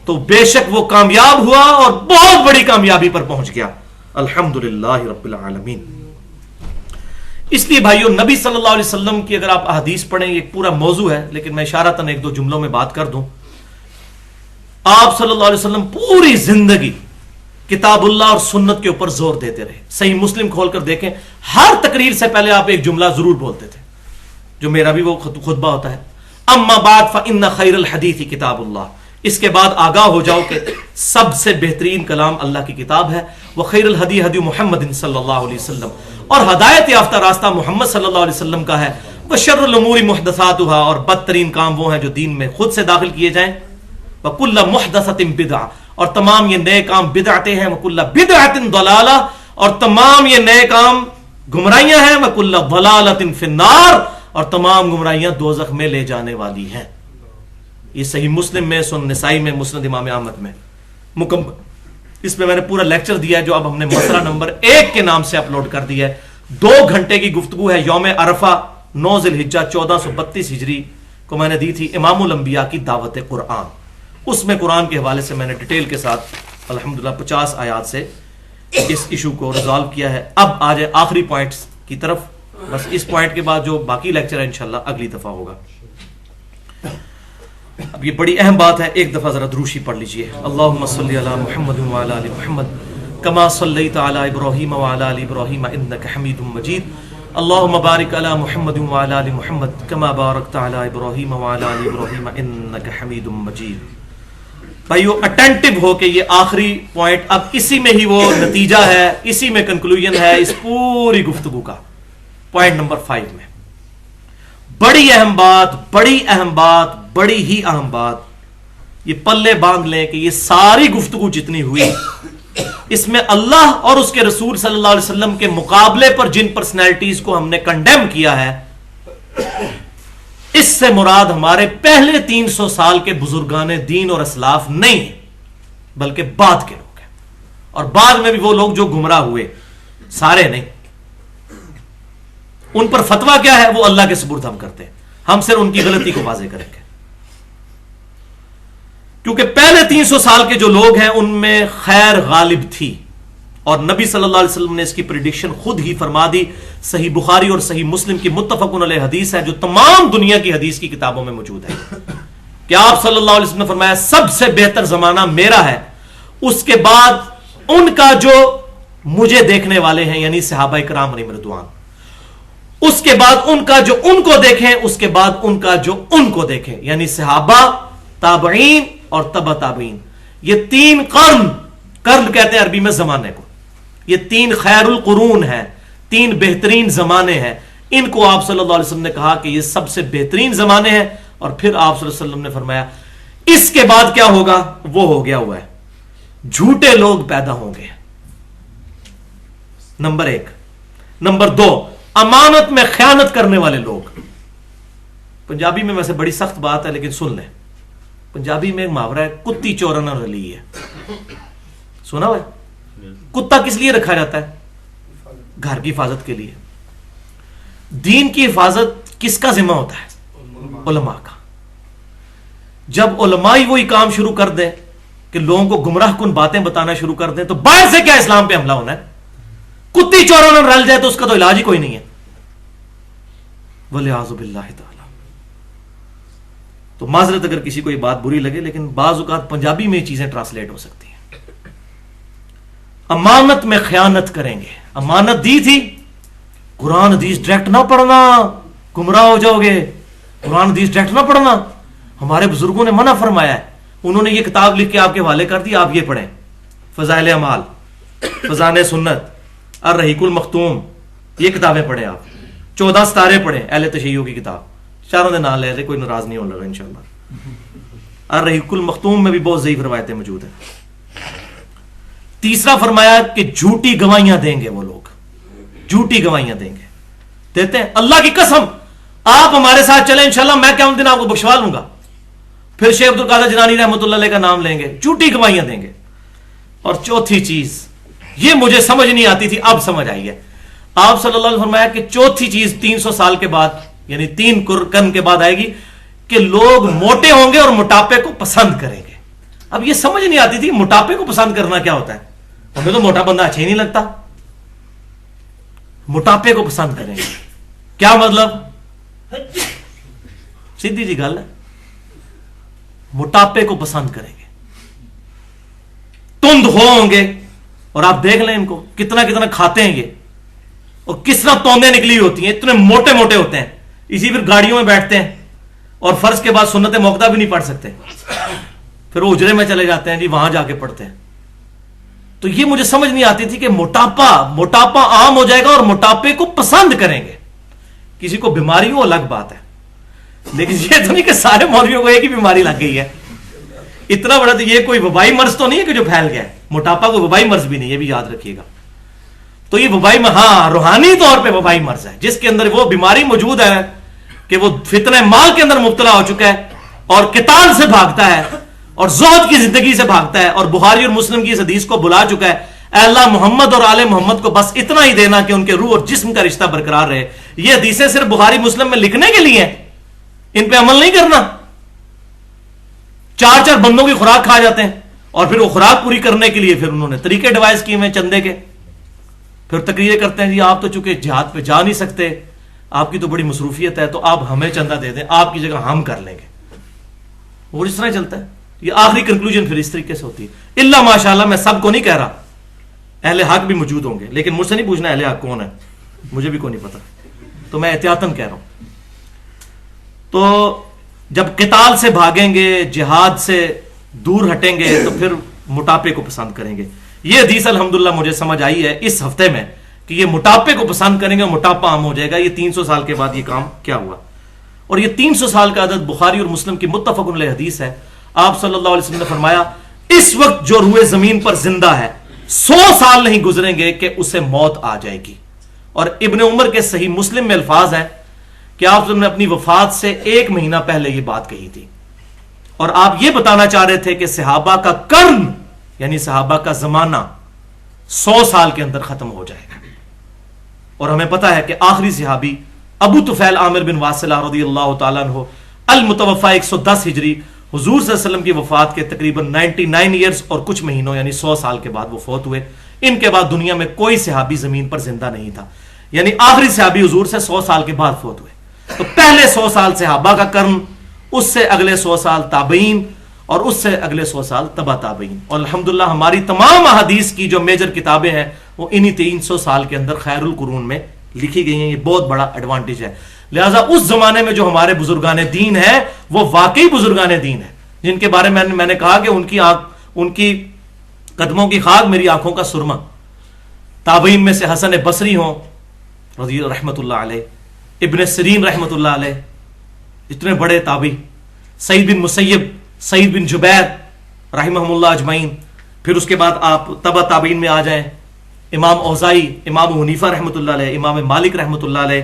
S1: تو بے شک وہ کامیاب ہوا اور بہت بڑی کامیابی پر پہنچ گیا. الحمدللہ رب العالمین. اس لیے بھائیو نبی صلی اللہ علیہ وسلم کی اگر آپ احادیث پڑھیں، یہ ایک پورا موضوع ہے لیکن میں اشارتاً ایک دو جملوں میں بات کر دوں. آپ صلی اللہ علیہ وسلم پوری زندگی کتاب اللہ اور سنت کے اوپر زور دیتے رہے. صحیح مسلم کھول کر دیکھیں، ہر تقریر سے پہلے آپ ایک جملہ ضرور بولتے تھے جو میرا بھی وہ خطبہ ہوتا ہے، اما بعد فإن خیر الحدیث کتاب اللہ. اس کے بعد آگاہ ہو جاؤ کہ سب سے بہترین کلام اللہ کی کتاب ہے. وخیر الہدی ہدی محمد صلی اللہ علیہ وسلم، اور ہدایت یافتہ راستہ محمد صلی اللہ علیہ وسلم کا ہے. وشر الامور محدثاتها، اور بدترین کام وہ ہیں جو دین میں خود سے داخل کیے جائیں. وکل محدثۃ بدعہ، اور تمام یہ نئے کام بدعتیں ہیں. وکل بدعۃ ضلالہ، اور تمام یہ نئے کام گمراہیاں ہیں. وکل ضلالۃ فی النار، اور تمام گمراہیاں دوزخ میں لے جانے والی ہیں. یہ صحیح مسلم میں، سنن نسائی میں، مسند امام احمد میں مکمل. اس میں میں نے پورا لیکچر دیا ہے جو اب ہم نے مسئلہ نمبر 1 کے نام سے اپلوڈ کر دیا ہے. 2 گھنٹے کی گفتگو ہے. یوم عرفہ 9 ذی الحجہ 1432 ہجری کو میں نے دی تھی امام الانبیاء کی دعوت قرآن. اس میں قرآن کے حوالے سے میں نے ڈیٹیل کے ساتھ الحمدللہ 50 آیات سے اس ایشو کو ریزالو کیا ہے. اب آ جائے آخری پوائنٹس کی طرف. بس اس پوائنٹ کے بعد جو باقی لیکچر ہے انشاءاللہ اگلی دفعہ ہوگا. اب یہ بڑی اہم بات ہے، ایک دفعہ ذرا دروشی پڑھ لیجئے. اللہم صلی علی محمد وعلی آل محمد کما صلیت علی ابراہیم وعلی آل ابراہیم انک حمید مجید. اللہم بارک علی محمد وعلی آل محمد کما بارکت علی ابراہیم وعلی آل ابراہیم انک حمید مجید. بھائیو اٹینٹو ہو کہ یہ آخری پوائنٹ اب اسی میں ہی وہ نتیجہ ہے، اسی میں کنکلوژن ہے اس پوری گفتگو کا. پوائنٹ نمبر 5 میں بڑی اہم بات، بڑی اہم بات، بڑی ہی اہم بات. یہ پلے باندھ لیں کہ یہ ساری گفتگو جتنی ہوئی اس میں اللہ اور اس کے رسول صلی اللہ علیہ وسلم کے مقابلے پر جن پرسنالٹیز کو ہم نے کنڈیم کیا ہے، اس سے مراد ہمارے پہلے 300 سال کے بزرگان دین اور اسلاف نہیں ہیں بلکہ بعد کے لوگ ہیں. اور بعد میں بھی وہ لوگ جو گمراہ ہوئے، سارے نہیں. ان پر فتویٰ کیا ہے وہ اللہ کے سپرد ہم کرتے ہیں. ہم صرف ان کی غلطی کو واضح کریں گے، کیونکہ پہلے 300 سال کے جو لوگ ہیں ان میں خیر غالب تھی. اور نبی صلی اللہ علیہ وسلم نے اس کی پریڈکشن خود ہی فرما دی. صحیح بخاری اور صحیح مسلم کی متفق علیہ حدیث ہے جو تمام دنیا کی حدیث کی کتابوں میں موجود ہے کہ آپ صلی اللہ علیہ وسلم نے فرمایا سب سے بہتر زمانہ میرا ہے، اس کے بعد ان کا جو مجھے دیکھنے والے ہیں یعنی صحابہ کرام علیہم رضوان، اس کے بعد ان کا جو ان کو دیکھیں، اس کے بعد ان کا جو ان کو دیکھیں یعنی صحابہ، تابعین اور تبع تابعین. یہ 3 قرن کہتے ہیں عربی میں زمانے کو. یہ 3 خیر القرون ہیں، 3 بہترین زمانے ہیں. ان کو آپ صلی اللہ علیہ وسلم نے کہا کہ یہ سب سے بہترین زمانے ہیں. اور پھر آپ صلی اللہ علیہ وسلم نے فرمایا اس کے بعد کیا ہوگا، وہ ہو گیا ہوا ہے، جھوٹے لوگ پیدا ہوں گے. نمبر 1. نمبر 2، امانت میں خیانت کرنے والے لوگ. پنجابی میں ویسے بڑی سخت بات ہے لیکن سن لیں. پنجابی میں ایک محاورہ ہے، کتی چورنا رلی ہے. سنا ہوا ہے؟ کتا کس لیے رکھا جاتا ہے؟ گھر کی حفاظت کے لیے. دین کی حفاظت کس کا ذمہ ہوتا ہے؟ علماء کا. جب علماء ہی وہی کام شروع کر دیں کہ لوگوں کو گمراہ کن باتیں بتانا شروع کر دیں تو باہر سے کیا اسلام پہ حملہ ہونا ہے؟ کتی چوروں رل جائے تو اس کا تو علاج ہی کوئی نہیں ہے. وَلِعَاذُ بِاللَّهِ تعالی. تو معذرت اگر کسی کو یہ بات بری لگے لیکن بعض اوقات پنجابی میں یہ چیزیں ٹرانسلیٹ ہو سکتی ہیں. امانت میں خیانت کریں گے. امانت دی تھی, قرآن حدیث ڈائریکٹ نہ پڑھنا, گمراہ ہو جاؤ گے. قرآن حدیث ڈائریکٹ نہ پڑھنا, ہمارے بزرگوں نے منع فرمایا ہے. انہوں نے یہ کتاب لکھ کے آپ کے حوالے کر دی, آپ یہ پڑھیں, فضائل اعمال, فضائل سنت, الرحیق المختوم, یہ کتابیں پڑھیں آپ. 14 ستارے پڑھیں, اہل تشیع کی کتاب, چاروں دے نام لے رہے, کوئی ناراض نہیں ہونے لگا انشاءاللہ. الرحیق المختوم میں بھی بہت ضعیف روایتیں موجود ہیں. تیسرا فرمایا کہ جھوٹی گواہیاں دیں گے وہ لوگ, جھوٹی گواہیاں دیں گے, دیتے ہیں اللہ کی قسم آپ ہمارے ساتھ چلیں انشاءاللہ میں قیامت دن آپ کو بخشوا لوں گا. پھر شیخ عبد القادر جیلانی رحمۃ اللہ علیہ کا نام لیں گے, جھوٹی گواہیاں دیں گے. اور چوتھی چیز, یہ مجھے سمجھ نہیں آتی تھی, اب سمجھ آئی ہے. آپ صلی اللہ علیہ وسلم فرمایا کہ چوتھی چیز 300 سال کے بعد, یعنی 3 قرن کے بعد آئے گی کہ لوگ موٹے ہوں گے اور موٹاپے کو پسند کریں گے. اب یہ سمجھ نہیں آتی تھی موٹاپے کو پسند کرنا کیا ہوتا ہے. ہمیں تو موٹا بندہ اچھا ہی نہیں لگتا, موٹاپے کو پسند کریں گے کیا مطلب؟ سیدھی جی گل ہے, موٹاپے کو پسند کریں گے, تند ہوں گے. اور آپ دیکھ لیں ان کو کتنا کتنا کھاتے ہیں یہ, اور کس طرح توندیں نکلی ہوتی ہیں, اتنے موٹے موٹے ہوتے ہیں. اسی پھر گاڑیوں میں بیٹھتے ہیں اور فرض کے بعد سنت موقع بھی نہیں پڑھ سکتے, پھر وہ اجرے میں چلے جاتے ہیں جی, وہاں جا کے پڑھتے ہیں. تو یہ مجھے سمجھ نہیں آتی تھی کہ موٹاپا عام ہو جائے گا اور موٹاپے کو پسند کریں گے. کسی کو بیماری ہو الگ بات ہے, لیکن یہ تو نہیں کہ سارے مولویوں کو ایک ہی بیماری لگ گئی ہے. اتنا بڑا تو یہ کوئی وبائی مرض تو نہیں ہے کہ جو پھیل گیا ہے. موٹاپا کوئی وبائی مرض بھی نہیں, یہ بھی یاد رکھیے گا. تو یہ وبائی, ہاں روحانی طور پہ وبائی مرض ہے, جس کے اندر وہ بیماری موجود ہے کہ وہ فتنہ مال کے اندر مبتلا ہو چکا ہے اور قتال سے بھاگتا ہے اور زہد کی زندگی سے بھاگتا ہے, اور بخاری اور مسلم کی اس حدیث کو بلا چکا ہے, اے اللہ محمد اور آل محمد کو بس اتنا ہی دینا کہ ان کے روح اور جسم کا رشتہ برقرار رہے. یہ حدیثیں صرف بخاری مسلم میں لکھنے کے لیے ہیں, ان پہ عمل نہیں کرنا. 4 بندوں کی خوراک کھا جاتے ہیں, اور پھر وہ خوراک پوری کرنے کے لیے پھر انہوں نے طریقے ڈیوائز کیے ہوئے چندے کے. پھر تقریریں کرتے ہیں جی آپ تو چونکہ جہاد پہ جا نہیں سکتے, آپ کی تو بڑی مصروفیت ہے, تو آپ ہمیں چندہ دے دیں, آپ کی جگہ ہم کر لیں گے. وہ اس طرح چلتا ہے. یہ آخری کنکلوژن پھر اس طریقے سے ہوتی ہے. اللہ ماشاءاللہ میں سب کو نہیں کہہ رہا, اہل حق بھی موجود ہوں گے, لیکن مجھ سے نہیں پوچھنا اہل حق کون ہے, مجھے بھی کوئی نہیں پتا, تو میں احتیاطاً کہہ رہا ہوں. تو جب قتال سے بھاگیں گے, جہاد سے دور ہٹیں گے, تو پھر موٹاپے کو پسند کریں گے. یہ حدیث الحمدللہ مجھے سمجھ آئی ہے اس ہفتے میں کہ یہ موٹاپے کو پسند کریں گے, موٹاپا عام ہو جائے گا. یہ 300 سال کے بعد یہ کام کیا ہوا, اور یہ 300 سال کا عدد بخاری اور مسلم کی متفق علیہ حدیث ہے. آپ صلی اللہ علیہ وسلم نے فرمایا اس وقت جو روئے زمین پر زندہ ہے 100 سال نہیں گزریں گے کہ اسے موت آ جائے گی. اور ابن عمر کے صحیح مسلم میں الفاظ ہیں کہ آپ نے اپنی وفات سے 1 مہینہ پہلے یہ بات کہی تھی, اور آپ یہ بتانا چاہ رہے تھے کہ صحابہ کا قرن یعنی صحابہ کا زمانہ 100 سال کے اندر ختم ہو جائے گا. اور ہمیں پتا ہے کہ آخری صحابی ابو طفیل عامر بن واصلہ رضی اللہ تعالیٰ عنہ المتوفا 110 ہجری, حضور صلی اللہ علیہ وسلم کی وفات کے تقریباً 99 ایئرز اور کچھ مہینوں یعنی 100 سال کے بعد وہ فوت ہوئے. ان کے بعد دنیا میں کوئی صحابی زمین پر زندہ نہیں تھا, یعنی آخری صحابی حضور سے 100 سال کے بعد فوت ہوئے. تو پہلے 100 سال صحابہ کا قرن, اس سے اگلے 100 سال تابعین, اور اس سے اگلے 100 سال تبع تابعین. اور الحمدللہ ہماری تمام احادیث کی جو میجر کتابیں ہیں وہ انہی 300 سال کے اندر خیر القرون میں لکھی گئی ہیں. یہ بہت بڑا ایڈوانٹیج ہے. لہٰذا اس زمانے میں جو ہمارے بزرگان دین ہیں وہ واقعی بزرگان دین ہیں, جن کے بارے میں نے کہا کہ ان کی قدموں کی خاک میری آنکھوں کا سرما. تابعین میں سے حسن بصری ہوں رضی رحمت اللہ علیہ, ابن سیرین رحمت اللہ علیہ, اتنے بڑے تابعی, سعید بن مسیب, سعید بن جبیر رحمہم اللہ اجمعین. پھر اس کے بعد آپ تبع تابعین میں آ جائیں, امام اوزائی, امام حنیفہ رحمۃ اللہ علیہ, امام مالک رحمۃ اللہ علیہ,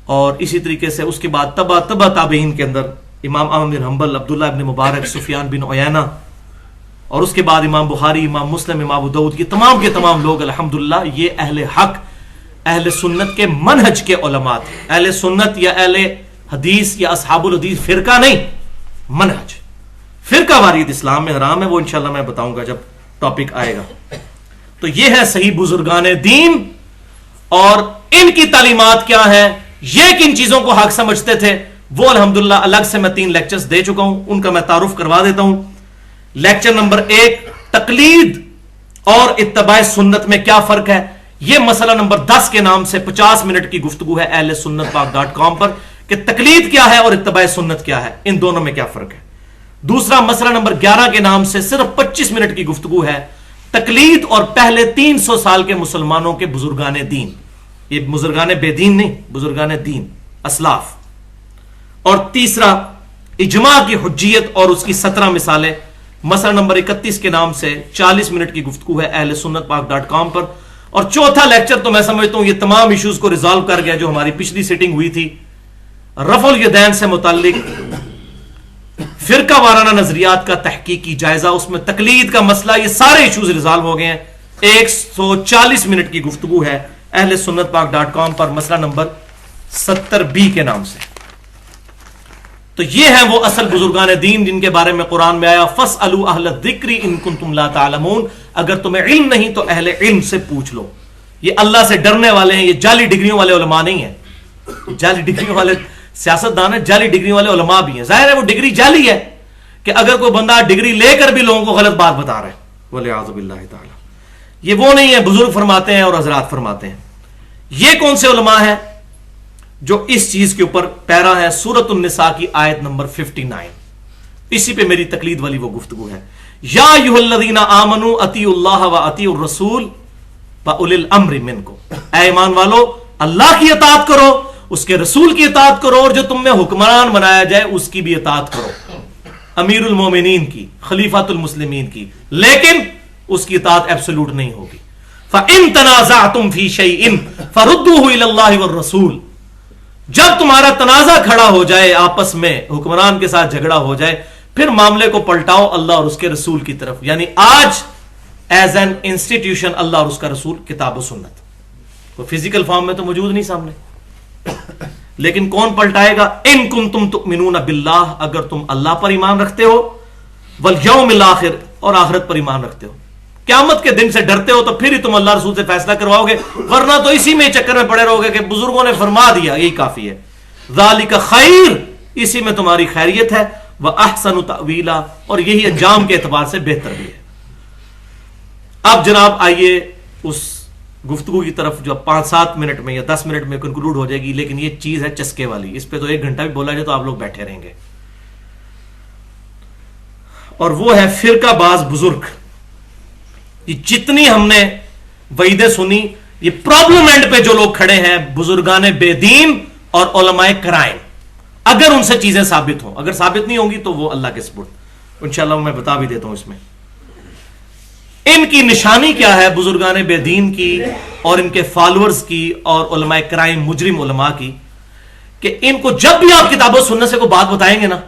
S1: اور اسی طریقے سے اس کے بعد تبع تابعین کے اندر امام احمد بن حنبل, عبداللہ ابن مبارک, سفیان بن عیینہ, اور اس کے بعد امام بخاری, امام مسلم, امام ابو داؤد, یہ تمام کے تمام لوگ الحمدللہ یہ اہل حق, اہل سنت کے منہج کے علماء تھے. اہل سنت یا اہل حدیث یا اصحاب الحدیث فرقہ نہیں, منہج. فرقہ واریت اسلام میں حرام ہے, وہ انشاءاللہ میں بتاؤں گا جب ٹاپک آئے گا. تو یہ ہے صحیح بزرگان دین, اور ان کی تعلیمات کیا ہیں, یہ کن چیزوں کو حق سمجھتے تھے, وہ الحمدللہ الگ سے میں 3 لیکچرز دے چکا ہوں, ان کا میں تعارف کروا دیتا ہوں. لیکچر نمبر 1 تقلید اور اتباع سنت میں کیا فرق ہے، یہ مسئلہ نمبر 10 کے نام سے 50 منٹ کی گفتگو ہے اہل سنت پاک .com پر کہ تقلید کیا ہے اور اتباع سنت کیا ہے، ان دونوں میں کیا فرق ہے۔ دوسرا مسئلہ نمبر 11 کے نام سے صرف 25 منٹ کی گفتگو ہے تقلید اور پہلے 300 سال کے مسلمانوں کے بزرگان دین، یہ بزرگان بے دین نہیں، بزرگان دین اسلاف۔ اور تیسرا اجماع کی حجیت اور اس کی 17 مثالیں، مسئلہ نمبر 31 کے نام سے 40 منٹ کی گفتگو ہے اہل سنت پاک .com پر۔ اور چوتھا لیکچر تو میں سمجھتا ہوں یہ تمام ایشوز کو ریزالو کر گیا جو ہماری پچھلی سیٹنگ ہوئی تھی، رفع الیدین سے متعلق فرقہ وارانہ نظریات کا تحقیقی جائزہ، اس میں تقلید کا مسئلہ، یہ سارے ایشوز ریزالو ہو گئے ہیں۔ 140 منٹ کی گفتگو ہے اہل سنت پاک .com پر مسئلہ نمبر 70B کے نام سے۔ تو یہ ہیں وہ اصل بزرگان دین جن کے بارے میں قرآن میں آیا فَاسْأَلُوا أَهْلَ الذِّكْرِ إِن كُنتُمْ لَا تَعْلَمُونَ، اگر تمہیں علم نہیں تو اہل علم سے پوچھ لو۔ یہ اللہ سے ڈرنے والے ہیں، یہ جعلی ڈگریوں والے علماء نہیں ہیں۔ جعلی ڈگریوں والے سیاست دان ہیں، جعلی ڈگری والے علماء بھی ہیں۔ ظاہر ہے وہ ڈگری جعلی ہے کہ اگر کوئی بندہ ڈگری لے کر بھی لوگوں کو غلط بات بتا رہا ہے، وَلِعَاذُ بِاللَّهِ تَعَالَى، یہ وہ نہیں ہے بزرگ فرماتے ہیں اور حضرات فرماتے ہیں۔ یہ کون سے علماء ہیں جو اس چیز کے اوپر پیرا ہے؟ سورۃ النساء کی آیت نمبر 59، اسی پہ میری تقلید والی وہ گفتگو ہے۔ یا ایھا الذین آمنوا اطیعوا اللہ واطیعوا الرسول واولی الامر منکم، اے ایمان والو اللہ کی اطاعت کرو، اس کے رسول کی اطاعت کرو، اور جو تم میں حکمران بنایا جائے اس کی بھی اطاعت کرو، امیر المومنین کی، خلیفۃ المسلمین کی، لیکن اس کی اطاعت ایبسولوٹ نہیں ہوگی۔ فَإِن تَنَازَعْتُمْ فِي شَيْءٍ فَرُدُّوهُ إِلَى اللَّهِ وَالرَّسُولِ، جب تمہارا تنازع کھڑا ہو جائے، آپس میں حکمران کے ساتھ جھگڑا ہو جائے، پھر معاملے کو پلٹاؤ اللہ اور اس کے رسول کی طرف۔ یعنی آج ایز این انسٹیٹیوشن اللہ اور اس کا رسول، کتاب و سنت، وہ فزیکل فارم میں تو موجود نہیں سامنے، لیکن کون پلٹائے گا؟ ان کنتم تؤمنون باللہ، اگر تم اللہ پر ایمان رکھتے ہو، والیوم الاخر، اور آخرت پر ایمان رکھتے ہو، قیامت کے دن سے ڈرتے ہو، تو پھر ہی تم اللہ رسول سے فیصلہ کرواؤ گے، ورنہ تو اسی میں چکر میں پڑے رہو گے کہ بزرگوں نے فرما دیا یہی کافی ہے۔ ذالک خیر، اسی میں تمہاری خیریت ہے، وَأَحْسَنُ تَأْوِيلًا، اور یہی انجام کے اعتبار سے بہتر بھی ہے۔ اب جناب آئیے اس گفتگو کی طرف جو 5-7 منٹ میں یا 10 منٹ میں کنکلوڈ ہو جائے گی، لیکن یہ چیز ہے چسکے والی، اس پہ تو 1 گھنٹہ بھی بولا جائے تو آپ لوگ بیٹھے رہیں گے، اور وہ ہے فرقہ باز بزرگ۔ یہ جتنی ہم نے وعیدیں سنی، یہ پرابلم اینڈ پہ جو لوگ کھڑے ہیں بزرگان بے دین اور علماء کرائم، اگر ان سے چیزیں ثابت ہوں، اگر ثابت نہیں ہوں گی تو وہ اللہ کے سپرد، انشاءاللہ میں بتا بھی دیتا ہوں اس میں ان کی نشانی کیا ہے، بزرگان بے دین کی اور ان کے فالورز کی اور علماء کرائم مجرم علماء کی، کہ ان کو جب بھی آپ کتاب و سنت سے کوئی بات بتائیں گے نا،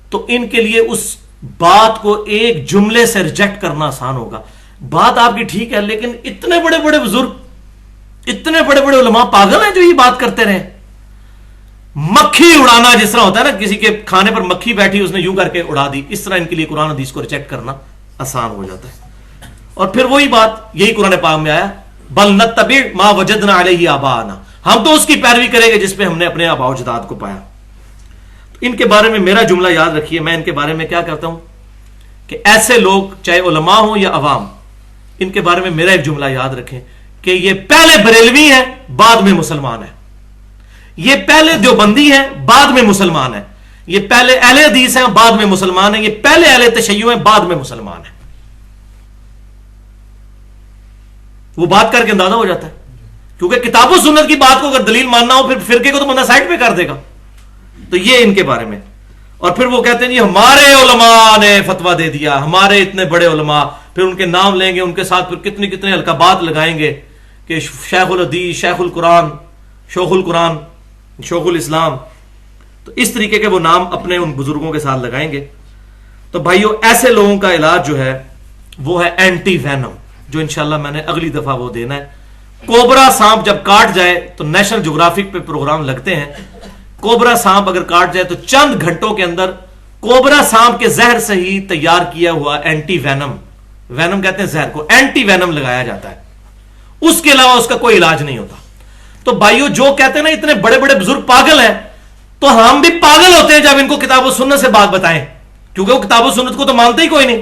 S1: تو ان کے لیے اس بات کو ایک جملے سے ریجیکٹ کرنا آسان ہوگا۔ بات آپ کی ٹھیک ہے، لیکن اتنے بڑے بڑے بزرگ، اتنے بڑے بڑے علماء پاگل ہیں جو یہ بات کرتے رہے۔ مکھی اڑانا جس طرح ہوتا ہے نا، کسی کے کھانے پر مکھی بیٹھی اس نے یوں کر کے اڑا دی، اس طرح ان کے لیے قرآن حدیث کو ریجیکٹ کرنا آسان ہو جاتا ہے۔ اور پھر وہی بات یہی قرآن پاک میں آیا، بل نتبع ما وجدنا علیہ آباءنا، ہم تو اس کی پیروی کریں گے جس پہ ہم نے اپنے آباء و اجداد کو پایا۔ ان کے بارے میں میرا جملہ یاد رکھیے، میں ان کے بارے میں کیا کرتا ہوں کہ ایسے لوگ چاہے علماء ہوں یا عوام، ان کے بارے میں میرا ایک جملہ یاد رکھیں کہ یہ پہلے بریلوی ہیں بعد میں مسلمان ہیں، یہ پہلے دیوبندی ہیں بعد میں مسلمان ہیں، یہ پہلے اہل حدیث ہیں بعد میں مسلمان ہیں، یہ پہلے اہل تشیع ہیں بعد میں مسلمان ہیں۔ وہ بات کر کے اندازہ ہو جاتا ہے، کیونکہ کتاب و سنت کی بات کو اگر دلیل ماننا ہو پھر فرقے کو تو بندہ سائڈ پہ کر دے گا۔ تو یہ ان کے بارے میں، اور پھر وہ کہتے ہیں جی ہمارے علماء نے فتویٰ دے دیا، ہمارے اتنے بڑے علماء، پھر ان کے نام لیں گے، ان کے ساتھ پھر کتنے کتنے القابات لگائیں گے کہ شیخ الحدیث، شیخ القرآن، شیخ القرآن، شیخ الاسلام، تو اس طریقے کے وہ نام اپنے ان بزرگوں کے ساتھ لگائیں گے۔ تو بھائیو ایسے لوگوں کا علاج جو ہے وہ ہے اینٹی وینم، جو انشاءاللہ میں نے اگلی دفعہ وہ دینا ہے۔ کوبرا سانپ جب کاٹ جائے تو نیشنل جغرافک پہ پروگرام لگتے ہیں، کوبرا سانپ اگر کاٹ جائے تو چند گھنٹوں کے اندر کوبرا سانپ کے زہر سے ہی تیار کیا ہوا اینٹی وینم، وینم کہتے ہیں زہر کو، اینٹی وینم لگایا جاتا ہے، اس کے علاوہ اس کا کوئی علاج نہیں ہوتا۔ تو بھائیو جو کہتے ہیں نا اتنے بڑے بڑے بزرگ پاگل ہیں، تو ہم بھی پاگل ہوتے ہیں جب ان کو کتاب و سنت سے بات بتائیں، کیونکہ وہ کتاب و سنت کو تو مانتے ہی کوئی نہیں۔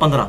S1: 15।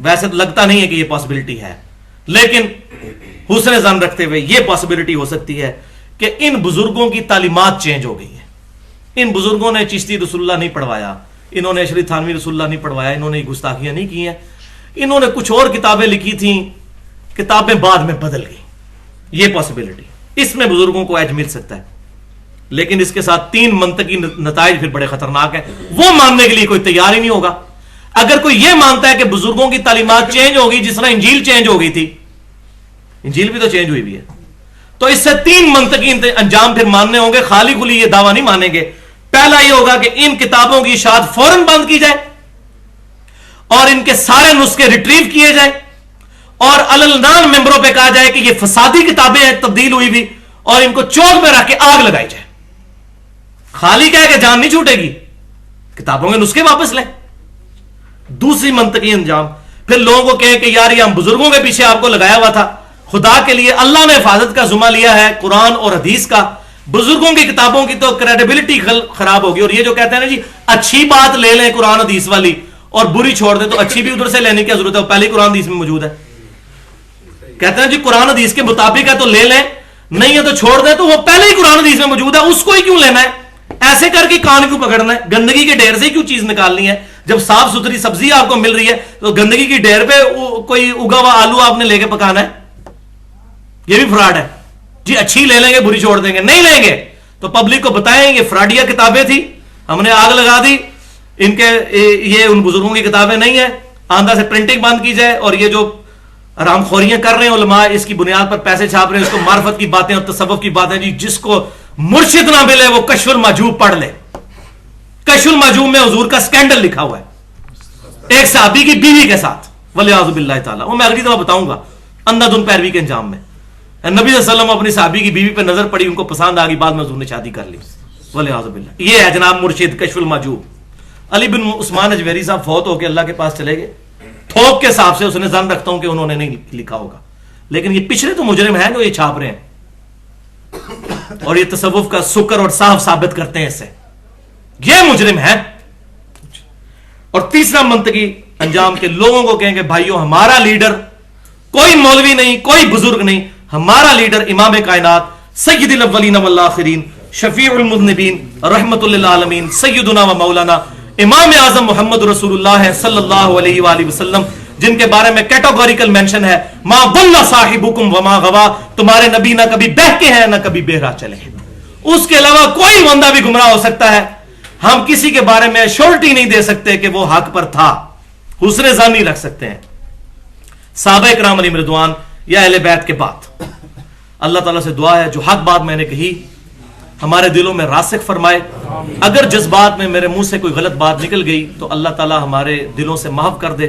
S1: ویسے تو لگتا نہیں ہے کہ یہ پاسبلٹی ہے، لیکن حسن ظن رکھتے ہوئے یہ پاسبلٹی ہو سکتی ہے کہ ان بزرگوں کی تعلیمات چینج ہو گئی ہیں. ان بزرگوں نے چشتی رسول اللہ نہیں پڑھوایا، انہوں نے اشرف تھانوی رسول اللہ نہیں پڑھوایا، انہوں نے گستاخیاں نہیں کی ہیں، انہوں نے کچھ اور کتابیں لکھی تھیں، کتابیں بعد میں بدل گئی. یہ پاسبلٹی، اس میں بزرگوں کو ایج مل سکتا ہے. لیکن اس کے ساتھ 3 منطقی نتائج پھر بڑے خطرناک ہیں، وہ ماننے کے لیے کوئی تیار ہی نہیں ہوگا. اگر کوئی یہ مانتا ہے کہ بزرگوں کی تعلیمات چینج ہوگی جس طرح انجیل چینج ہو گئی تھی، انجیل بھی تو چینج ہوئی بھی ہے، تو اس سے 3 منطقی انجام پھر ماننے ہوں گے. خالی کھلی یہ دعویٰ نہیں مانیں گے. پہلا یہ ہوگا کہ ان کتابوں کی اشاعت فوراً بند کی جائے اور ان کے سارے نسخے ریٹریو کیے جائیں اور علنان ممبروں پہ کہا جائے کہ یہ فسادی کتابیں ہیں، تبدیل ہوئی بھی، اور ان کو چوک میں رکھ کے آگ لگائی جائے. خالی کہہ کہ جان نہیں چھوٹے گی، کتابوں کے نسخے واپس لیں. دوسری منطقی انجام، پھر لوگوں کو کہیں کہ یار یہ ہم بزرگوں کے پیچھے آپ کو لگایا ہوا تھا، خدا کے لیے اللہ نے حفاظت کا ذمہ لیا ہے قرآن اور حدیث کا، بزرگوں کی کتابوں کی تو کریڈیبلٹی خراب ہوگی. اور یہ جو کہتے ہیں نا جی اچھی بات لے لیں قرآن حدیث والی اور بری چھوڑ دیں، تو اچھی بھی ادھر سے لینے کی ضرورت ہے، وہ پہلے قرآن حدیث میں موجود ہے. کہتے ہیں جی قرآن حدیث کے مطابق ہے تو لے لیں، نہیں ہے تو چھوڑ دیں، تو وہ پہلے ہی قرآن حدیث میں موجود ہے، اس کو ہی کیوں لینا ہے؟ ایسے کر کے کان کیوں پکڑنا ہے؟ گندگی کے ڈھیر سے ہی کیوں چیز نکالنی ہے؟ جب صاف ستھری سبزی آپ کو مل رہی ہے تو گندگی کی ڈھیر پہ کوئی اگا ہوا آلو آپ نے لے کے پکانا ہے؟ یہ بھی فراڈ ہے. جی اچھی لے لیں گے بری چھوڑ دیں گے، نہیں لیں گے تو پبلک کو بتائیں یہ فراڈیا کتابیں تھی، ہم نے آگ لگا دی، ان کے یہ ان بزرگوں کی کتابیں نہیں ہیں، آندھا سے پرنٹنگ بند کی جائے، اور یہ جو حرام خوریاں کر رہے ہیں علماء اس کی بنیاد پر پیسے چھاپ رہے ہیں، اس کو معرفت کی باتیں اور تصوف کی باتیں، جی جس کو مرشد نہ ملے وہ کشف المحجوب پڑھ لے. کشف المحجوب میں حضور کا سکینڈل لکھا ہوا ہے ایک صحابی کی بیوی کے ساتھ، ولیعوذ باللہ تعالی. وہ میں اگلی دفعہ بتاؤں گا اندھا دھند پیروی کے انجام میں. نبی صلی اللہ علیہ وسلم اپنی صحابی کی بیوی پہ نظر پڑی، ان کو پسند آ گئی، بعد میں حضور نے شادی کر لی، ولیعوذ باللہ. یہ ہے جناب مرشد کشف المحجوب. علی بن عثمان اجویری صاحب فوت ہو کے اللہ کے پاس چلے گئے، تھوک کے حساب سے اس نے ظن رکھتا ہوں کہ انہوں نے نہیں لکھا ہوگا، لیکن یہ پچھلے تو مجرم ہیں جو یہ چھاپ رہے ہیں اور یہ تصوف کا سکر اور صاف ثابت کرتے ہیں اس سے، یہ مجرم ہے. اور تیسرا منطقی انجام کے لوگوں کو کہیں گے بھائیو ہمارا لیڈر کوئی مولوی نہیں، کوئی بزرگ نہیں، ہمارا لیڈر امام کائنات سید الاولین والآخرین شفیع المذنبین رحمت للعالمین سیدنا و مولانا امام اعظم محمد رسول اللہ صلی اللہ علیہ وآلہ وسلم، جن کے بارے میں کیٹاگوریکل مینشن ہے ما ضل صاحبکم وما غوا، تمہارے نبی نہ کبھی بہکے ہیں نہ کبھی بہرا چلے ہیں، اس کے علاوہ کوئی بندہ بھی گمراہ ہو سکتا ہے. ہم کسی کے بارے میں شورٹی نہیں دے سکتے کہ وہ حق پر تھا، حسن ظن نہیں رکھ سکتے ہیں. صحابہ کرام علیہم رضوان یا اہل بیت کے بعد اللہ تعالیٰ سے دعا ہے جو حق بات میں نے کہی ہمارے دلوں میں راسخ فرمائے. اگر جذبات میں میرے منہ سے کوئی غلط بات نکل گئی تو اللہ تعالیٰ ہمارے دلوں سے معاف کر دے.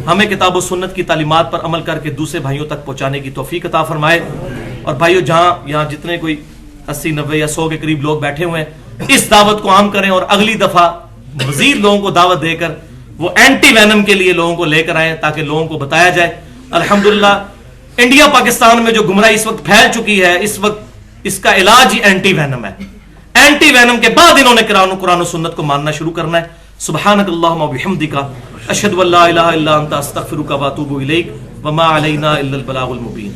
S1: ہمیں کتاب و سنت کی تعلیمات پر عمل کر کے دوسرے بھائیوں تک پہنچانے کی توفیق عطا فرمائے. اور بھائیوں جہاں یہاں جتنے کوئی 80 90 یا 100 کے قریب لوگ بیٹھے ہوئے ہیں، اس دعوت کو عام کریں اور اگلی دفعہ مزید لوگوں کو دعوت دے کر وہ اینٹی وینم کے لیے لوگوں کو لے کر آئیں تاکہ لوگوں کو بتایا جائے. الحمدللہ انڈیا پاکستان میں جو گمراہی اس وقت پھیل چکی ہے، اس وقت اس کا علاج ہی اینٹی وینم ہے. اینٹی وینم کے بعد انہوں نے قرآن و سنت کو ماننا شروع کرنا ہے. سبحانک اللہم و بحمدک اشہد ان لا الہ الا انت استغفرک و اتوب الیک وما علینا الا البلاغ المبین.